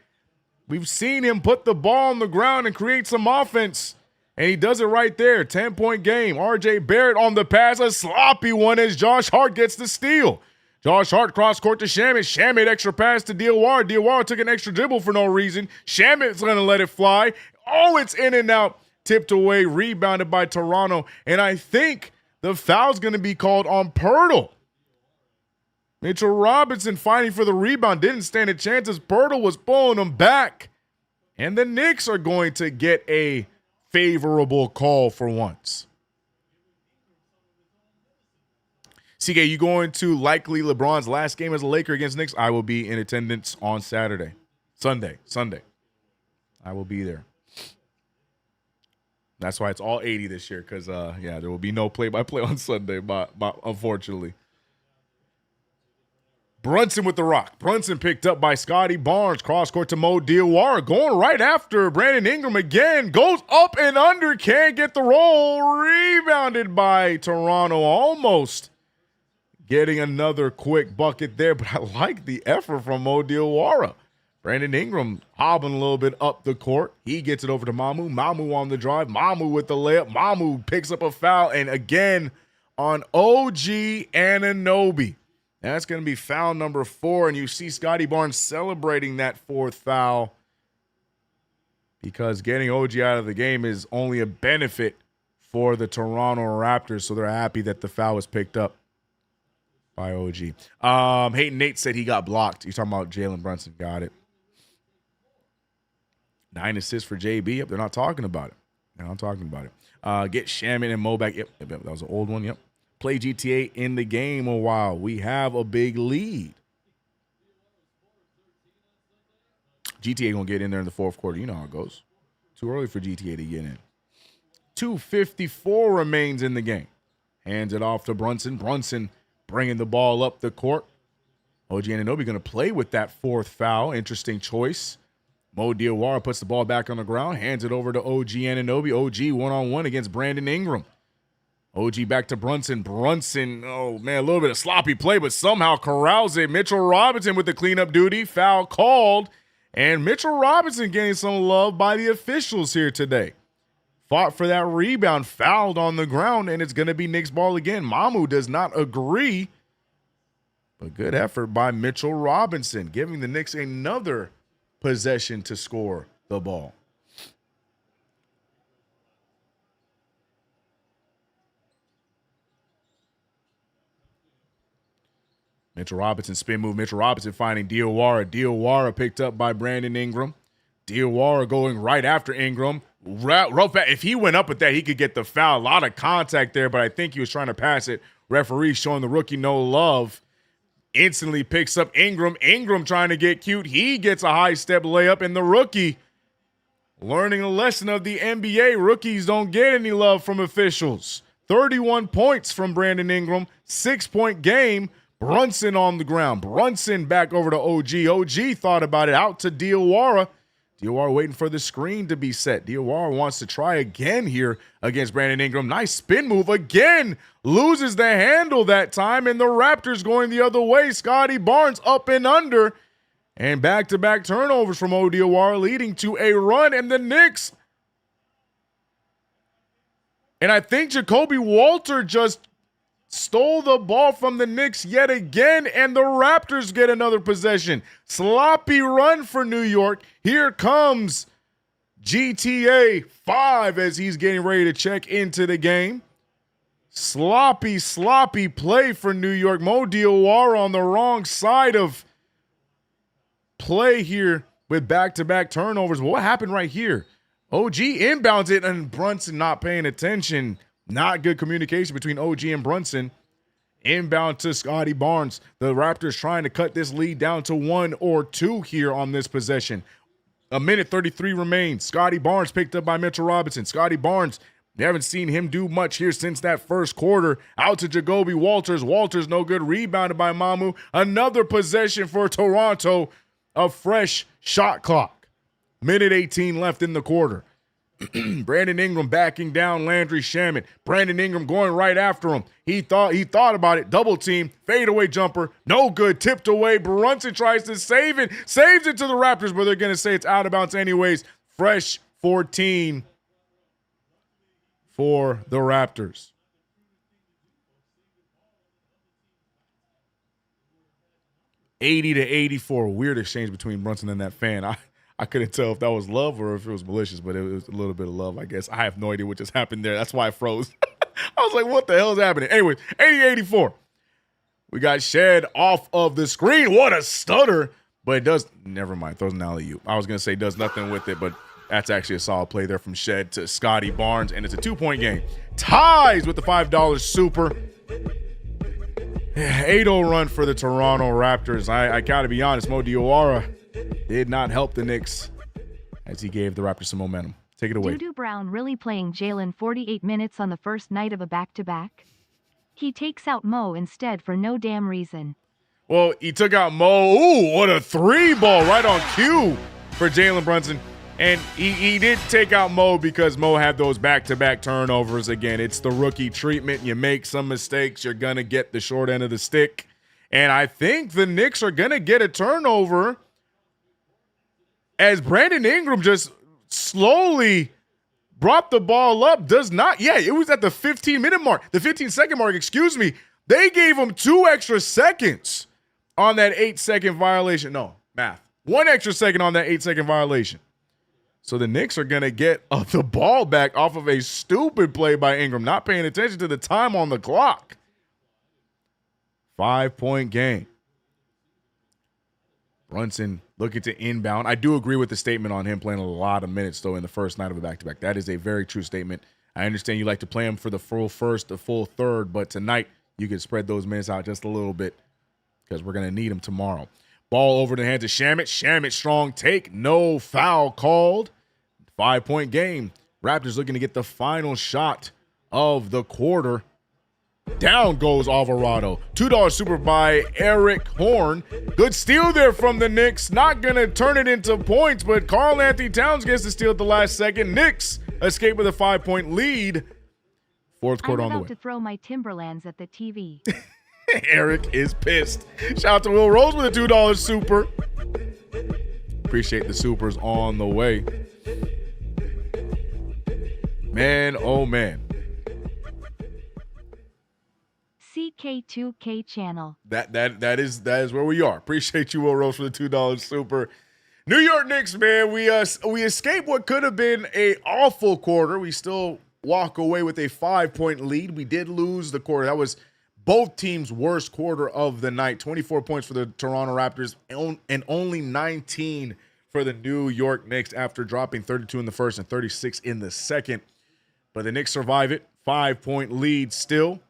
We've seen him put the ball on the ground and create some offense. And he does it right there. 10-point game. RJ Barrett on the pass. A sloppy one as Josh Hart gets the steal. Josh Hart cross court to Shamet. Shamet extra pass to Diawara. Diawara took an extra dribble for no reason. Shamet's going to let it fly. Oh, it's in and out. Tipped away. Rebounded by Toronto. And I think the foul's going to be called on Pirtle. Mitchell Robinson fighting for the rebound. Didn't stand a chance as Pirtle was pulling him back. And the Knicks are going to get a favorable call for once. CK, you going to likely LeBron's last game as a Laker against Knicks? I will be in attendance on Sunday. I will be there. That's why it's all 80 this year because, there will be no play-by-play on Sunday, but unfortunately. Brunson with the rock. Brunson picked up by Scotty Barnes. Cross court to Mo Diawara. Going right after Brandon Ingram again. Goes up and under. Can't get the roll. Rebounded by Toronto. Almost getting another quick bucket there. But I like the effort from Mo Diawara. Brandon Ingram hobbling a little bit up the court. He gets it over to Mamu. Mamu on the drive. Mamu with the layup. Mamu picks up a foul. And again on OG Anunoby. That's going to be foul number 4, and you see Scotty Barnes celebrating that 4th foul because getting OG out of the game is only a benefit for the Toronto Raptors, so they're happy that the foul was picked up by OG. Hayden Nate said he got blocked. You're talking about Jalen Brunson. Got it. 9 assists for JB. Yep, they're not talking about it. Get Shaman and Mo back. Yep, that was an old one. Yep. Play GTA in the game a while. We have a big lead. GTA going to get in there in the fourth quarter. You know how it goes. Too early for GTA to get in. 2:54 remains in the game. Hands it off to Brunson. Brunson bringing the ball up the court. OG Anunoby going to play with that 4th foul. Interesting choice. Mo Diawara puts the ball back on the ground. Hands it over to OG Anunoby. OG one-on-one against Brandon Ingram. OG back to Brunson. Brunson, oh, man, a little bit of sloppy play, but somehow corrals it. Mitchell Robinson with the cleanup duty. Foul called. And Mitchell Robinson getting some love by the officials here today. Fought for that rebound, fouled on the ground, and it's going to be Knicks ball again. Mamu does not agree. But good effort by Mitchell Robinson, giving the Knicks another possession to score the ball. Mitchell Robinson, spin move. Mitchell Robinson finding Diawara. Diawara picked up by Brandon Ingram. Diawara going right after Ingram. Rough. If he went up with that, he could get the foul. A lot of contact there, but I think he was trying to pass it. Referee showing the rookie no love. Instantly picks up Ingram. Ingram trying to get cute. He gets a high step layup, and the rookie learning a lesson of the NBA. Rookies don't get any love from officials. 31 points from Brandon Ingram, 6-point game. Brunson on the ground. Brunson back over to OG. OG thought about it, out to Diawara. Diawara waiting for the screen to be set. Diawara wants to try again here against Brandon Ingram. Nice spin move again. Loses the handle that time, and the Raptors going the other way. Scotty Barnes up and under. And back-to-back turnovers from Diawara leading to a run, and the Knicks. And I think Jacoby Walter just stole the ball from the Knicks yet again, and the Raptors get another possession. Sloppy run for New York. Here comes GTA 5 as he's getting ready to check into the game. Sloppy play for New York. Mo Diawara on the wrong side of play here with back-to-back turnovers. What happened right here? OG inbounds it, and Brunson not paying attention. Not good communication between OG and Brunson. Inbound to Scotty Barnes. The Raptors trying to cut this lead down to 1 or 2 here on this possession. A minute 33 remains. Scotty Barnes picked up by Mitchell Robinson. Scotty Barnes, we haven't seen him do much here since that first quarter. Out to Jacoby Walters. Walters no good. Rebounded by Mamu. Another possession for Toronto. A fresh shot clock. Minute 18 left in the quarter. Brandon Ingram backing down Landry Shamet. Brandon Ingram going right after him. He thought about it. Double team. Fadeaway jumper. No good. Tipped away. Brunson tries to save it. Saves it to the Raptors, but they're going to say it's out of bounds anyways. Fresh 14 for the Raptors. $80 to $84. Weird exchange between Brunson and that fan. I couldn't tell if that was love or if it was malicious, but it was a little bit of love, I guess. I have no idea what just happened there. That's why I froze. I was like, what the hell is happening? Anyways, 80-84. We got Shed off of the screen. What a stutter. But it does, never mind, throws an alley-oop. I was going to say does nothing with it, but that's actually a solid play there from Shed to Scotty Barnes, and it's a 2-point game. Ties with the $5 super. 8-0 run for the Toronto Raptors. I got to be honest, Mo Diawara did not help the Knicks as he gave the Raptors some momentum. Take it away. Doo Brown really playing Jalen 48 minutes on the first night of a back-to-back? He takes out Mo instead for no damn reason. Well, he took out Mo. Ooh, what a 3 ball right on cue for Jalen Brunson. And he did take out Mo because Mo had those back-to-back turnovers again. It's the rookie treatment. You make some mistakes, you're going to get the short end of the stick. And I think the Knicks are going to get a turnover as Brandon Ingram just slowly brought the ball up. It was at the 15-minute mark. The 15-second mark, excuse me. They gave him 2 extra seconds on that 8-second violation. No, math. 1 extra second on that 8-second violation. So the Knicks are going to get the ball back off of a stupid play by Ingram, not paying attention to the time on the clock. 5-point game. Brunson looking to inbound. I do agree with the statement on him playing a lot of minutes, though, in the first night of a back-to-back. That is a very true statement. I understand you like to play him for the full first, the full third, but tonight you can spread those minutes out just a little bit because we're going to need him tomorrow. Ball over the hands of Shamet. Shamet, strong take. No foul called. 5-point game. Raptors looking to get the final shot of the quarter. Down goes Alvarado. $2 super by Eric Horn. Good steal there from the Knicks. Not going to turn it into points, but Karl Anthony Towns gets the steal at the last second. Knicks escape with a 5-point lead. Fourth quarter on the way. I'm about to throw my Timberlands at the TV. Eric is pissed. Shout out to Will Rose with a $2 super. Appreciate the supers on the way. Man, oh man. CK2K channel. That is where we are. Appreciate you, Will Rose, for the $2 super. New York Knicks, man, we escaped what could have been a awful quarter. We still walk away with a 5-point lead. We did lose the quarter. That was both teams' worst quarter of the night. 24 points for the Toronto Raptors and only 19 for the New York Knicks after dropping 32 in the first and 36 in the second. But the Knicks survive it. 5-point lead still.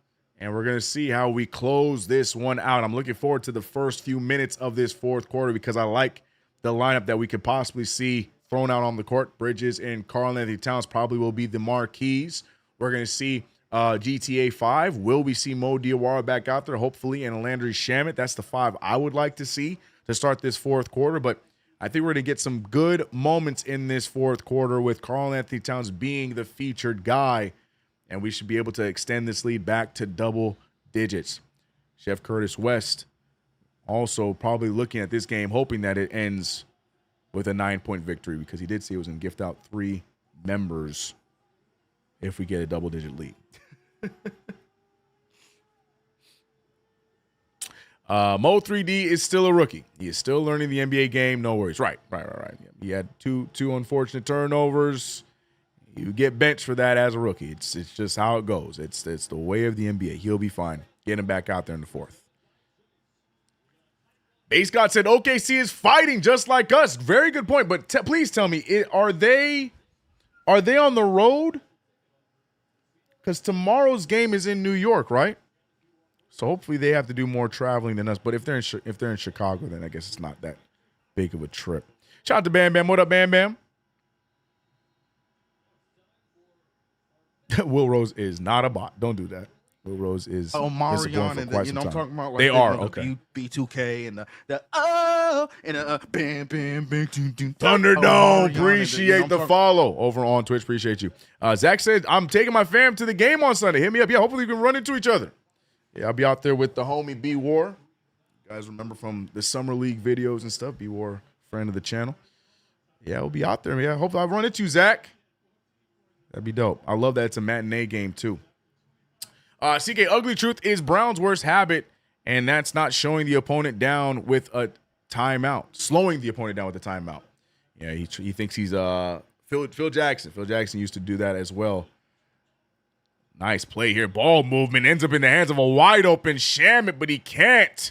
And we're going to see how we close this one out. I'm looking forward to the first few minutes of this fourth quarter because I like the lineup that we could possibly see thrown out on the court. Bridges and Karl Anthony Towns probably will be the marquees. We're going to see GTA 5. Will we see Mo Diawara back out there? Hopefully, and Landry Shamet. That's the 5 I would like to see to start this fourth quarter. But I think we're going to get some good moments in this fourth quarter with Karl-Anthony Towns being the featured guy. And we should be able to extend this lead back to double digits. Chef Curtis West also probably looking at this game, hoping that it ends with a 9-point victory, because he did say he was going to gift out 3 members if we get a double-digit lead. Mo 3D is still a rookie. He is still learning the NBA game. No worries. Right. He had two unfortunate turnovers. You get benched for that as a rookie. It's just how it goes. It's the way of the NBA. He'll be fine. Get him back out there in the fourth. Base God said OKC is fighting just like us. Very good point. But please tell me, are they on the road? Because tomorrow's game is in New York, right? So hopefully they have to do more traveling than us. But if they're in Chicago, then I guess it's not that big of a trip. Shout out to Bam Bam. What up, Bam Bam? Will Rose is not a bot. Don't do that. Will Rose is Marion, and I'm talking about like they are okay. B2K and the bam bam bam Thunderdome. Appreciate the follow over on Twitch. Appreciate you. Zach said, I'm taking my fam to the game on Sunday. Hit me up. Yeah, hopefully we can run into each other. Yeah, I'll be out there with the homie B War. You guys remember from the Summer League videos and stuff. B War, friend of the channel. Yeah, we'll be out there. Yeah, hopefully I'll run into you, Zach. That'd be dope. I love that it's a matinee game too. CK, ugly truth is Brown's worst habit, and that's not showing the opponent down with a timeout, slowing the opponent down with a timeout. Yeah, he thinks he's Phil Jackson. Phil Jackson used to do that as well. Nice play here. Ball movement ends up in the hands of a wide open Shamet, but he can't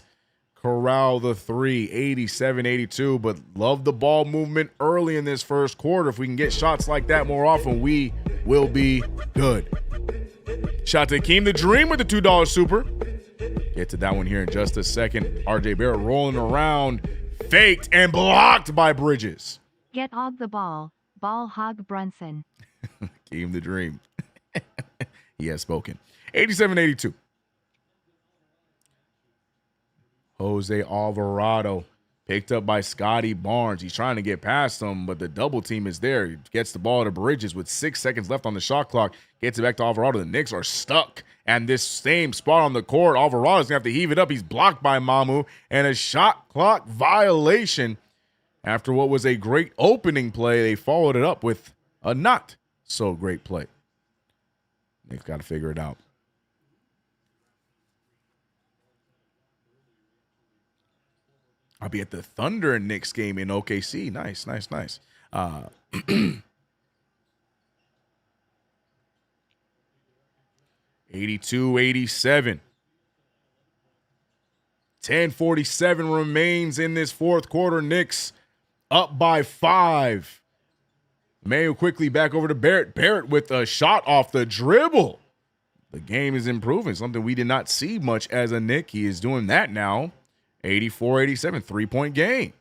corral the 3, 87-82. But love the ball movement early in this first quarter. If we can get shots like that more often, we will be good. Shout to Keem the Dream with the $2 super. Get to that one here in just a second. RJ Barrett rolling around, faked and blocked by Bridges. Get Og the ball hog Brunson. Keem the Dream. He has spoken. 87-82. Jose Alvarado picked up by Scotty Barnes. He's trying to get past him, but the double team is there. He gets the ball to Bridges with 6 seconds left on the shot clock. Gets it back to Alvarado. The Knicks are stuck. And this same spot on the court, Alvarado's going to have to heave it up. He's blocked by Mamu. And a shot clock violation. After what was a great opening play, they followed it up with a not so great play. Knicks got to figure it out. I'll be at the Thunder and Knicks game in OKC. Nice. 82-87. 10:47 remains in this fourth quarter. Knicks up by 5. Mayo quickly back over to Barrett. Barrett with a shot off the dribble. The game is improving, something we did not see much as a Knick. He is doing that now. 84-87, 3-point game.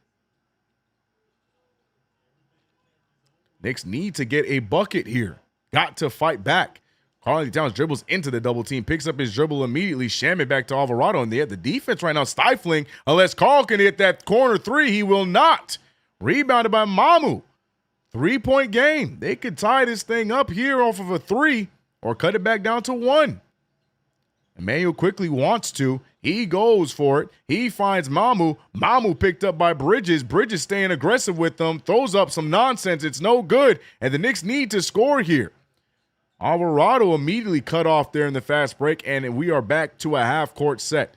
Knicks need to get a bucket here. Got to fight back. Karl-Anthony Towns dribbles into the double team, picks up his dribble immediately. Shamet back to Alvarado, and they have the defense right now stifling. Unless Karl can hit that corner 3, he will not. Rebounded by Mamu. 3-point game. They could tie this thing up here off of a 3 or cut it back down to 1. Emmanuel quickly wants to. He goes for it. He finds Mamu. Mamu picked up by Bridges. Bridges staying aggressive with them. Throws up some nonsense. It's no good. And the Knicks need to score here. Alvarado immediately cut off there in the fast break, and we are back to a half-court set.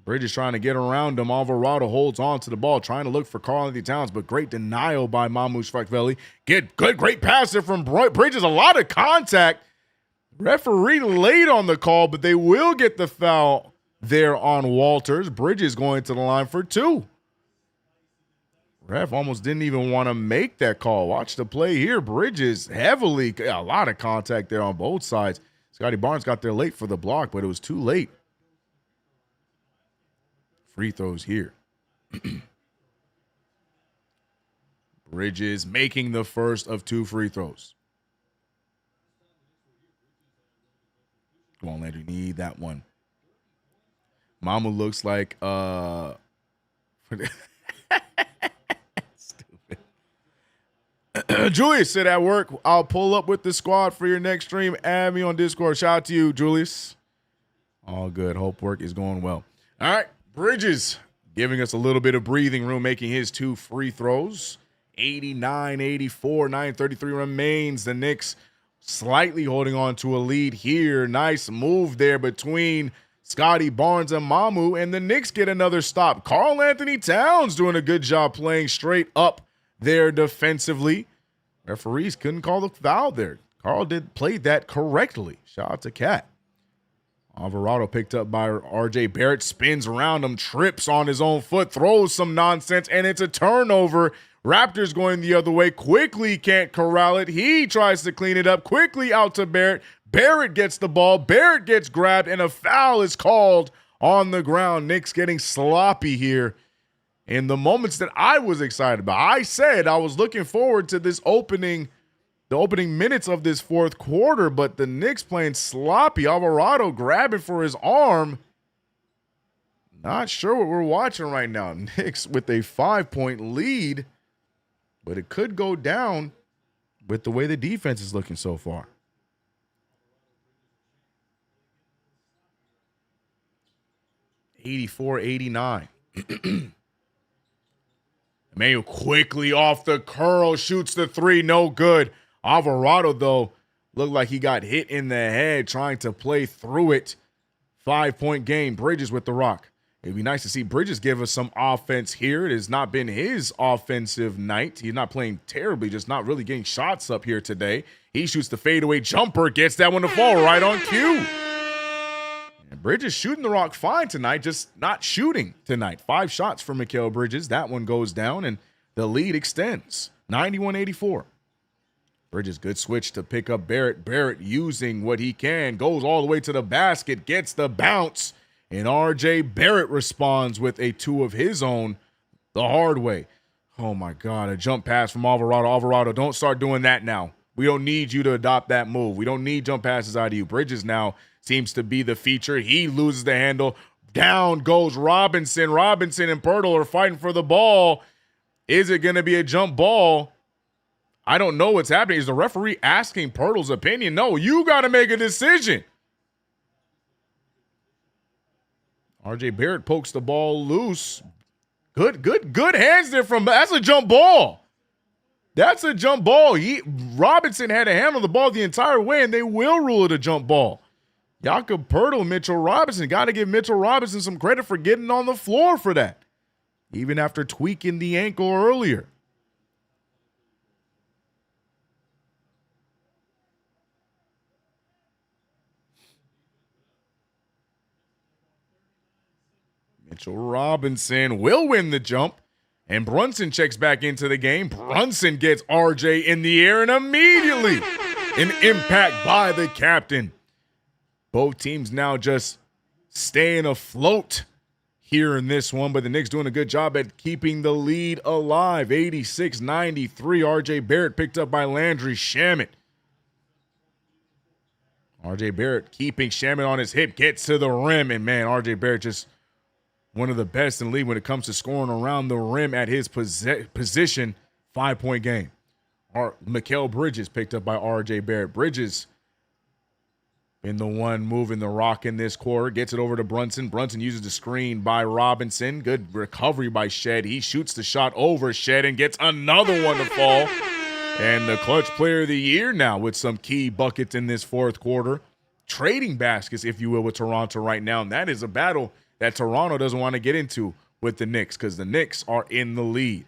Bridges trying to get around him. Alvarado holds on to the ball, trying to look for Karl-Anthony Towns, but great denial by Mamu Shvakveli. Great pass there from Bridges. A lot of contact. Referee late on the call, but they will get the foul there on Walters. Bridges going to the line for 2. Ref almost didn't even want to make that call. Watch the play here. Bridges heavily, a lot of contact there on both sides. Scotty Barnes got there late for the block, but it was too late. Free throws here. Bridges making the first of 2 free throws. Come on, Landry, need that one. Mama looks like stupid. Julius said at work, I'll pull up with the squad for your next stream. Add me on Discord. Shout out to you, Julius. All good. Hope work is going well. All right, Bridges giving us a little bit of breathing room, making his 2 free throws. 89-84, 9:33 remains. The Knicks slightly holding on to a lead here. Nice move there between Scotty Barnes and Mamu, and the Knicks get another stop. Karl Anthony Towns doing a good job playing straight up there defensively. Referees couldn't call the foul there. Karl played that correctly. Shout out to Cat. Alvarado picked up by RJ Barrett, spins around him, trips on his own foot, throws some nonsense, and it's a turnover. Raptors going the other way. Quickly can't corral it. He tries to clean it up. Quickly out to Barrett. Barrett gets the ball. Barrett gets grabbed, and a foul is called on the ground. Knicks getting sloppy here in the moments that I was excited about. I said I was looking forward to the opening minutes of this fourth quarter, but the Knicks playing sloppy. Alvarado grabbing for his arm. Not sure what we're watching right now. Knicks with a 5-point lead, but it could go down with the way the defense is looking so far. 84-89. Emmanuel quickly off the curl, shoots the 3, no good. Alvarado, though, looked like he got hit in the head trying to play through it. 5-point game. Bridges with the rock. It'd be nice to see Bridges give us some offense here. It has not been his offensive night. He's not playing terribly, just not really getting shots up here today. He shoots the fadeaway jumper, gets that one to fall right on cue. And Bridges shooting the rock fine tonight, just not shooting tonight. 5 shots for Mikal Bridges. That one goes down, and the lead extends. 91-84. Bridges, good switch to pick up Barrett. Barrett using what he can, goes all the way to the basket, gets the bounce, and RJ Barrett responds with a 2 of his own the hard way. Oh, my God, a jump pass from Alvarado. Alvarado, don't start doing that now. We don't need you to adopt that move. We don't need jump passes out of you. Bridges now seems to be the feature. He loses the handle. Down goes Robinson. Robinson and Pirtle are fighting for the ball. Is it going to be a jump ball? I don't know what's happening. Is the referee asking Pirtle's opinion? No, you got to make a decision. RJ Barrett pokes the ball loose. Good hands there from, that's a jump ball. That's a jump ball. Robinson had to handle the ball the entire way, and they will rule it a jump ball. Jakob Pirtle, Mitchell Robinson. Got to give Mitchell Robinson some credit for getting on the floor for that, even after tweaking the ankle earlier. Mitchell Robinson will win the jump, and Brunson checks back into the game. Brunson gets RJ in the air, and immediately an impact by the captain. Both teams now just staying afloat here in this one, but the Knicks doing a good job at keeping the lead alive. 86-93, RJ Barrett picked up by Landry Shamet. RJ Barrett keeping Shamet on his hip, gets to the rim, and man, RJ Barrett just one of the best in the league when it comes to scoring around the rim at his position. 5-point game. Mikal Bridges picked up by RJ Barrett. Bridges in the one moving the rock in this quarter. Gets it over to Brunson. Brunson uses the screen by Robinson. Good recovery by Shed. He shoots the shot over Shed and gets another one to fall. And the clutch player of the year now with some key buckets in this fourth quarter. Trading baskets, if you will, with Toronto right now. And that is a battle that Toronto doesn't want to get into with the Knicks because the Knicks are in the lead.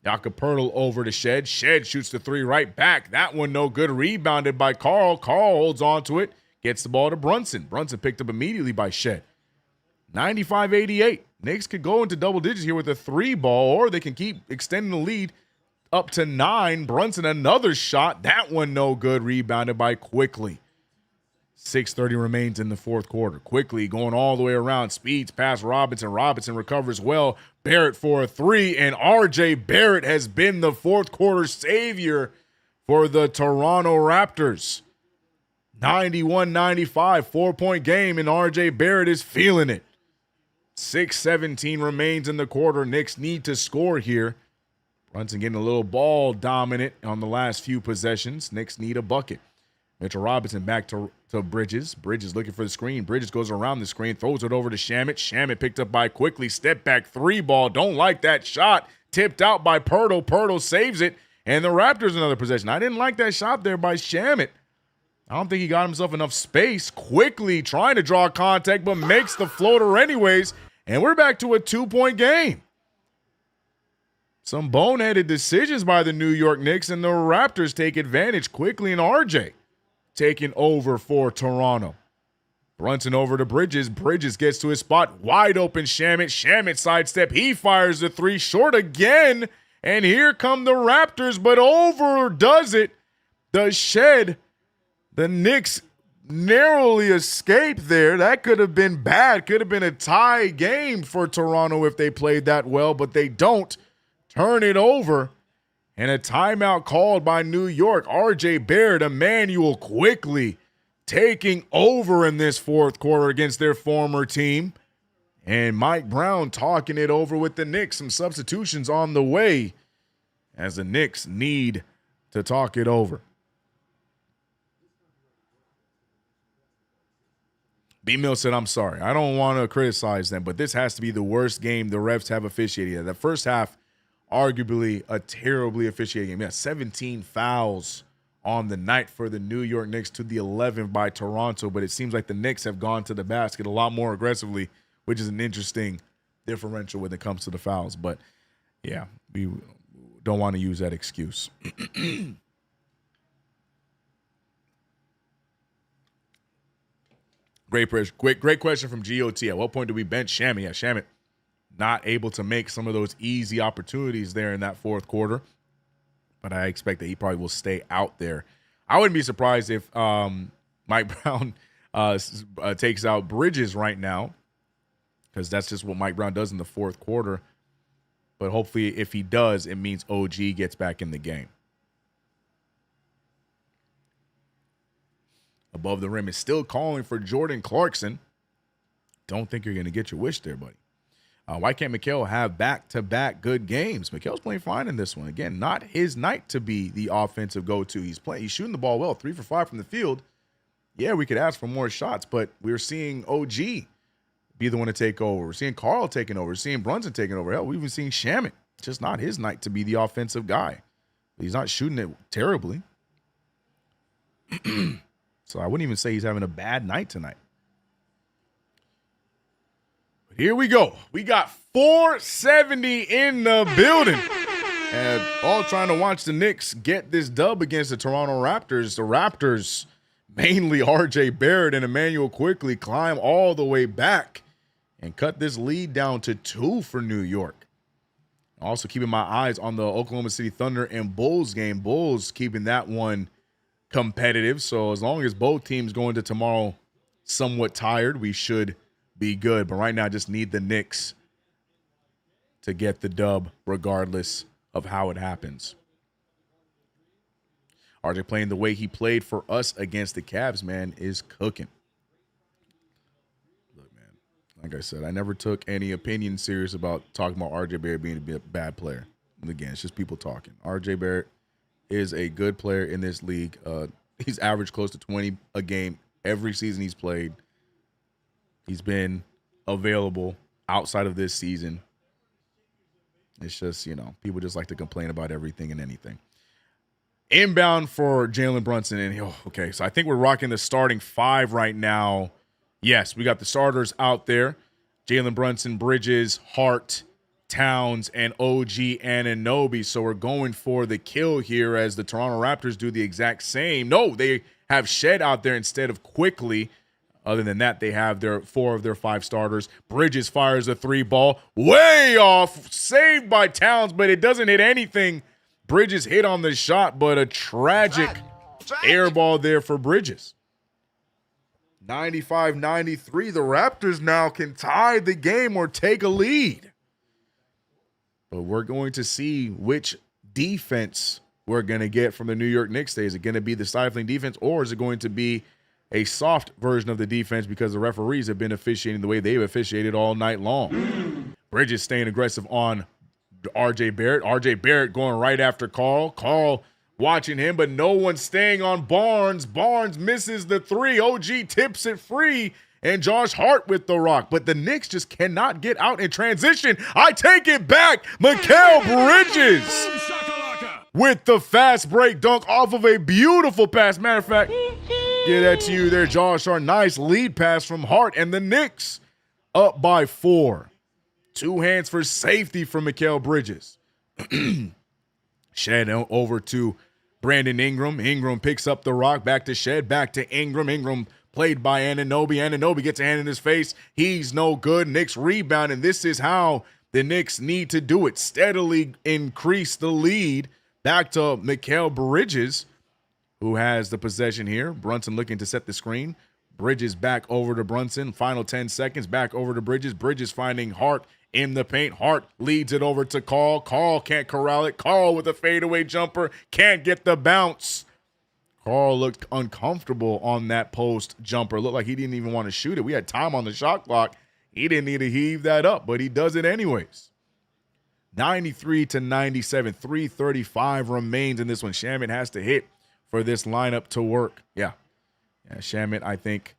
Jakob Pirtle over to Shed. Shed shoots the 3 right back. That one no good. Rebounded by Karl. Karl holds on to it. Gets the ball to Brunson. Brunson picked up immediately by Shed. 95-88. Knicks could go into double digits here with a 3 ball, or they can keep extending the lead up to 9. Brunson another shot. That one no good. Rebounded by Quickly. 6:30 remains in the fourth quarter. Quickly going all the way around. Speeds past Robinson. Robinson recovers well. Barrett for a 3. And RJ Barrett has been the fourth quarter savior for the Toronto Raptors. 91-95, 4-point game, and RJ Barrett is feeling it. 6:17 remains in the quarter. Knicks need to score here. Brunson getting a little ball dominant on the last few possessions. Knicks need a bucket. Mitchell Robinson back to Bridges. Bridges looking for the screen. Bridges goes around the screen, throws it over to Shamet. Shamet picked up by Quickly. Step back three ball. Don't like that shot. Tipped out by Pirtle. Pirtle saves it. And the Raptors another possession. I didn't like that shot there by Shamet. I don't think he got himself enough space. Quickly trying to draw contact, but makes the floater anyways. And we're back to a 2-point game. Some boneheaded decisions by the New York Knicks, and the Raptors take advantage. Quickly, and RJ taking over for Toronto. Brunson over to Bridges. Bridges gets to his spot. Wide open Shamet. Shamet sidestep. He fires the three short again. And here come the Raptors, but overdoes it. The shed. The Knicks narrowly escaped there. That could have been bad. Could have been a tie game for Toronto if they played that well, but they don't. Turn it over. And a timeout called by New York. RJ Barrett, Emmanuel Quickly taking over in this fourth quarter against their former team. And Mike Brown talking it over with the Knicks. Some substitutions on the way as the Knicks need to talk it over. B-Mill said, I'm sorry. I don't want to criticize them, but this has to be the worst game the refs have officiated. The first half, arguably a terribly officiated game. Yeah, 17 fouls on the night for the New York Knicks to the 11 by Toronto, but it seems like the Knicks have gone to the basket a lot more aggressively, which is an interesting differential when it comes to the fouls. But, yeah, we don't want to use that excuse. Great question from GOT. At what point do we bench Shamet? Yeah, Shamet not able to make some of those easy opportunities there in that fourth quarter. But I expect that he probably will stay out there. I wouldn't be surprised if Mike Brown takes out Bridges right now, because that's just what Mike Brown does in the fourth quarter. But hopefully if he does, it means OG gets back in the game. Above the rim is still calling for Jordan Clarkson. Don't think you're going to get your wish there, buddy. Why can't Mikal have back-to-back good games? Mikal's playing fine in this one. Again, not his night to be the offensive go-to. He's shooting the ball well, 3 for 5 from the field. Yeah, we could ask for more shots, but we're seeing OG be the one to take over. We're seeing Carl taking over. We're seeing Brunson taking over. Hell, we've even seen Shamet. Just not his night to be the offensive guy. He's not shooting it terribly. So I wouldn't even say he's having a bad night tonight. But here we go. We got 470 in the building. And all trying to watch the Knicks get this dub against the Toronto Raptors. The Raptors, mainly RJ Barrett and Emmanuel Quickly, climb all the way back and cut this lead down to 2 for New York. Also keeping my eyes on the Oklahoma City Thunder and Bulls game. Bulls keeping that one competitive. So as long as both teams go into tomorrow somewhat tired, we should be good. But right now, I just need the Knicks to get the dub regardless of how it happens. RJ playing the way he played for us against the Cavs, man, is cooking. Look, man, like I said, I never took any opinion serious about talking about RJ Barrett being a bad player. And again, it's just people talking. RJ Barrett is a good player in this league. He's averaged close to 20 a game every season he's played. He's been available outside of this season. It's just, people just like to complain about everything and anything. Inbound for Jalen Brunson. And, okay, so I think we're rocking the starting 5 right now. Yes, we got the starters out there. Jalen Brunson, Bridges, Hart, Towns, and OG Anunoby. So we're going for the kill here as the Toronto Raptors do the exact same. No, they have Shed out there instead of Quickly. Other than that, they have 4 of their 5 starters. Bridges fires a 3 ball. Way off. Saved by Towns, but it doesn't hit anything. Bridges hit on the shot, but a tragic air ball there for Bridges. 95-93. The Raptors now can tie the game or take a lead. But we're going to see which defense we're going to get from the New York Knicks today. Is it going to be the stifling defense, or is it going to be a soft version of the defense because the referees have been officiating the way they've officiated all night long. Bridges staying aggressive on RJ Barrett. RJ Barrett going right after Carl. Carl watching him, but no one staying on Barnes. Barnes misses the three. OG tips it free. And Josh Hart with the rock. But the Knicks just cannot get out in transition. I take it back. Mikal Bridges with the fast break dunk off of a beautiful pass. Matter of fact, get that to you there, Josh Hart. Nice lead pass from Hart. And the Knicks up by 4. 2 hands for safety from Mikal Bridges. Shed over to Brandon Ingram. Ingram picks up the rock. Back to Shed. Back to Ingram. Ingram played by Anunoby. Anunoby gets a hand in his face. He's no good. Knicks rebound, and this is how the Knicks need to do it. Steadily increase the lead. Back to Mikal Bridges, who has the possession here. Brunson looking to set the screen. Bridges back over to Brunson. Final 10 seconds. Back over to Bridges. Bridges finding Hart in the paint. Hart leads it over to Carl. Carl can't corral it. Carl with a fadeaway jumper. Can't get the bounce. Carl looked uncomfortable on that post jumper. Looked like he didn't even want to shoot it. We had time on the shot clock. He didn't need to heave that up, but he does it anyways. 93-97. 3:35 remains in this one. Shamet has to hit for this lineup to work. Yeah, Shamet, I think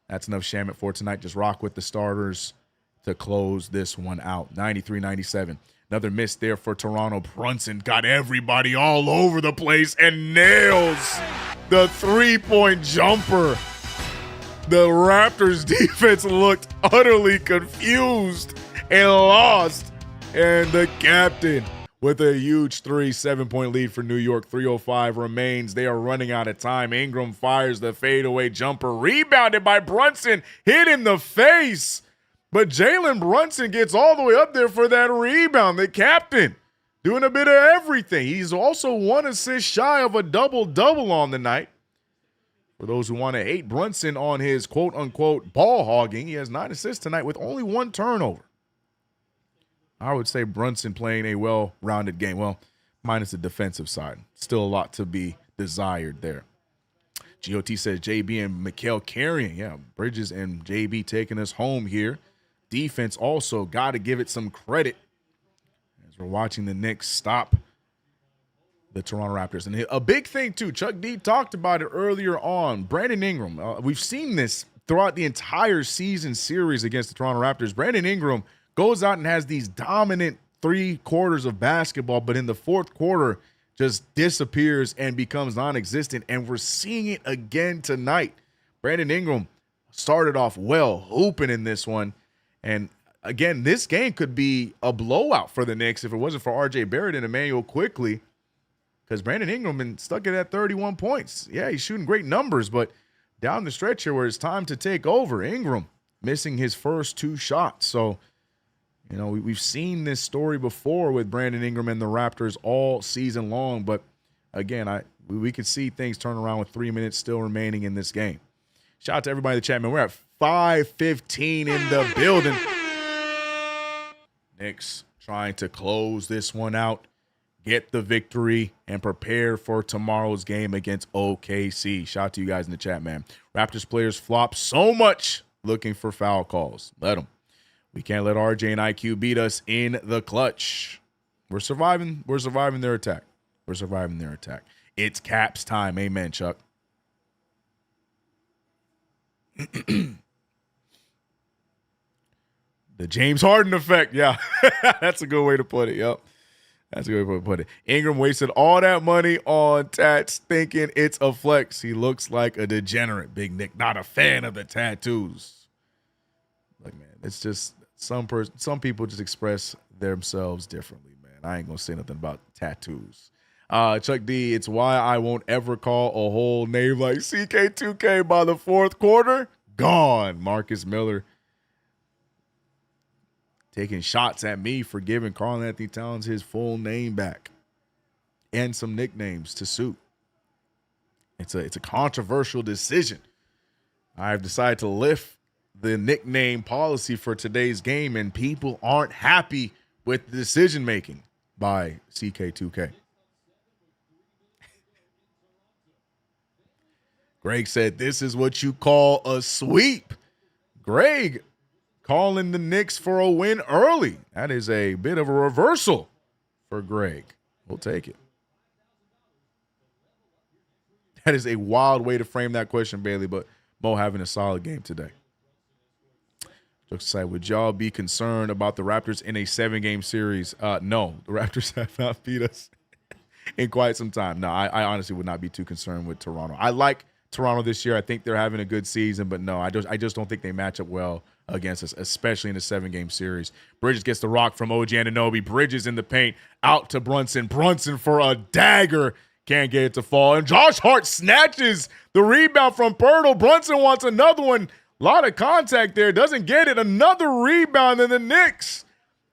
that's enough Shamet for tonight. Just rock with the starters to close this one out. 93-97. Another miss there for Toronto. Brunson got everybody all over the place and nails the three-point jumper. The Raptors defense looked utterly confused and lost. And the captain with a huge 7-point lead for New York. 3:05 remains. They are running out of time. Ingram fires the fadeaway jumper. Rebounded by Brunson. Hit in the face. But Jalen Brunson gets all the way up there for that rebound. The captain doing a bit of everything. He's also 1 assist shy of a double-double on the night. For those who want to hate Brunson on his quote-unquote ball hogging, he has 9 assists tonight with only 1 turnover. I would say Brunson playing a well-rounded game. Well, minus the defensive side. Still a lot to be desired there. GOT says JB and Mikal carrying. Yeah, Bridges and JB taking us home here. Defense also got to give it some credit as we're watching the Knicks stop the Toronto Raptors. And a big thing, too, Chuck D talked about it earlier on. Brandon Ingram, we've seen this throughout the entire season series against the Toronto Raptors. Brandon Ingram goes out and has these dominant 3 quarters of basketball, but in the 4th quarter just disappears and becomes non-existent. And we're seeing it again tonight. Brandon Ingram started off well, hooping in this one. And again, this game could be a blowout for the Knicks if it wasn't for RJ Barrett and Emmanuel Quickly, because Brandon Ingram been stuck at that 31 points. Yeah, he's shooting great numbers, but down the stretch here where it's time to take over, Ingram missing his first 2 shots. So, you know, we've seen this story before with Brandon Ingram and the Raptors all season long. But again, we could see things turn around with 3 minutes still remaining in this game. Shout out to everybody in the chat, man. We're at 5:15 in the building. Knicks trying to close this one out, get the victory, and prepare for tomorrow's game against OKC. Shout out to you guys in the chat, man. Raptors players flop so much looking for foul calls. Let them. We can't let RJ and IQ beat us in the clutch. We're surviving. We're surviving their attack. We're surviving their attack. It's Caps time. Amen, Chuck. The James Harden effect. Yeah, that's a good way to put it. Yep. That's a good way to put it. Ingram wasted all that money on tats thinking it's a flex. He looks like a degenerate, Big Nick. Not a fan of the tattoos. Like, man, it's just some people just express themselves differently, man. I ain't going to say nothing about tattoos. Chuck D, it's why I won't ever call a whole name like CK2K by the 4th quarter. Gone. Marcus Miller taking shots at me for giving Karl Anthony Towns his full name back and some nicknames to suit. It's a controversial decision. I've decided to lift the nickname policy for today's game, and people aren't happy with the decision making by CK2K. Greg said, this is what you call a sweep. Greg calling the Knicks for a win early. That is a bit of a reversal for Greg. We'll take it. That is a wild way to frame that question, Bailey, but Mo having a solid game today. Looks like, would y'all be concerned about the Raptors in a 7-game series? No, the Raptors have not beat us in quite some time. No, I honestly would not be too concerned with Toronto. I like Toronto this year. I think they're having a good season, but no, I just don't think they match up well against us, especially in a 7-game series. Bridges gets the rock from OG Anunoby. Bridges in the paint, out to Brunson. Brunson for a dagger. Can't get it to fall. And Josh Hart snatches the rebound from Pirtle. Brunson wants another one. A lot of contact there. Doesn't get it. Another rebound in the Knicks.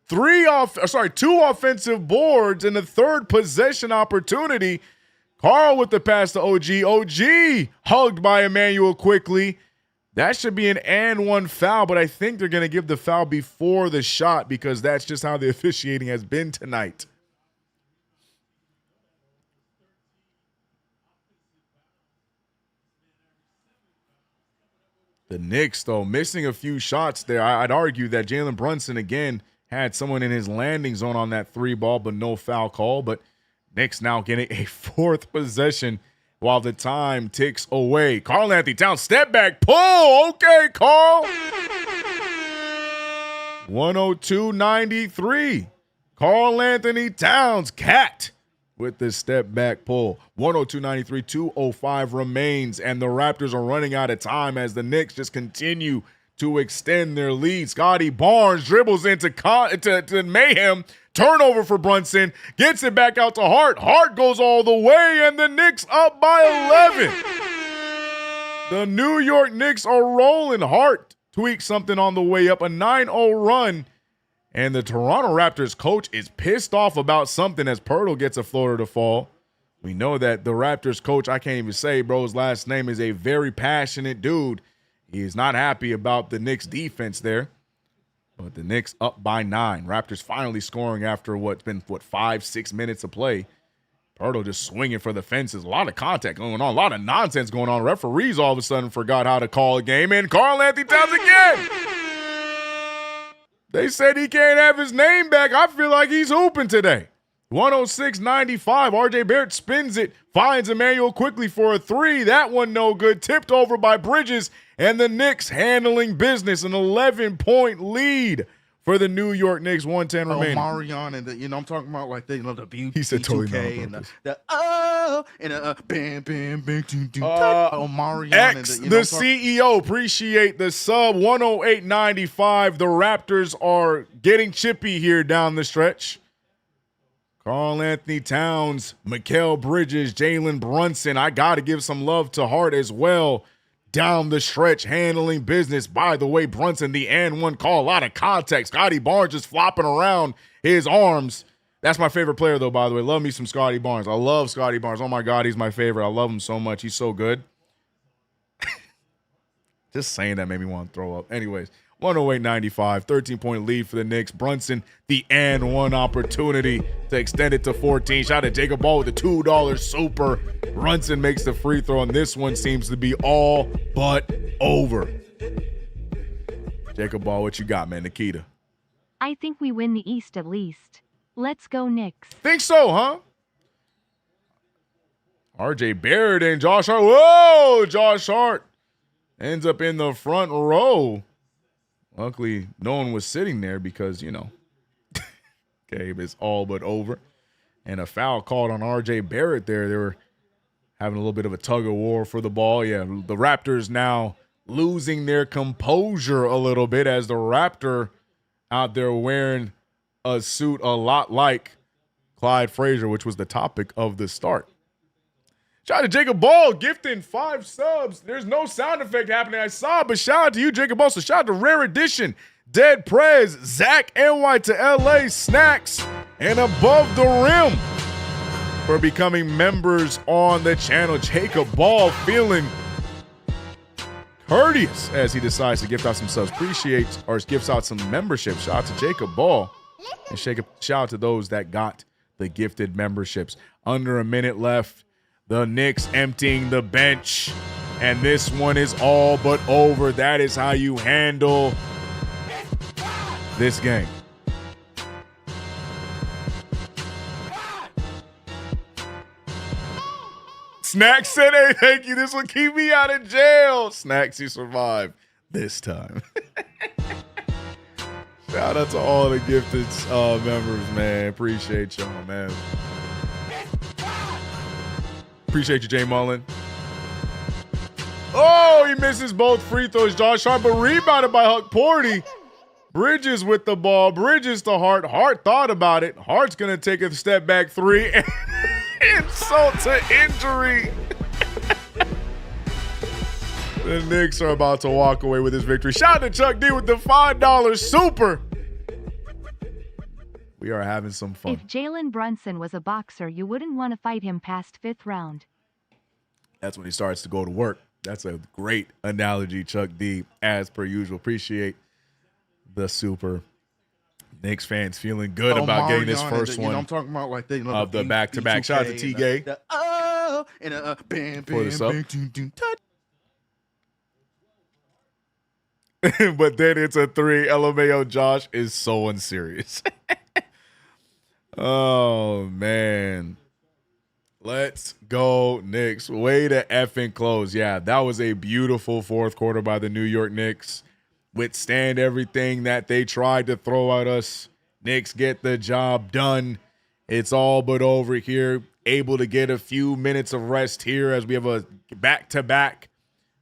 2 offensive boards in the third possession opportunity. Carl with the pass to OG. OG hugged by Emmanuel quickly. That should be an and one foul, but I think they're going to give the foul before the shot because that's just how the officiating has been tonight. The Knicks, though, missing a few shots there. I'd argue that Jalen Brunson, again, had someone in his landing zone on that 3 ball, but no foul call. But Knicks now getting a 4th possession while the time ticks away. Karl Anthony Towns, step back, pull. Okay, Karl. 102-93. Karl Anthony Towns, cat, with the step back pull. 102-93, 2:05 remains, and the Raptors are running out of time as the Knicks just continue to extend their lead. Scotty Barnes dribbles into mayhem. Turnover for Brunson. Gets it back out to Hart. Hart goes all the way, and the Knicks up by 11. The New York Knicks are rolling. Hart tweaks something on the way up. A 9-0 run. And the Toronto Raptors coach is pissed off about something as Pirtle gets a floater to fall. We know that the Raptors coach, I can't even say, bro, his last name, is a very passionate dude. He is not happy about the Knicks defense there. But the Knicks up by 9. Raptors finally scoring after 5-6 minutes of play. Pirtle just swinging for the fences. A lot of contact going on. A lot of nonsense going on. Referees all of a sudden forgot how to call a game. And Karl Anthony Towns again. They said he can't have his name back. I feel like he's hooping today. 106-95. RJ Barrett spins it. Finds Emmanuel quickly for a 3. That one no good. Tipped over by Bridges. And the Knicks handling business. An 11-point lead for the New York Knicks. 110 remaining. Marion and I'm talking about like the B2K He said totally and not bam bam bam Marion X, and the CEO, appreciate the sub. 108-95. The Raptors are getting chippy here down the stretch. Karl Anthony Towns, Mikal Bridges, Jalen Brunson. I got to give some love to Hart as well. Down the stretch, handling business. By the way, Brunson, the and one call. A lot of contact. Scotty Barnes just flopping around his arms. That's my favorite player, though, by the way. Love me some Scotty Barnes. I love Scotty Barnes. Oh, my God, he's my favorite. I love him so much. He's so good. Just saying that made me want to throw up. Anyways, 108-95, 13-point lead for the Knicks. Brunson, the and one opportunity to extend it to 14. Shot at Jacob Ball with a $2 super. Brunson makes the free throw, and this one seems to be all but over. Jacob Ball, what you got, man? Nikita. I think we win the East at least. Let's go Knicks. Think so, huh? RJ Barrett and Josh Hart. Whoa! Josh Hart ends up in the front row. Luckily, no one was sitting there because, game is all but over. And a foul called on RJ Barrett there. They were having a little bit of a tug of war for the ball. Yeah, the Raptors now losing their composure a little bit as the Raptor out there wearing a suit a lot like Clyde Frazier, which was the topic of the start. Shout out to Jacob Ball, gifting 5 subs. There's no sound effect happening. I saw it, but shout out to you, Jacob Ball. So shout out to Rare Edition, Dead Prez, Zach, NY to LA, Snacks, and Above the Rim for becoming members on the channel. Jacob Ball feeling courteous as he decides to gift out some subs. Gifts out some membership. Shout out to Jacob Ball. And shout out to those that got the gifted memberships. Under a minute left. The Knicks emptying the bench. And this one is all but over. That is how you handle this game. Snacks said, hey, thank you. This will keep me out of jail. Snacks, you survived this time. Shout out to all the gifted members, man. Appreciate y'all, man. Appreciate you, Jay Mullen. Oh, he misses both free throws. Josh Hart, but rebounded by Huck Porty. Bridges with the ball. Bridges to Hart. Hart thought about it. Hart's going to take a step back three. Insult to injury. The Knicks are about to walk away with this victory. Shout out to Chuck D with the $5 super. We are having some fun. If Jalen Brunson was a boxer, you wouldn't want to fight him past 5th round. That's when he starts to go to work. That's a great analogy, Chuck D, as per usual. Appreciate the super. Knicks fans feeling good about getting this first one. I'm talking about like of the back-to-back. Shout out to TK. Pull this up. But then it's a 3. LMAO Josh is so unserious. Oh, man. Let's go, Knicks. Way to effing close. Yeah, that was a beautiful fourth quarter by the New York Knicks. Withstand everything that they tried to throw at us. Knicks get the job done. It's all but over here. Able to get a few minutes of rest here as we have a back-to-back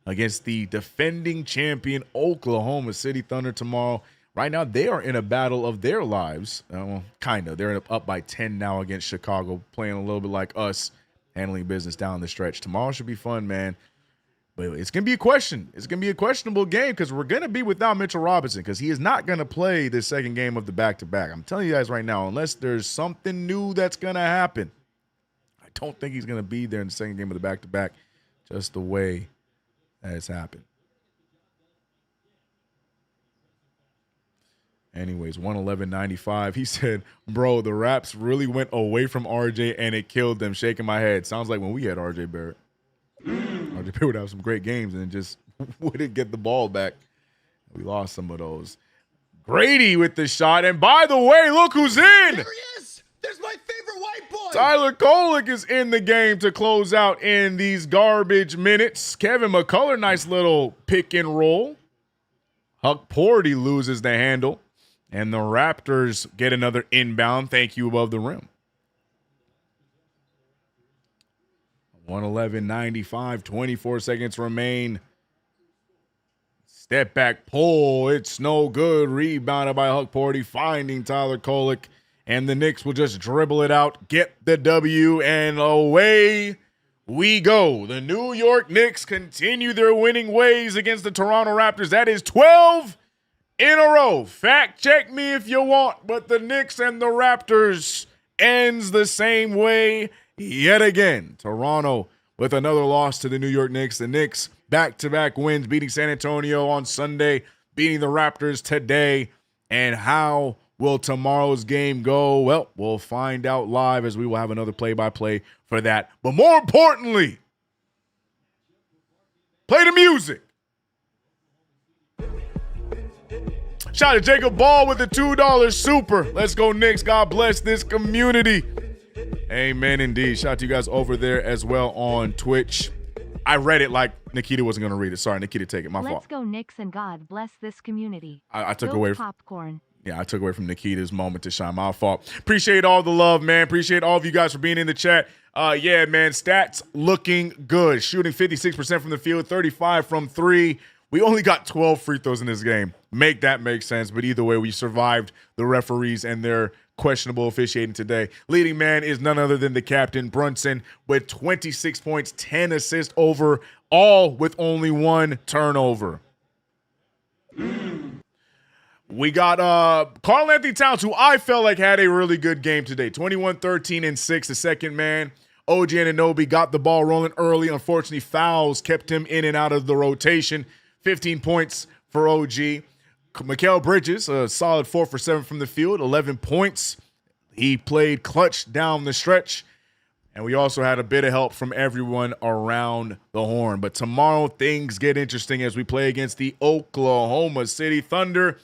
against the defending champion Oklahoma City Thunder tomorrow. Right now, they are in a battle of their lives. Well, kind of. They're up by 10 now against Chicago, playing a little bit like us, handling business down the stretch. Tomorrow should be fun, man. But it's going to be a question. It's going to be a questionable game because we're going to be without Mitchell Robinson because he is not going to play the second game of the back-to-back. I'm telling you guys right now, unless there's something new that's going to happen, I don't think he's going to be there in the second game of the back-to-back just the way that it's happened. Anyways, 111.95. He said, bro, the Raps really went away from RJ and it killed them. Shaking my head. Sounds like when we had RJ Barrett. RJ Barrett would have some great games and just wouldn't get the ball back. We lost some of those. Grady with the shot. And by the way, look who's in. There he is. There's my favorite white boy. Tyler Kolek is in the game to close out in these garbage minutes. Kevin McCullough, nice little pick and roll. Huck Porty loses the handle. And the Raptors get another inbound. Thank you above the rim. 111.95, 24 seconds remain. Step back pull. It's no good. Rebounded by Huck Porty, finding Tyler Kolek. And the Knicks will just dribble it out, get the W, and away we go. The New York Knicks continue their winning ways against the Toronto Raptors. That is 12 in a row. Fact check me if you want, but the Knicks and the Raptors ends the same way yet again. Toronto with another loss to the New York Knicks. The Knicks back-to-back wins, beating San Antonio on Sunday, beating the Raptors today. And how will tomorrow's game go? Well, we'll find out live as we will have another play-by-play for that. But more importantly, play the music. Shout out to Jacob Ball with the $2 super. Let's go, Knicks. God bless this community. Amen, indeed. Shout out to you guys over there as well on Twitch. I read it like Nikita wasn't going to read it. Sorry, Nikita, take it. My fault. Let's go, Knicks, and God bless this community. I took Go away popcorn. Yeah, I took away from Nikita's moment to shine. My fault. Appreciate all the love, man. Appreciate all of you guys for being in the chat. Yeah, man, stats looking good. Shooting 56% from the field, 35 from 3. We only got 12 free throws in this game. Make that make sense. But either way, we survived the referees and their questionable officiating today. Leading man is none other than the captain, Brunson, with 26 points, 10 assists overall with only 1 turnover. We got Karl Anthony Towns, who I felt like had a really good game today. 21, 13, and 6, the second man. OG Anunoby got the ball rolling early. Unfortunately, fouls kept him in and out of the rotation. 15 points for OG. Mikal Bridges, a solid 4 for 7 from the field, 11 points. He played clutch down the stretch. And we also had a bit of help from everyone around the horn. But tomorrow, things get interesting as we play against the Oklahoma City Thunder.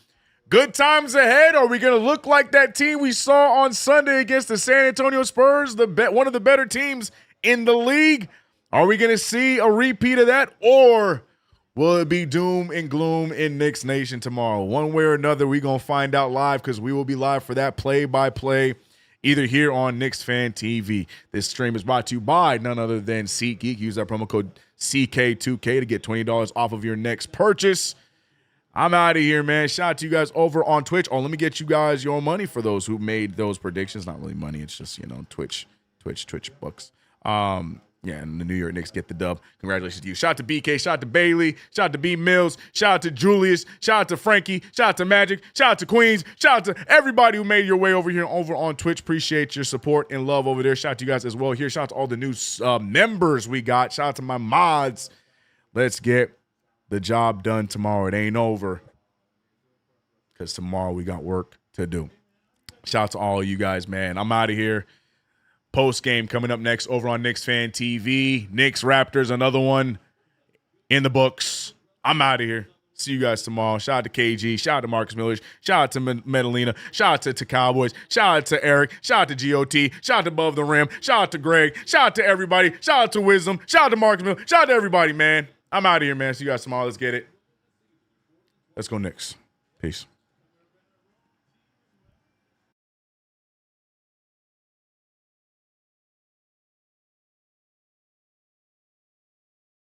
Good times ahead. Are we going to look like that team we saw on Sunday against the San Antonio Spurs, one of the better teams in the league? Are we going to see a repeat of that? Or will it be doom and gloom in Knicks Nation tomorrow? One way or another, we're going to find out live because we will be live for that play-by-play either here on Knicks Fan TV. This stream is brought to you by none other than SeatGeek. Use that promo code CK2K to get $20 off of your next purchase. I'm out of here, man. Shout out to you guys over on Twitch. Oh, let me get you guys your money for those who made those predictions. Not really money. It's just, Twitch bucks. Yeah, and the New York Knicks get the dub. Congratulations to you. Shout out to BK. Shout out to Bailey. Shout out to B Mills. Shout out to Julius. Shout out to Frankie. Shout out to Magic. Shout out to Queens. Shout out to everybody who made your way over here over on Twitch. Appreciate your support and love over there. Shout out to you guys as well here. Shout out to all the new members we got. Shout out to my mods. Let's get the job done tomorrow. It ain't over because tomorrow we got work to do. Shout out to all of you guys, man. I'm out of here. Post game coming up next over on Knicks Fan TV. Knicks Raptors, another one in the books. I'm out of here. See you guys tomorrow. Shout out to KG. Shout out to Marcus Miller. Shout out to Medellina. Shout out to Cowboys. Shout out to Eric. Shout out to GOT. Shout out to Above the Rim. Shout out to Greg. Shout out to everybody. Shout out to Wisdom. Shout out to Marcus Miller. Shout out to everybody, man. I'm out of here, man. See you guys tomorrow. Let's get it. Let's go Knicks. Peace.